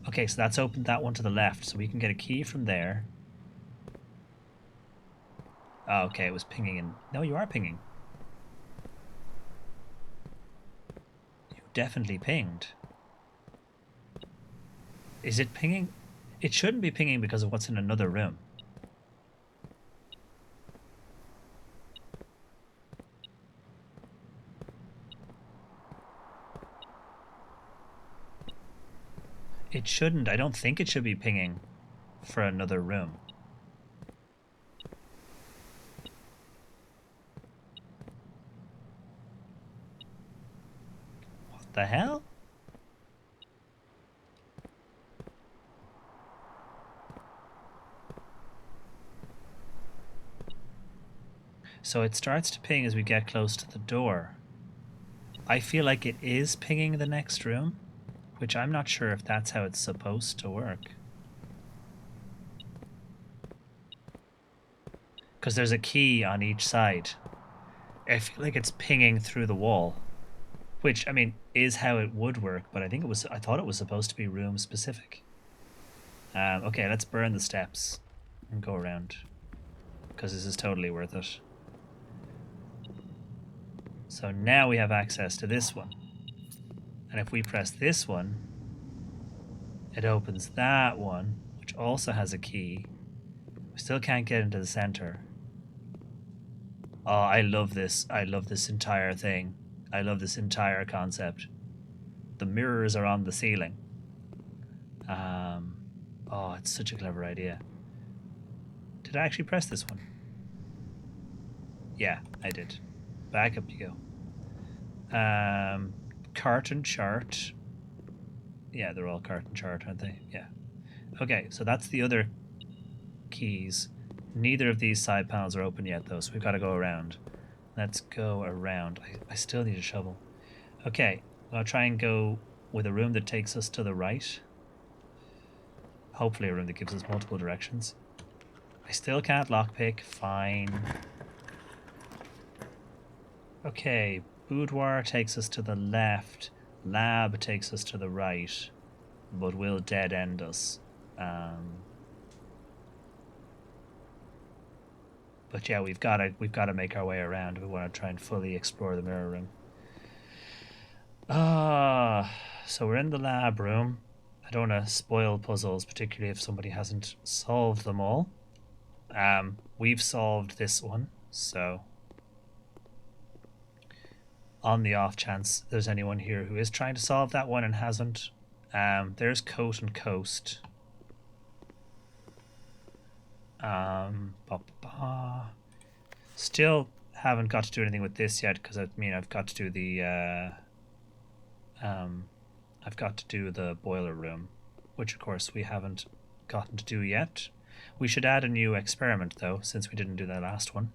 Okay, so that's opened that one to the left, so we can get a key from there. Oh, okay, it was pinging in. No, you are pinging. You definitely pinged. Is it pinging? It shouldn't be pinging because of what's in another room. It shouldn't. I don't think it should be pinging for another room. What the hell? So it starts to ping as we get close to the door. I feel like it is pinging the next room, which I'm not sure if that's how it's supposed to work. Because there's a key on each side. I feel like it's pinging through the wall, which, I mean, is how it would work, but I thought it was supposed to be room specific. Okay, let's burn the steps and go around, because this is totally worth it. So now we have access to this one. And if we press this one, it opens that one, which also has a key. We still can't get into the center. Oh, I love this. I love this entire thing. I love this entire concept. The mirrors are on the ceiling. Oh, it's such a clever idea. Did I actually press this one? Yeah, I did. Back up you go. Cart and chart. Yeah, they're all cart and chart, aren't they? Yeah. Okay, so that's the other keys. Neither of these side panels are open yet, though, so we've got to go around. Let's go around. I still need a shovel. Okay, I'll try and go with a room that takes us to the right. Hopefully a room that gives us multiple directions. I still can't lockpick. Fine. Okay, boudoir takes us to the left. Lab takes us to the right, but will dead end us. But yeah, we've got to make our way around if we want to try and fully explore the mirror room. So we're in the lab room. I don't want to spoil puzzles, particularly if somebody hasn't solved them all. We've solved this one, so on the off chance there's anyone here who is trying to solve that one and hasn't, there's Coat and Coast. Still haven't got to do anything with this yet, because I mean I've got to do the boiler room, which of course we haven't gotten to do yet. We should add a new experiment though, since we didn't do that last one.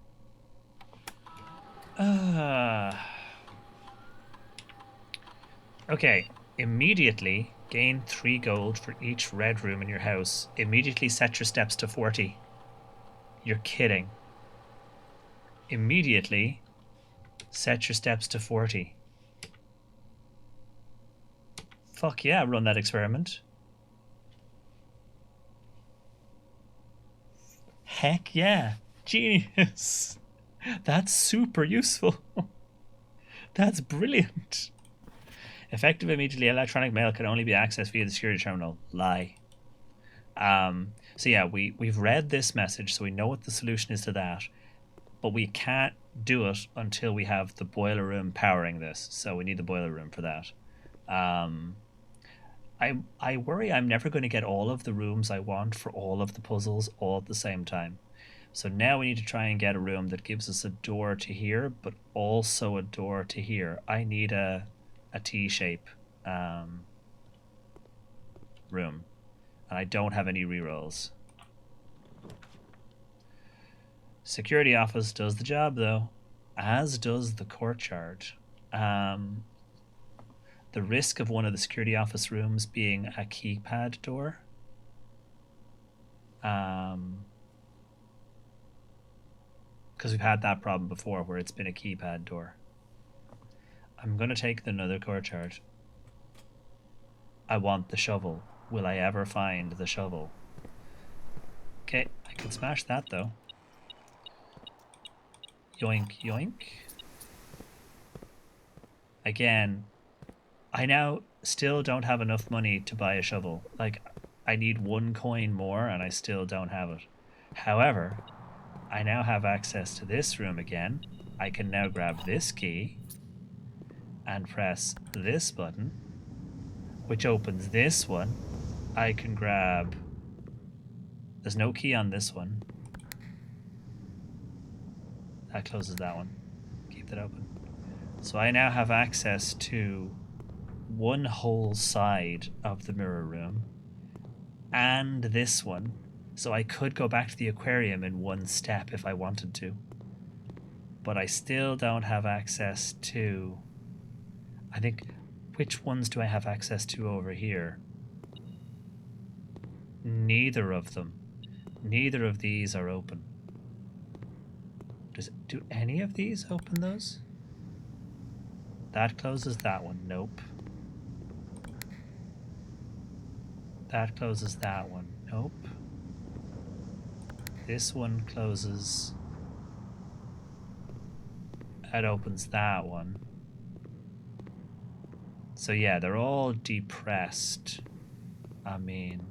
Okay, immediately gain 3 gold for each red room in your house. Immediately set your steps to 40. You're kidding. Immediately set your steps to 40. Fuck yeah, run that experiment. Heck yeah. Genius. That's super useful. That's brilliant. Effective immediately, electronic mail can only be accessed via the security terminal. Lie. So yeah, we've read this message, so we know what the solution is to that. But we can't do it until we have the boiler room powering this. So we need the boiler room for that. I worry I'm never going to get all of the rooms I want for all of the puzzles all at the same time. So now we need to try and get a room that gives us a door to here, but also a door to here. I need a T-shape room. And I don't have any rerolls. Security office does the job, though. As does the courtyard. The risk of one of the security office rooms being a keypad door. Because we've had that problem before where it's been a keypad door. I'm going to take the nether courtyard. I want the shovel. Will I ever find the shovel? Okay, I can smash that though. Yoink, yoink. Again, I now still don't have enough money to buy a shovel. Like, I need 1 coin more and I still don't have it. However, I now have access to this room again. I can now grab this key and press this button, which opens this one. I can grab... There's no key on this one. That closes that one. Keep that open. So I now have access to one whole side of the mirror room and this one. So I could go back to the aquarium in one step if I wanted to. but I still don't have access to... I think... Which ones do I have access to over here? Neither of them. Neither of these are open. Do any of these open those? That closes that one. Nope. That closes that one. Nope. This one closes. That opens that one. So yeah, they're all depressed. I mean...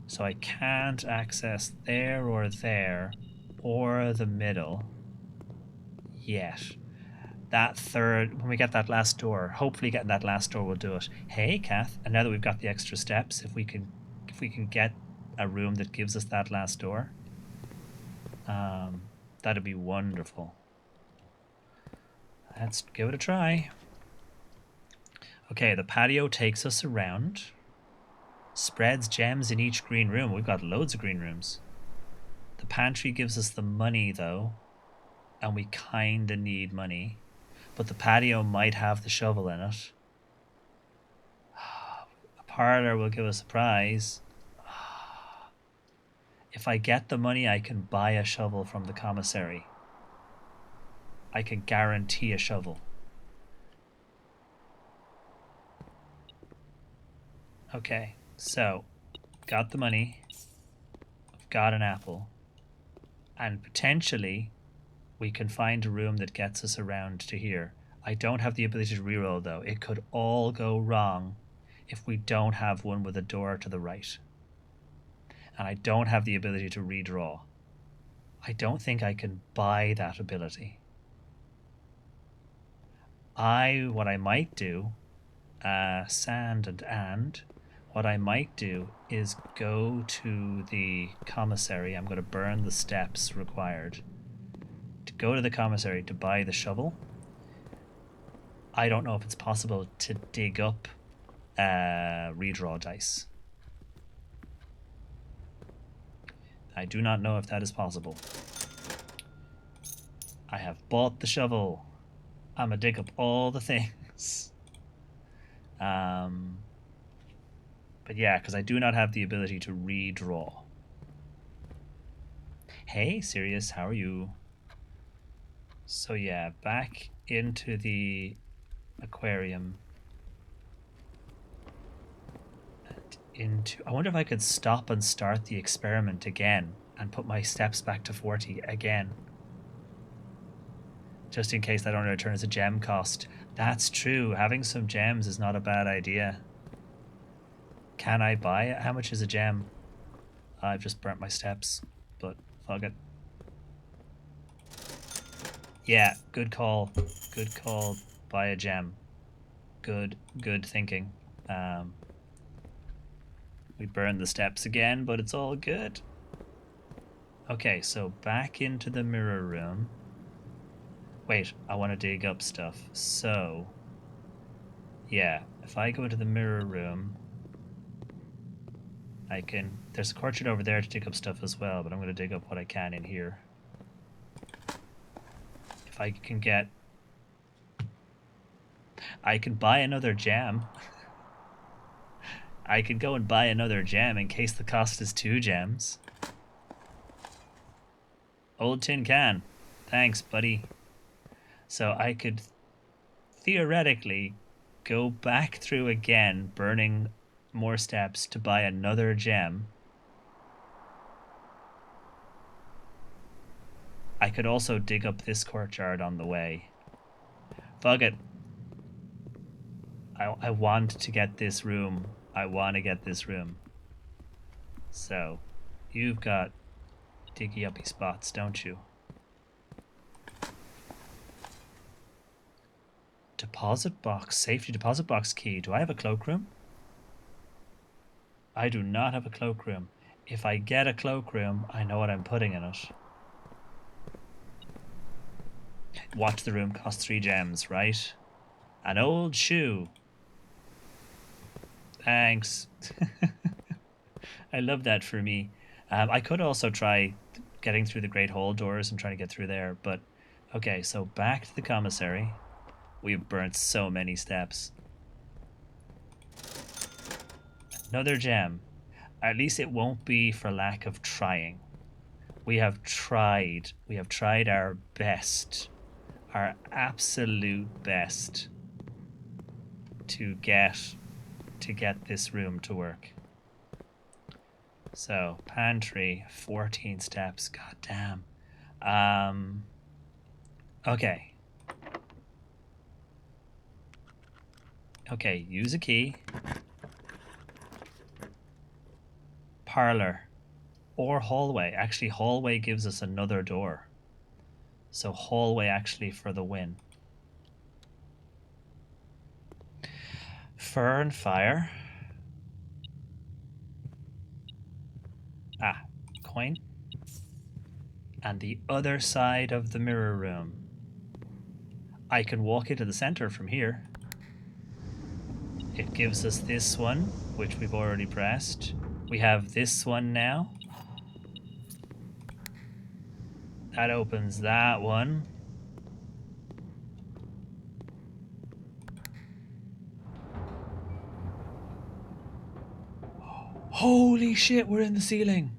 So I can't access there or the middle yet. That third, when we get that last door, hopefully getting that last door will do it. Hey, Kath, and now that we've got the extra steps, if we can get a room that gives us that last door, that'd be wonderful. Let's give it a try. Okay, the patio takes us around. Spreads gems in each green room. We've got loads of green rooms. The pantry gives us the money, though. And we kinda need money. But the patio might have the shovel in it. A parlor will give us a prize. If I get the money, I can buy a shovel from the commissary. I can guarantee a shovel. Okay, so got the money. I've got an apple. And potentially we can find a room that gets us around to here. I don't have the ability to reroll though. It could all go wrong if we don't have one with a door to the right. And I don't have the ability to redraw. I don't think I can buy that ability. What I might do, what I might do is go to the commissary. I'm going to burn the steps required to go to the commissary to buy the shovel. I don't know if it's possible to dig up redraw dice. I do not know if that is possible. I have bought the shovel. I'm gonna dig up all the things. But yeah, because I do not have the ability to redraw. Hey, Sirius, how are you? So yeah, back into the aquarium. I wonder if I could stop and start the experiment again and put my steps back to 40 again. Just in case that only returns a gem cost. That's true. Having some gems is not a bad idea. Can I buy it? How much is a gem? I've just burnt my steps, but fuck it. Yeah, good call. Good call. Buy a gem. Good thinking. We burned the steps again, but it's all good. Okay, so back into the mirror room. Wait, I want to dig up stuff. So, yeah, if I go into the mirror room, I can... There's a courtyard over there to dig up stuff as well, but I'm going to dig up what I can in here. If I can get... I can buy another gem. I could go and buy another gem in case the cost is 2 gems. Old tin can. Thanks, buddy. So I could theoretically go back through again, burning more steps to buy another gem. I could also dig up this courtyard on the way. Fuck it. I want to get this room. I want to get this room. So, you've got diggy uppy spots, don't you? Deposit box, safety deposit box key. Do I have a cloakroom? I do not have a cloakroom. If I get a cloakroom, I know what I'm putting in it. Watch the room costs 3 gems, right? An old shoe. Thanks. I love that for me. I could also try getting through the Great Hall doors and trying to get through there. But okay, so back to the commissary. We've burnt so many steps. Another gem. At least it won't be for lack of trying. We have tried. We have tried our best. Our absolute best to get this room to work. So, pantry, 14 steps. God damn. Okay. Okay, use a key. Parlor. Or hallway. Actually, hallway gives us another door. So hallway actually for the win. Fur and fire. Ah, coin. And the other side of the mirror room. I can walk into the center from here. It gives us this one, which we've already pressed. We have this one now. That opens that one. Holy shit, we're in the ceiling.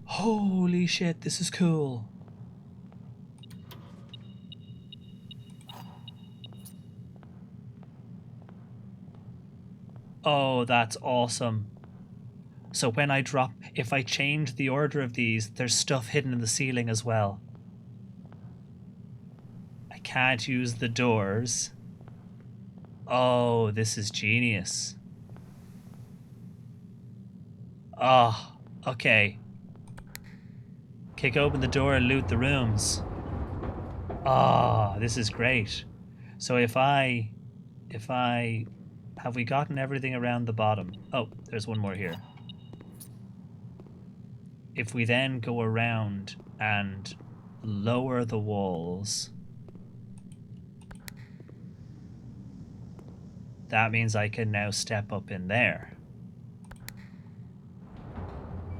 Holy shit, this is cool. Oh, that's awesome. So when I drop, if I change the order of these, there's stuff hidden in the ceiling as well. I can't use the doors. Oh, this is genius. Oh, okay. Kick open the door and loot the rooms. Ah, oh, this is great. So if I, have we gotten everything around the bottom? Oh, there's one more here. If we then go around and lower the walls, that means I can now step up in there.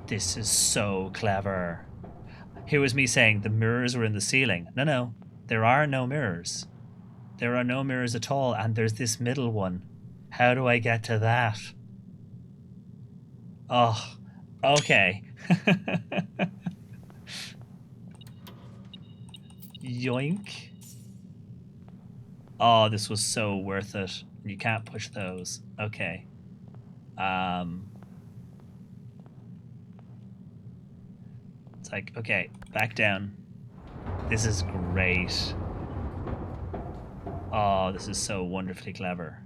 This is so clever. Here was me saying the mirrors were in the ceiling. No, no, there are no mirrors. There are no mirrors at all, and there's this middle one. How do I get to that? Oh, okay. Yoink. Oh, this was so worth it. You can't push those. Okay. It's like, okay, back down. This is great. Oh, this is so wonderfully clever.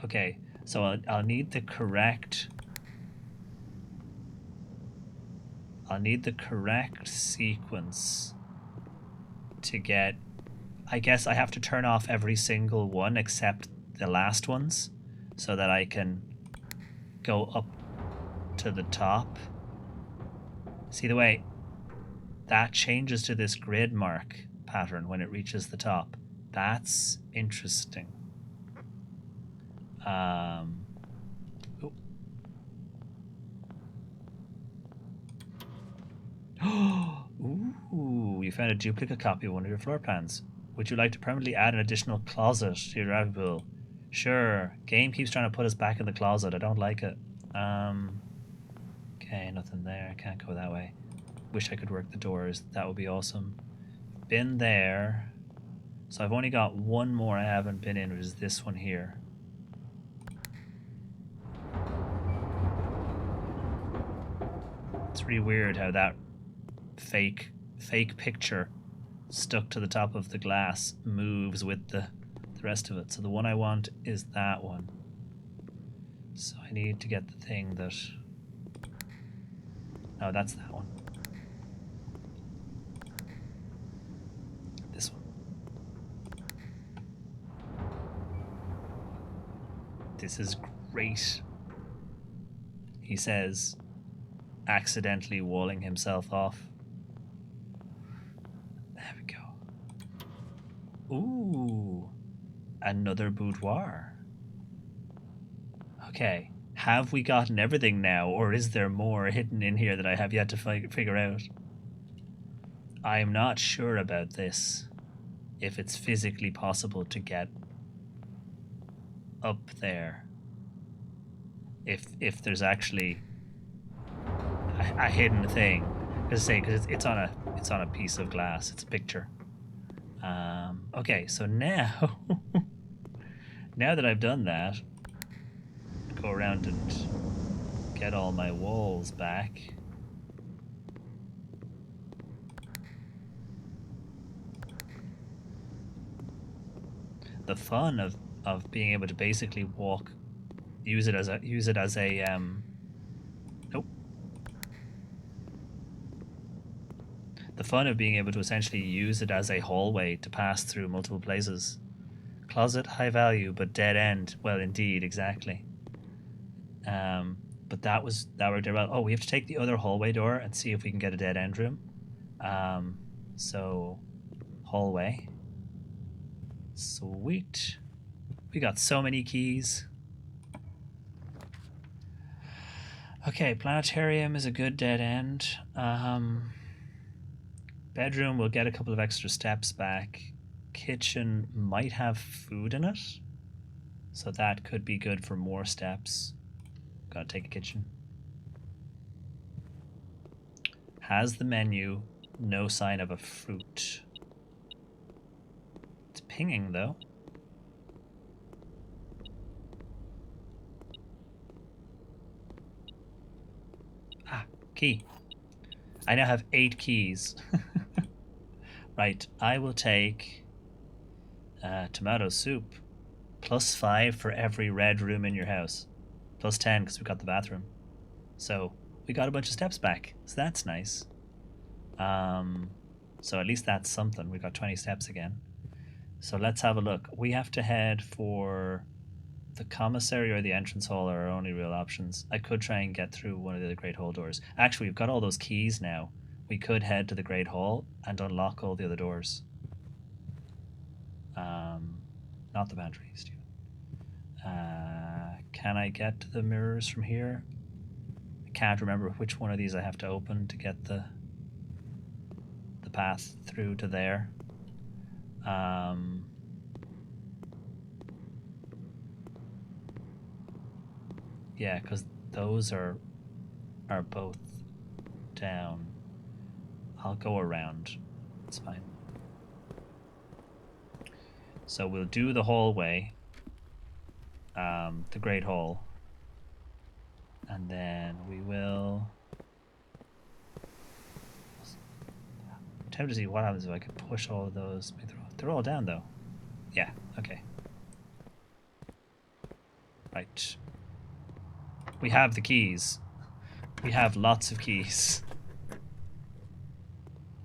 Okay, so I'll need the correct... I'll need the correct sequence to get... I guess I have to turn off every single one except the last ones so that I can go up to the top. See the way that changes to this grid mark pattern when it reaches the top. That's interesting. Oh. Ooh, you found a duplicate copy of one of your floor plans. Would you like to permanently add an additional closet to your rabbit pool? Sure. Game keeps trying to put us back in the closet. I don't like it. Okay, nothing there. Can't go that way. Wish I could work the doors. That would be awesome. Been there. So I've only got one more I haven't been in, which is this one here. It's really weird how that fake picture stuck to the top of the glass moves with the rest of it. So the one I want is that one. So I need to get the thing that... No, that's that one. This one. This is great. He says, accidentally walling himself off. There we go. Ooh, another boudoir. Okay, have we gotten everything now, or is there more hidden in here that I have yet to figure out? I'm not sure about this. If it's physically possible to get up there. If there's actually a hidden thing. Because it's on a piece of glass. It's a picture. Okay, so now now that I've done that, go around and get all my walls back. The fun of being able to basically walk, use it as a nope. The fun of being able to essentially use it as a hallway to pass through multiple places. Closet, high value, but dead end. Well, indeed, exactly. But that worked out well. Oh, we have to take the other hallway door and see if we can get a dead end room. So, hallway. Sweet. We got so many keys. Okay, planetarium is a good dead end. Bedroom, we'll get a couple of extra steps back. Kitchen might have food in it, so that could be good for more steps. Gotta take a kitchen. Has the menu, no sign of a fruit. It's pinging though. Ah, key. I now have 8 keys. Right, I will take tomato soup. +5 for every red room in your house. +10 because we got the bathroom. So we got a bunch of steps back. So that's nice. So at least that's something. We got 20 steps again. So let's have a look. We have to head for the commissary or the entrance hall are our only real options. I could try and get through one of the other Great Hall doors. Actually, we've got all those keys now. We could head to the Great Hall and unlock all the other doors. Not the pantry, Stephen. Can I get to the mirrors from here? I can't remember which one of these I have to open to get the path through to there. Yeah, because those are both down. I'll go around. It's fine. So we'll do the hallway, the Great Hall, and then we will. I'm tempted to see what happens if I could push all of those. They're all down though. Yeah. Okay. Right. We have the keys. We have lots of keys.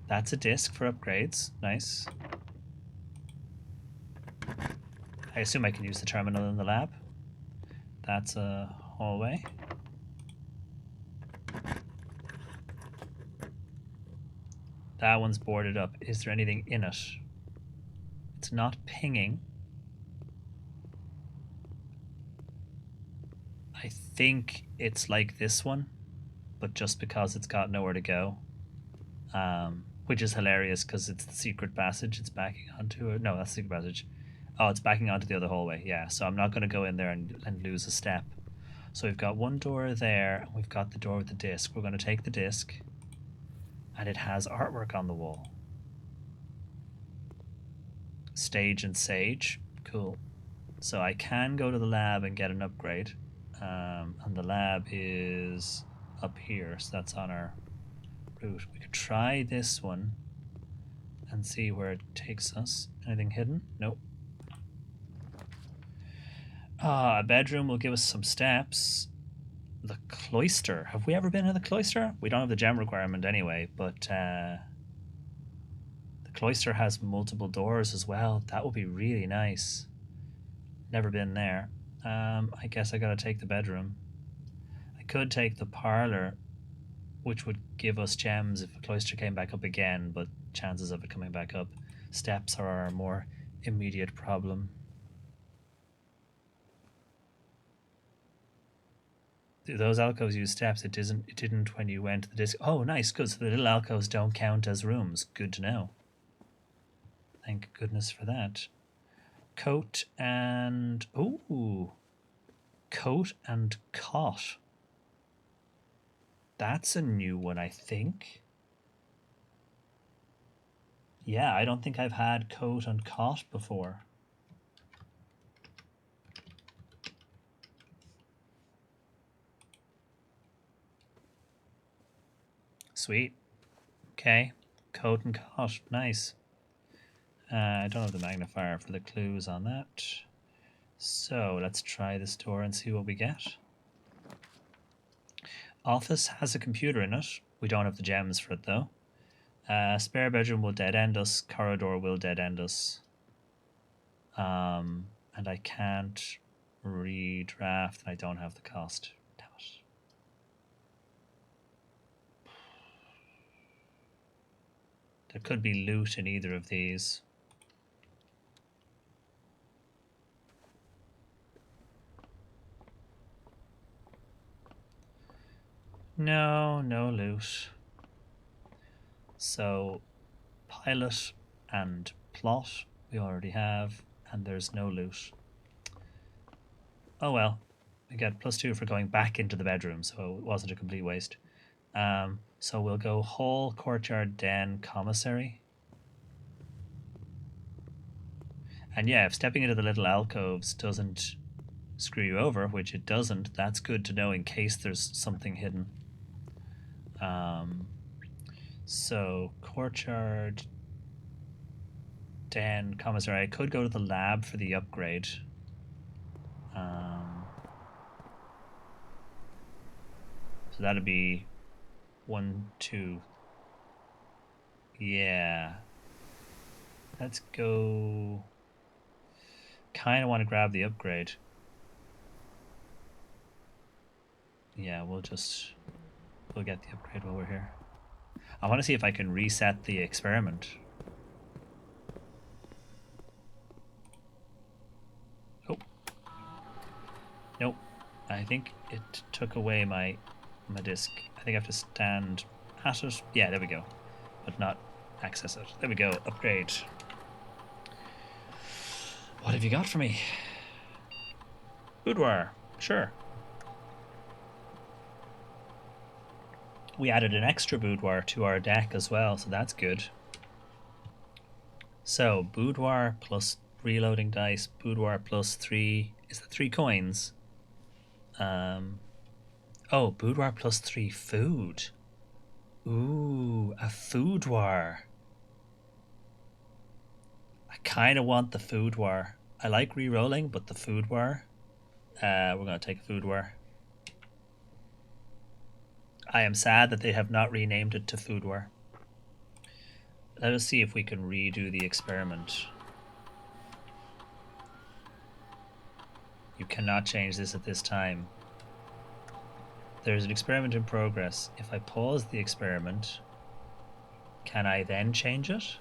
That's a disc for upgrades. Nice. I assume I can use the terminal in the lab. That's a hallway. That one's boarded up. Is there anything in it? It's not pinging. I think it's like this one, but just because it's got nowhere to go. Which is hilarious because it's the secret passage it's backing onto. No, that's the secret passage. Oh, it's backing onto the other hallway. Yeah, so I'm not going to go in there and lose a step. So we've got one door there, and we've got the door with the disc. We're going to take the disc, and it has artwork on the wall. Stage and Sage. Cool. So I can go to the lab and get an upgrade. And the lab is up here, so that's on our route. We could try this one and see where it takes us. Anything hidden? Nope. A bedroom will give us some steps. The cloister. Have we ever been in the cloister? We don't have the gem requirement anyway, but the cloister has multiple doors as well. That would be really nice. Never been there. I guess I gotta take the bedroom. I could take the parlor, which would give us gems if the cloister came back up again, but chances of it coming back up. Steps are our more immediate problem. Those alcoves use steps. It didn't. It didn't when you went to the disc. Oh, nice, good. So the little alcoves don't count as rooms. Good to know. Thank goodness for that. Coat and coat and cot. That's a new one, I think. Yeah, I don't think I've had coat and cot before. Sweet. Okay. Coat and cot. Nice. I don't have the magnifier for the clues on that. So let's try this door and see what we get. Office has a computer in it. We don't have the gems for it though. Spare bedroom will dead end us. Corridor will dead end us. And I can't redraft. I don't have the cost. Damn it. There could be loot in either of these. No, no loot. So, pilot and plot we already have, and there's no loot. Oh well, we get +2 for going back into the bedroom, so it wasn't a complete waste. So we'll go hall, courtyard, den, commissary. And yeah, if stepping into the little alcoves doesn't screw you over, which it doesn't, that's good to know in case there's something hidden. So courtyard, den, commissary. I could go to the lab for the upgrade. So that'd be 1, 2. Yeah. Let's go. Kind of want to grab the upgrade. Yeah, we'll get the upgrade while we're here. I want to see if I can reset the experiment. Oh. Nope. I think it took away my disc. I think I have to stand at it. Yeah, there we go. But not access it. There we go. Upgrade. What have you got for me? Boudoir. Sure. We added an extra boudoir to our deck as well, so that's good. So, boudoir plus reloading dice, boudoir plus 3. Is that 3 coins? Oh, boudoir plus 3 food. Ooh, a foudoir. I kind of want the foudoir. I like re-rolling, but the foudoir. We're going to take a foudoir. I am sad that they have not renamed it to foudoir. Let us see if we can redo the experiment. You cannot change this at this time. There's an experiment in progress. If I pause the experiment, can I then change it?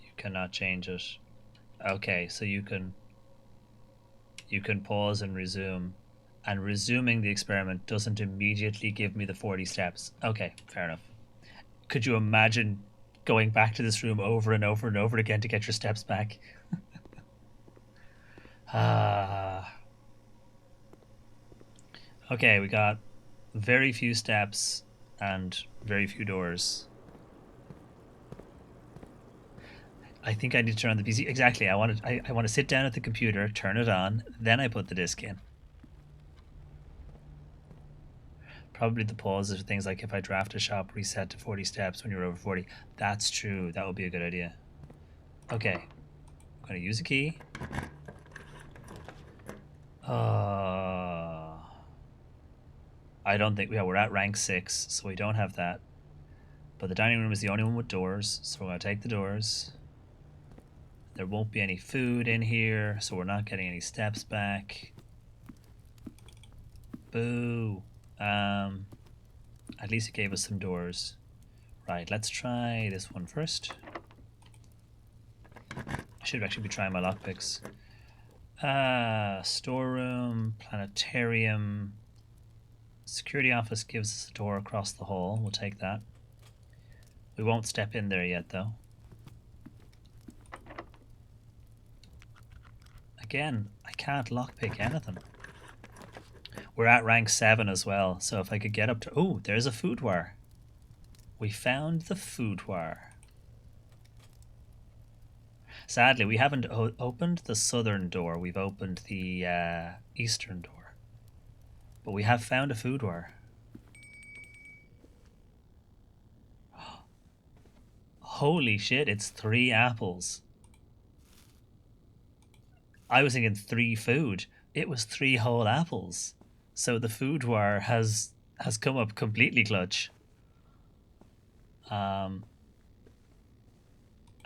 You cannot change it. Okay, so you can pause and resume. And resuming the experiment doesn't immediately give me the 40 steps. Okay, fair enough. Could you imagine going back to this room over and over and over again to get your steps back? Okay, we got very few steps and very few doors. I think I need to turn on the PC. Exactly, I want to sit down at the computer, turn it on, then I put the disc in. Probably the pauses are things like if I draft a shop, reset to 40 steps when you're over 40. That's true. That would be a good idea. Okay. I'm going to use a key. I don't think... Yeah, we're at rank 6, so we don't have that. But the dining room is the only one with doors, so we're going to take the doors. There won't be any food in here, so we're not getting any steps back. Boo. At least it gave us some doors. Right, let's try this one first. I should actually be trying my lockpicks. Storeroom, planetarium. Security office gives us a door across the hall. We'll take that. We won't step in there yet, though. Again, I can't lockpick anything. We're at rank 7 as well, so if I could get up to... Oh, there's a food wire. We found the food wire. Sadly, we haven't opened the southern door. We've opened the eastern door. But we have found a food wire. Holy shit, it's 3 apples. I was thinking 3 food. It was 3 whole apples. So the food wire has come up completely clutch. I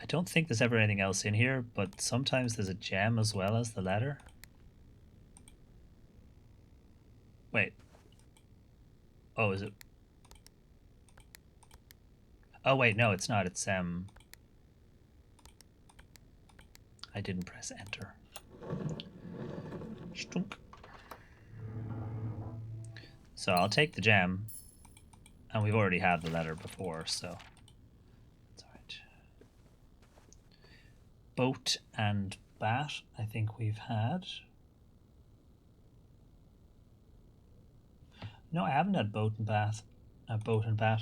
don't think there's ever anything else in here, but sometimes there's a gem as well as the letter. Wait. Oh, is it? Oh, wait, no, it's not. It's, I didn't press enter. Stunk. So I'll take the gem. And we've already had the letter before, so... That's alright. Boat and bat, I think we've had. No, I haven't had boat and bath. Boat and bat.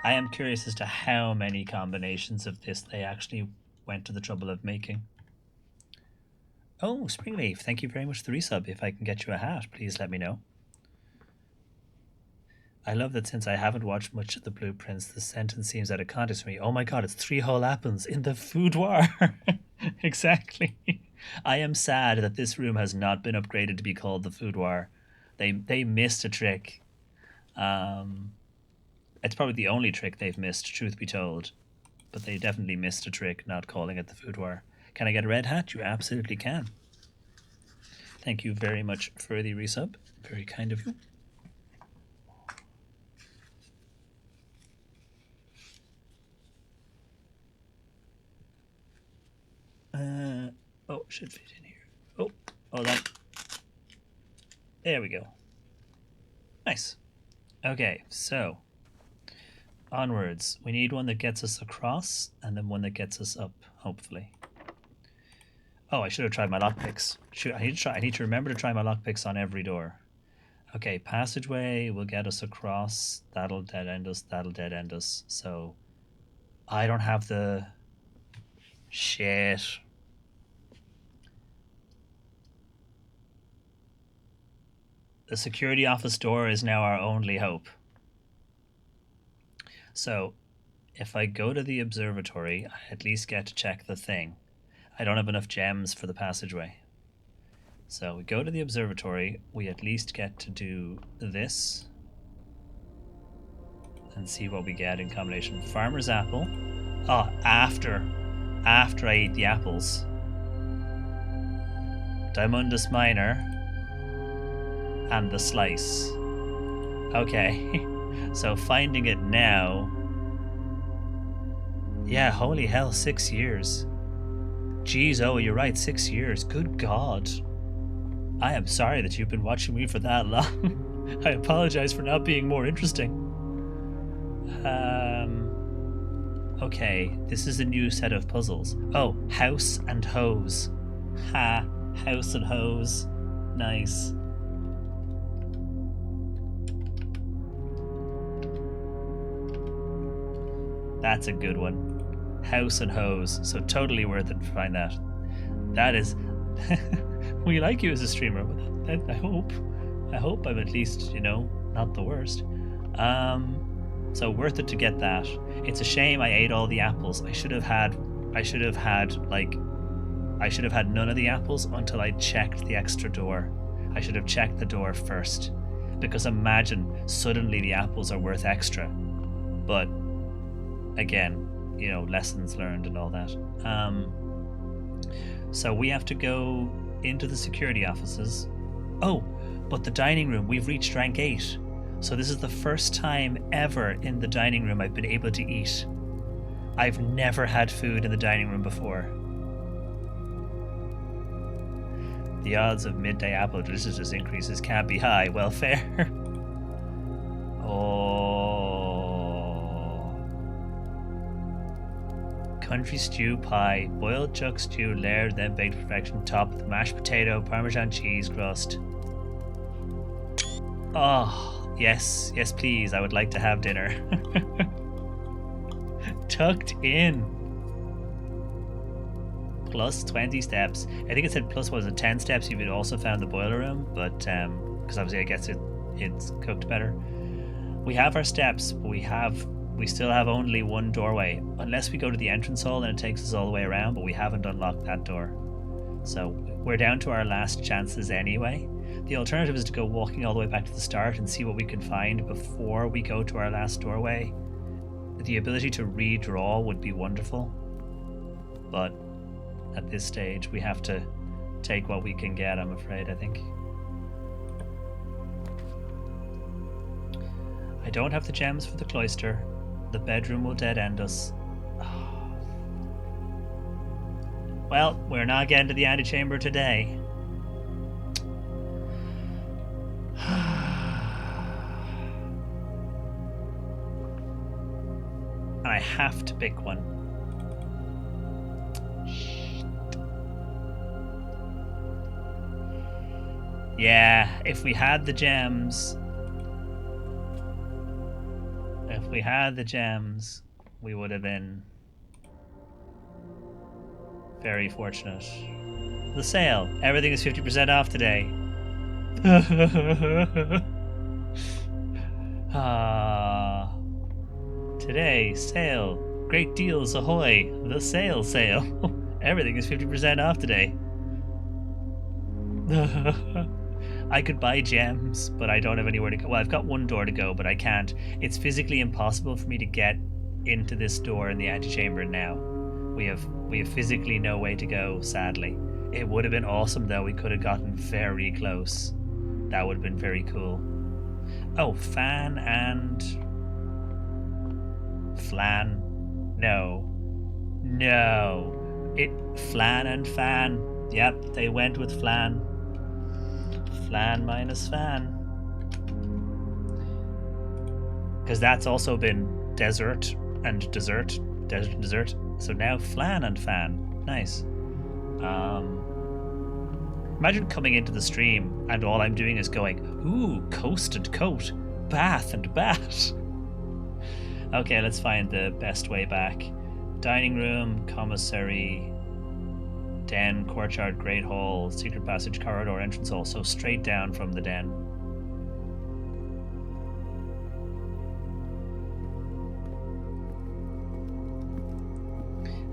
I am curious as to how many combinations of this they actually went to the trouble of making. Oh, Springleaf, thank you very much for the resub. If I can get you a hat, please let me know. I love that since I haven't watched much of the blueprints, the sentence seems out of context for me. Oh my god, it's 3 whole apples in the food wire. Exactly. I am sad that this room has not been upgraded to be called the food wire. They missed a trick. It's probably the only trick they've missed, truth be told. But they definitely missed a trick not calling it the food wire. Can I get a red hat? You absolutely can. Thank you very much for the resub. Very kind of you. Oh, should fit in here. Oh, hold on. There we go. Nice. Okay, so onwards. We need one that gets us across, and then one that gets us up, hopefully. Oh, I should have tried my lockpicks. Shoot, I need to remember to try my lockpicks on every door. Okay, passageway will get us across. That'll dead end us. That'll dead end us. So I don't have the shit. The security office door is now our only hope. So if I go to the observatory, I at least get to check the thing. I don't have enough gems for the passageway. So we go to the observatory, we at least get to do this and see what we get in combination. Farmer's apple. Oh, after I eat the apples. Diamondus minor. And the slice. Okay. So finding it now. Yeah, holy hell, 6 years. Jeez, oh, you're right, 6 years. Good God. I am sorry that you've been watching me for that long. I apologize for not being more interesting. Okay, this is a new set of puzzles. Oh, house and hose. Ha, house and hose. Nice. That's a good one. House and hose. So totally worth it to find that. That is... we like you as a streamer, but I hope I'm at least, you know, not the worst. So worth it to get that. It's a shame I ate all the apples. I should have had none of the apples until I checked the extra door. I should have checked the door first. Because imagine suddenly the apples are worth extra. But again, you know, lessons learned and all that. So we have to go into the security offices. Oh, but the dining room, we've reached rank 8. So this is the first time ever in the dining room I've been able to eat. I've never had food in the dining room before. The odds of midday apple deliciousness increases can't be high. Well, fair. Oh. Country stew pie. Boiled chuck stew, layered, then baked to perfection. Topped with mashed potato, Parmesan cheese crust. Oh, yes. Yes, please. I would like to have dinner. Tucked in. Plus 20 steps. I think it said plus, was it 10 steps? You would also found the boiler room, but because obviously I guess it's cooked better. We have our steps, but we still have only one doorway. Unless we go to the entrance hall and it takes us all the way around, but we haven't unlocked that door. So we're down to our last chances anyway. The alternative is to go walking all the way back to the start and see what we can find before we go to our last doorway. The ability to redraw would be wonderful, but at this stage we have to take what we can get, I'm afraid, I think. I don't have the gems for the cloister. The bedroom will dead end us. Well, we're not getting to the antechamber today. And I have to pick one. Yeah, if we had the gems... If we had the gems, we would have been very fortunate. The sale. Everything is 50% off today. Today, sale. Great deals ahoy. The sale. Everything is 50% off today. I could buy gems, but I don't have anywhere to go. Well, I've got one door to go, but I can't. It's physically impossible for me to get into this door in the antechamber now. We have physically no way to go, sadly. It would have been awesome, though. We could have gotten very close. That would have been very cool. Oh, fan and... Flan. No. Flan and fan. Yep, they went with flan. Flan minus fan. Because that's also been desert and dessert. Desert and dessert. So now flan and fan. Nice. Imagine coming into the stream and all I'm doing is going, ooh, coast and coat, bath and bat. Okay, let's find the best way back. Dining room, commissary, den, courtyard, great hall, secret passage, corridor, entrance hall. So straight down from the den.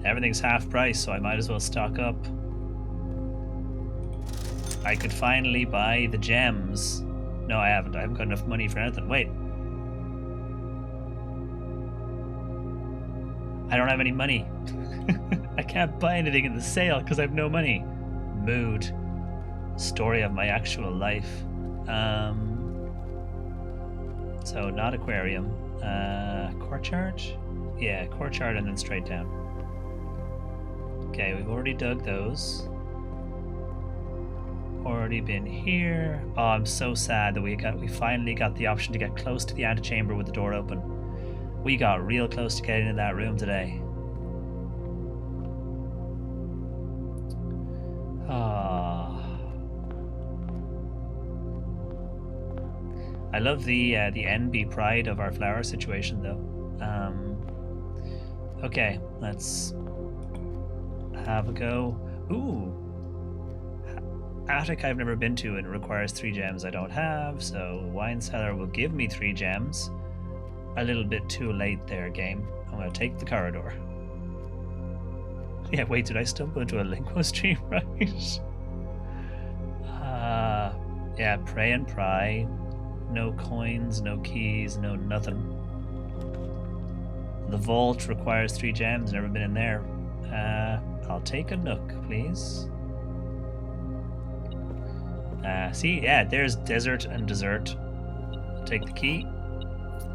Everything's half price, so I might as well stock up. I could finally buy the gems. No, I haven't. I haven't got enough money for anything. Wait. I don't have any money. I can't buy anything in the sale because I have no money. Mood. Story of my actual life. So not aquarium. Courtyard? Yeah, courtyard and then straight down. Okay, we've already dug those. Already been here. Oh, I'm so sad that we finally got the option to get close to the antechamber with the door open. We got real close to getting in that room today. I love the NB pride of our flower situation, though. Okay, let's have a go. Ooh, attic I've never been to, and it requires 3 gems I don't have. So wine cellar will give me 3 gems. A little bit too late there, game. I'm gonna take the corridor. Yeah, wait, did I stumble into a Linguo stream, right? Yeah, pray and pry. No coins, no keys, no nothing. The vault requires 3 gems, never been in there. I'll take a nook, please. See, yeah, there's desert and dessert. I'll take the key.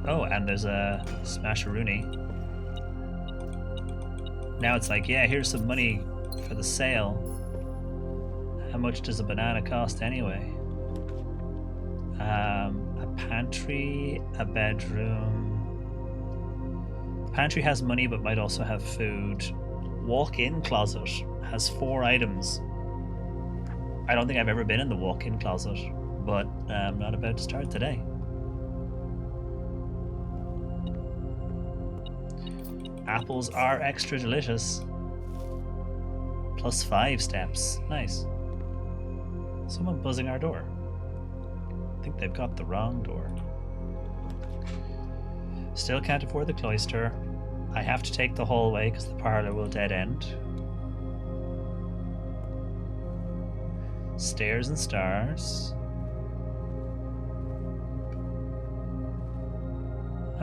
Oh, and there's a smasharoonie. Now it's like, yeah, here's some money for the sale. How much does a banana cost anyway? A pantry, a bedroom. The pantry has money but might also have food. Walk-in closet has 4 items. I don't think I've ever been in the walk-in closet, but I'm not about to start today. Apples are extra delicious. Plus 5 steps. Nice. Someone buzzing our door. I think they've got the wrong door. Still can't afford the cloister. I have to take the hallway because the parlor will dead end. Stairs and stars.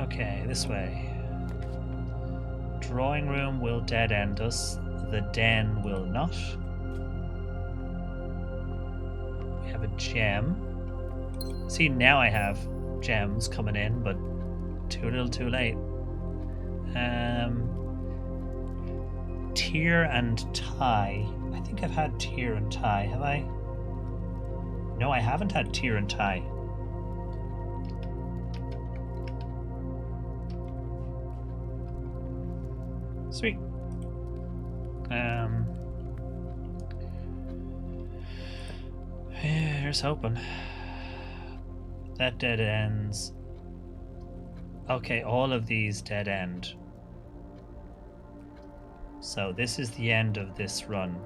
Okay, this way. Drawing room will dead end us. The den will not. We have a gem. See, now I have gems coming in, but too little too late. Tear and tie. I think I've had tear and tie, have I? No, I haven't had tear and tie. Sweet. Here's hoping. That dead ends. Okay, all of these dead end. So this is the end of this run.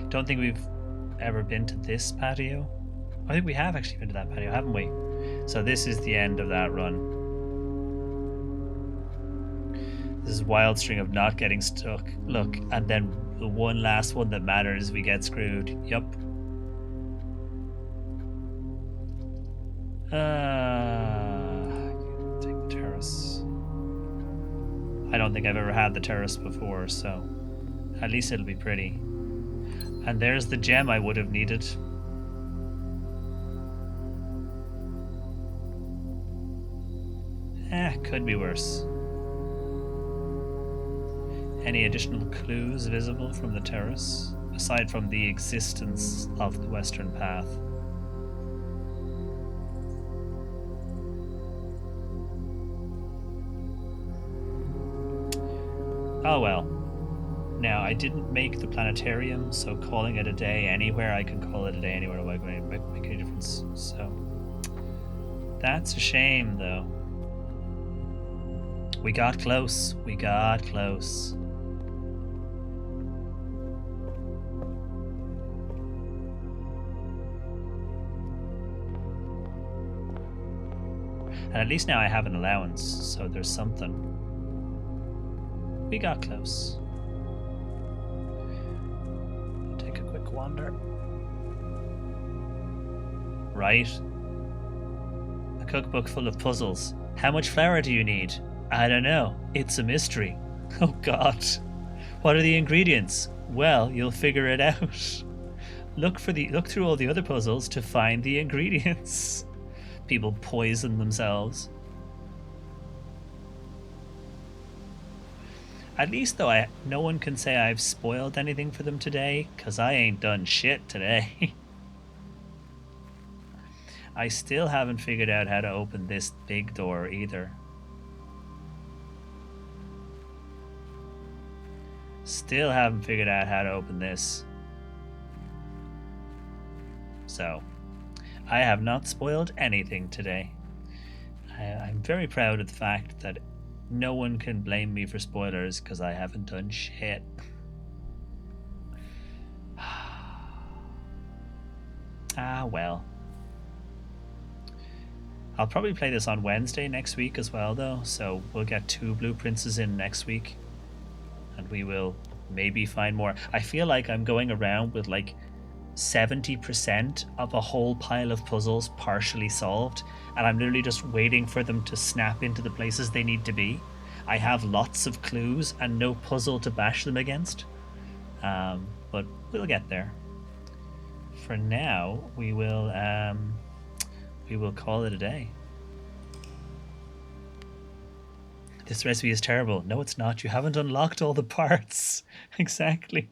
Don't think we've ever been to this patio. I think we have actually been to that patio, haven't we? So this is the end of that run. This is wild string of not getting stuck. Look, and then the one last one that matters, we get screwed. Yup. Take the terrace. I don't think I've ever had the terrace before, so at least it'll be pretty. And there's the gem I would have needed. Could be worse. Any additional clues visible from the terrace, aside from the existence of the western path? Oh well. Now, I didn't make the planetarium, so calling it a day anywhere, I can call it a day anywhere, won't make any difference. So, that's a shame, though. We got close. We got close. And at least now I have an allowance, so there's something. We got close. Take a quick wander. Right. A cookbook full of puzzles. How much flour do you need? I don't know. It's a mystery. Oh God. What are the ingredients? Well, you'll figure it out. Look through all the other puzzles to find the ingredients. People poison themselves. At least though, no one can say I've spoiled anything for them today, 'cause I ain't done shit today. I still haven't figured out how to open this big door either. Still haven't figured out how to open this. So, I have not spoiled anything today. I'm very proud of the fact that no one can blame me for spoilers because I haven't done shit. Ah, well. I'll probably play this on Wednesday next week as well, though, so we'll get 2 blueprints in next week. And we will maybe find more. I feel like I'm going around with like 70% of a whole pile of puzzles partially solved, and I'm literally just waiting for them to snap into the places they need to be. I have lots of clues and no puzzle to bash them against, but we'll get there. For now, we will call it a day. This recipe is terrible. No, it's not. You haven't unlocked all the parts. Exactly.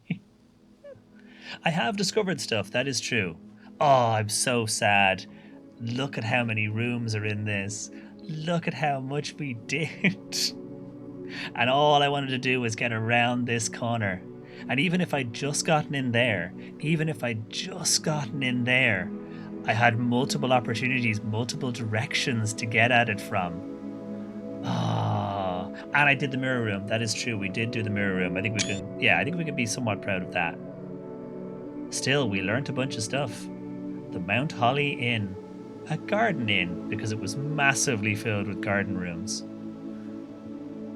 I have discovered stuff, that is true. Oh, I'm so sad. Look at how many rooms are in this. Look at how much we did. And all I wanted to do was get around this corner. And even if I'd just gotten in there, I had multiple opportunities, multiple directions to get at it from. Ah, and I did the mirror room. That is true. We did do the mirror room. I think we can be somewhat proud of that. Still, we learnt a bunch of stuff. The Mount Holly Inn, a garden inn, because it was massively filled with garden rooms.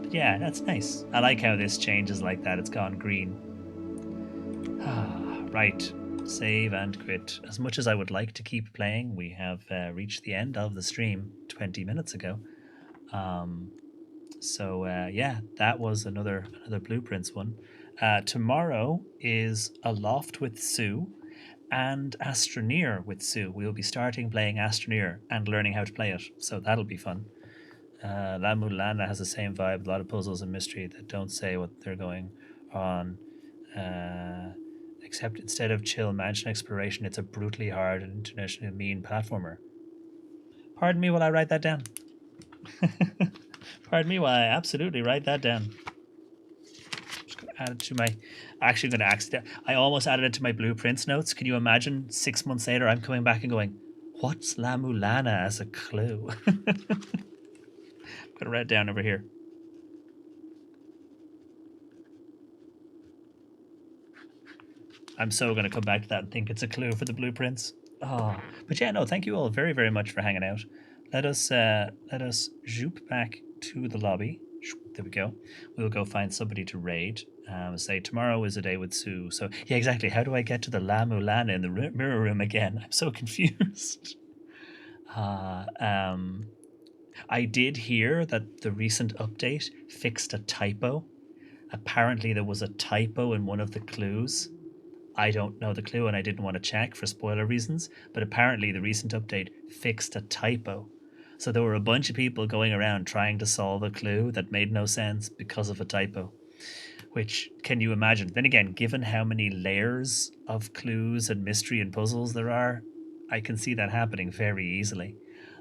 But yeah, that's nice. I like how this changes like that. It's gone green. Right, save and quit. As much as I would like to keep playing, we have reached the end of the stream 20 minutes ago. Yeah, that was another Blueprints one. Tomorrow is Aloft with Sue and Astroneer with Sue. We'll be starting playing Astroneer and learning how to play it, so that'll be fun. La Mulana has the same vibe, a lot of puzzles and mystery that don't say what they're going on. Except instead of chill mansion exploration, it's a brutally hard and internationally mean platformer. Pardon me while I write that down. Pardon me while I absolutely write that down. Just gonna add it to my... Actually, going to accident. I almost added it to my Blueprints notes. Can you imagine 6 months later I'm coming back and going, what's La Mulana as a clue? I'm going to write it down over here. I'm so going to come back to that and think it's a clue for the Blueprints. Oh, but yeah, no, thank you all very, very much for hanging out. Let us zoop back to the lobby. There we go. We'll go find somebody to raid. Say tomorrow is a day with Sue. So yeah, exactly. How do I get to the La Mulana in the mirror room again? I'm so confused. I did hear that the recent update fixed a typo. Apparently there was a typo in one of the clues. I don't know the clue and I didn't want to check for spoiler reasons, but apparently the recent update fixed a typo. So there were a bunch of people going around trying to solve a clue that made no sense because of a typo. Which, can you imagine? Then again, given how many layers of clues and mystery and puzzles there are, I can see that happening very easily.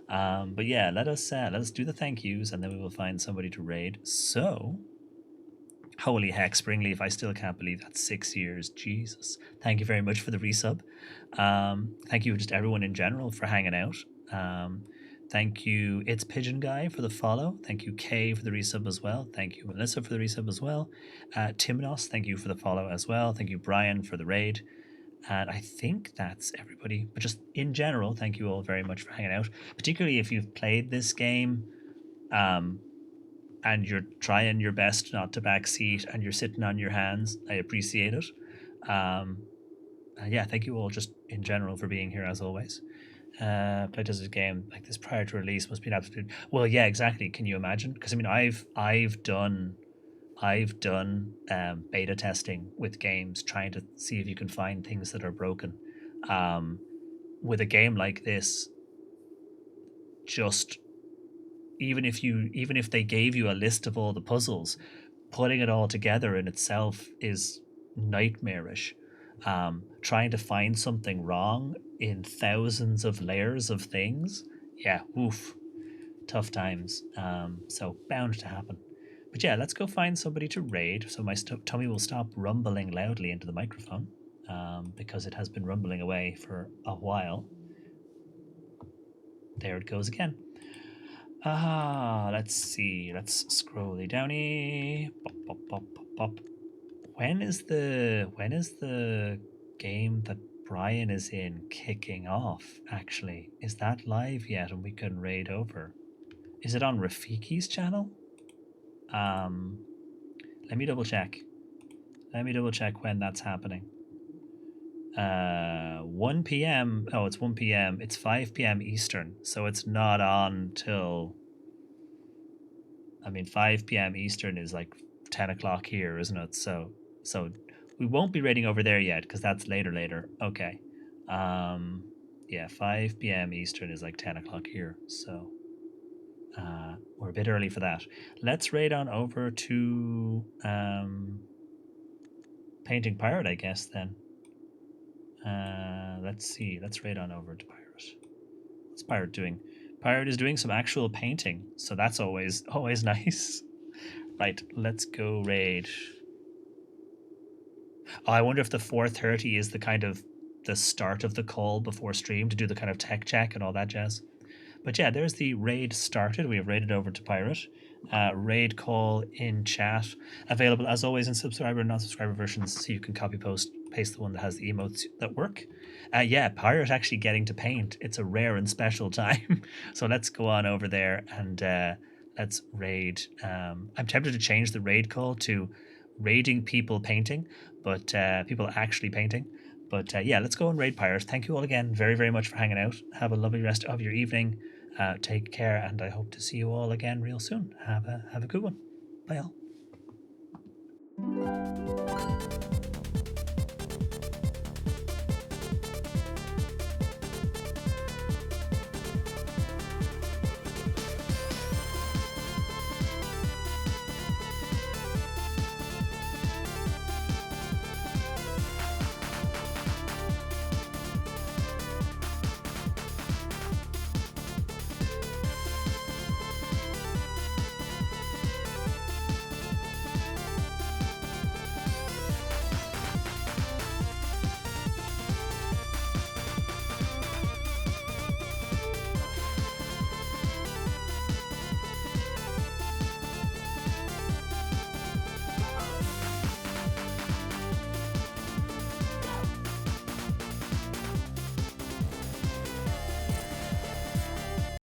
But yeah, let us do the thank yous and then we will find somebody to raid. So... Holy heck, Springleaf, I still can't believe that's 6 years. Jesus. Thank you very much for the resub. Thank you just everyone in general for hanging out. Thank you, It's Pigeon Guy, for the follow. Thank you, Kay, for the resub as well. Thank you, Melissa, for the resub as well. Timnos, thank you for the follow as well. Thank you, Brian, for the raid. And I think that's everybody. But just in general, thank you all very much for hanging out. Particularly if you've played this game... and you're trying your best not to backseat and you're sitting on your hands. I appreciate it. Yeah, thank you all just in general for being here as always. Played as a game like this prior to release must be an absolute... Well, yeah, exactly. Can you imagine? Because I mean, I've done beta testing with games, trying to see if you can find things that are broken. With a game like this, just... Even if they gave you a list of all the puzzles, putting it all together in itself is nightmarish. Trying to find something wrong in thousands of layers of things, yeah, oof, tough times. So bound to happen. But yeah, let's go find somebody to raid. So my tummy will stop rumbling loudly into the microphone, because it has been rumbling away for a while. There it goes again. Let's see. Let's scrolly downy. Pop, pop, pop, pop, pop. When is the game that Brian is in kicking off, actually? Is that live yet and we can raid over? Is it on Rafiki's channel? Let me double check. When that's happening. 1 p.m. Oh, it's 1 p.m. It's 5 p.m. Eastern, so it's not on till... I mean, 5 p.m. Eastern is like 10 o'clock here, isn't it? So we won't be raiding over there yet, because that's later. Okay. Yeah, 5 p.m. Eastern is like 10 o'clock here, so... we're a bit early for that. Let's raid on over to Painting Pirate, I guess, then. Let's see. Let's raid on over to Pirate. What's Pirate doing? Pirate is doing some actual painting, so that's always nice. Right, let's go raid. Oh, I wonder if the 4:30 is the kind of the start of the call before stream to do the kind of tech check and all that jazz. But yeah, there's the raid started. We have raided over to Pirate. Raid call in chat. Available as always in subscriber and non-subscriber versions, so you can paste the one that has the emotes that work. Yeah, Pirate actually getting to paint. It's a rare and special time. So let's go on over there and let's raid. I'm tempted to change the raid call to raiding people painting, but people actually painting. But yeah, let's go and raid Pirate. Thank you all again very, very much for hanging out. Have a lovely rest of your evening. Take care, and I hope to see you all again real soon. Have a good one. Bye all.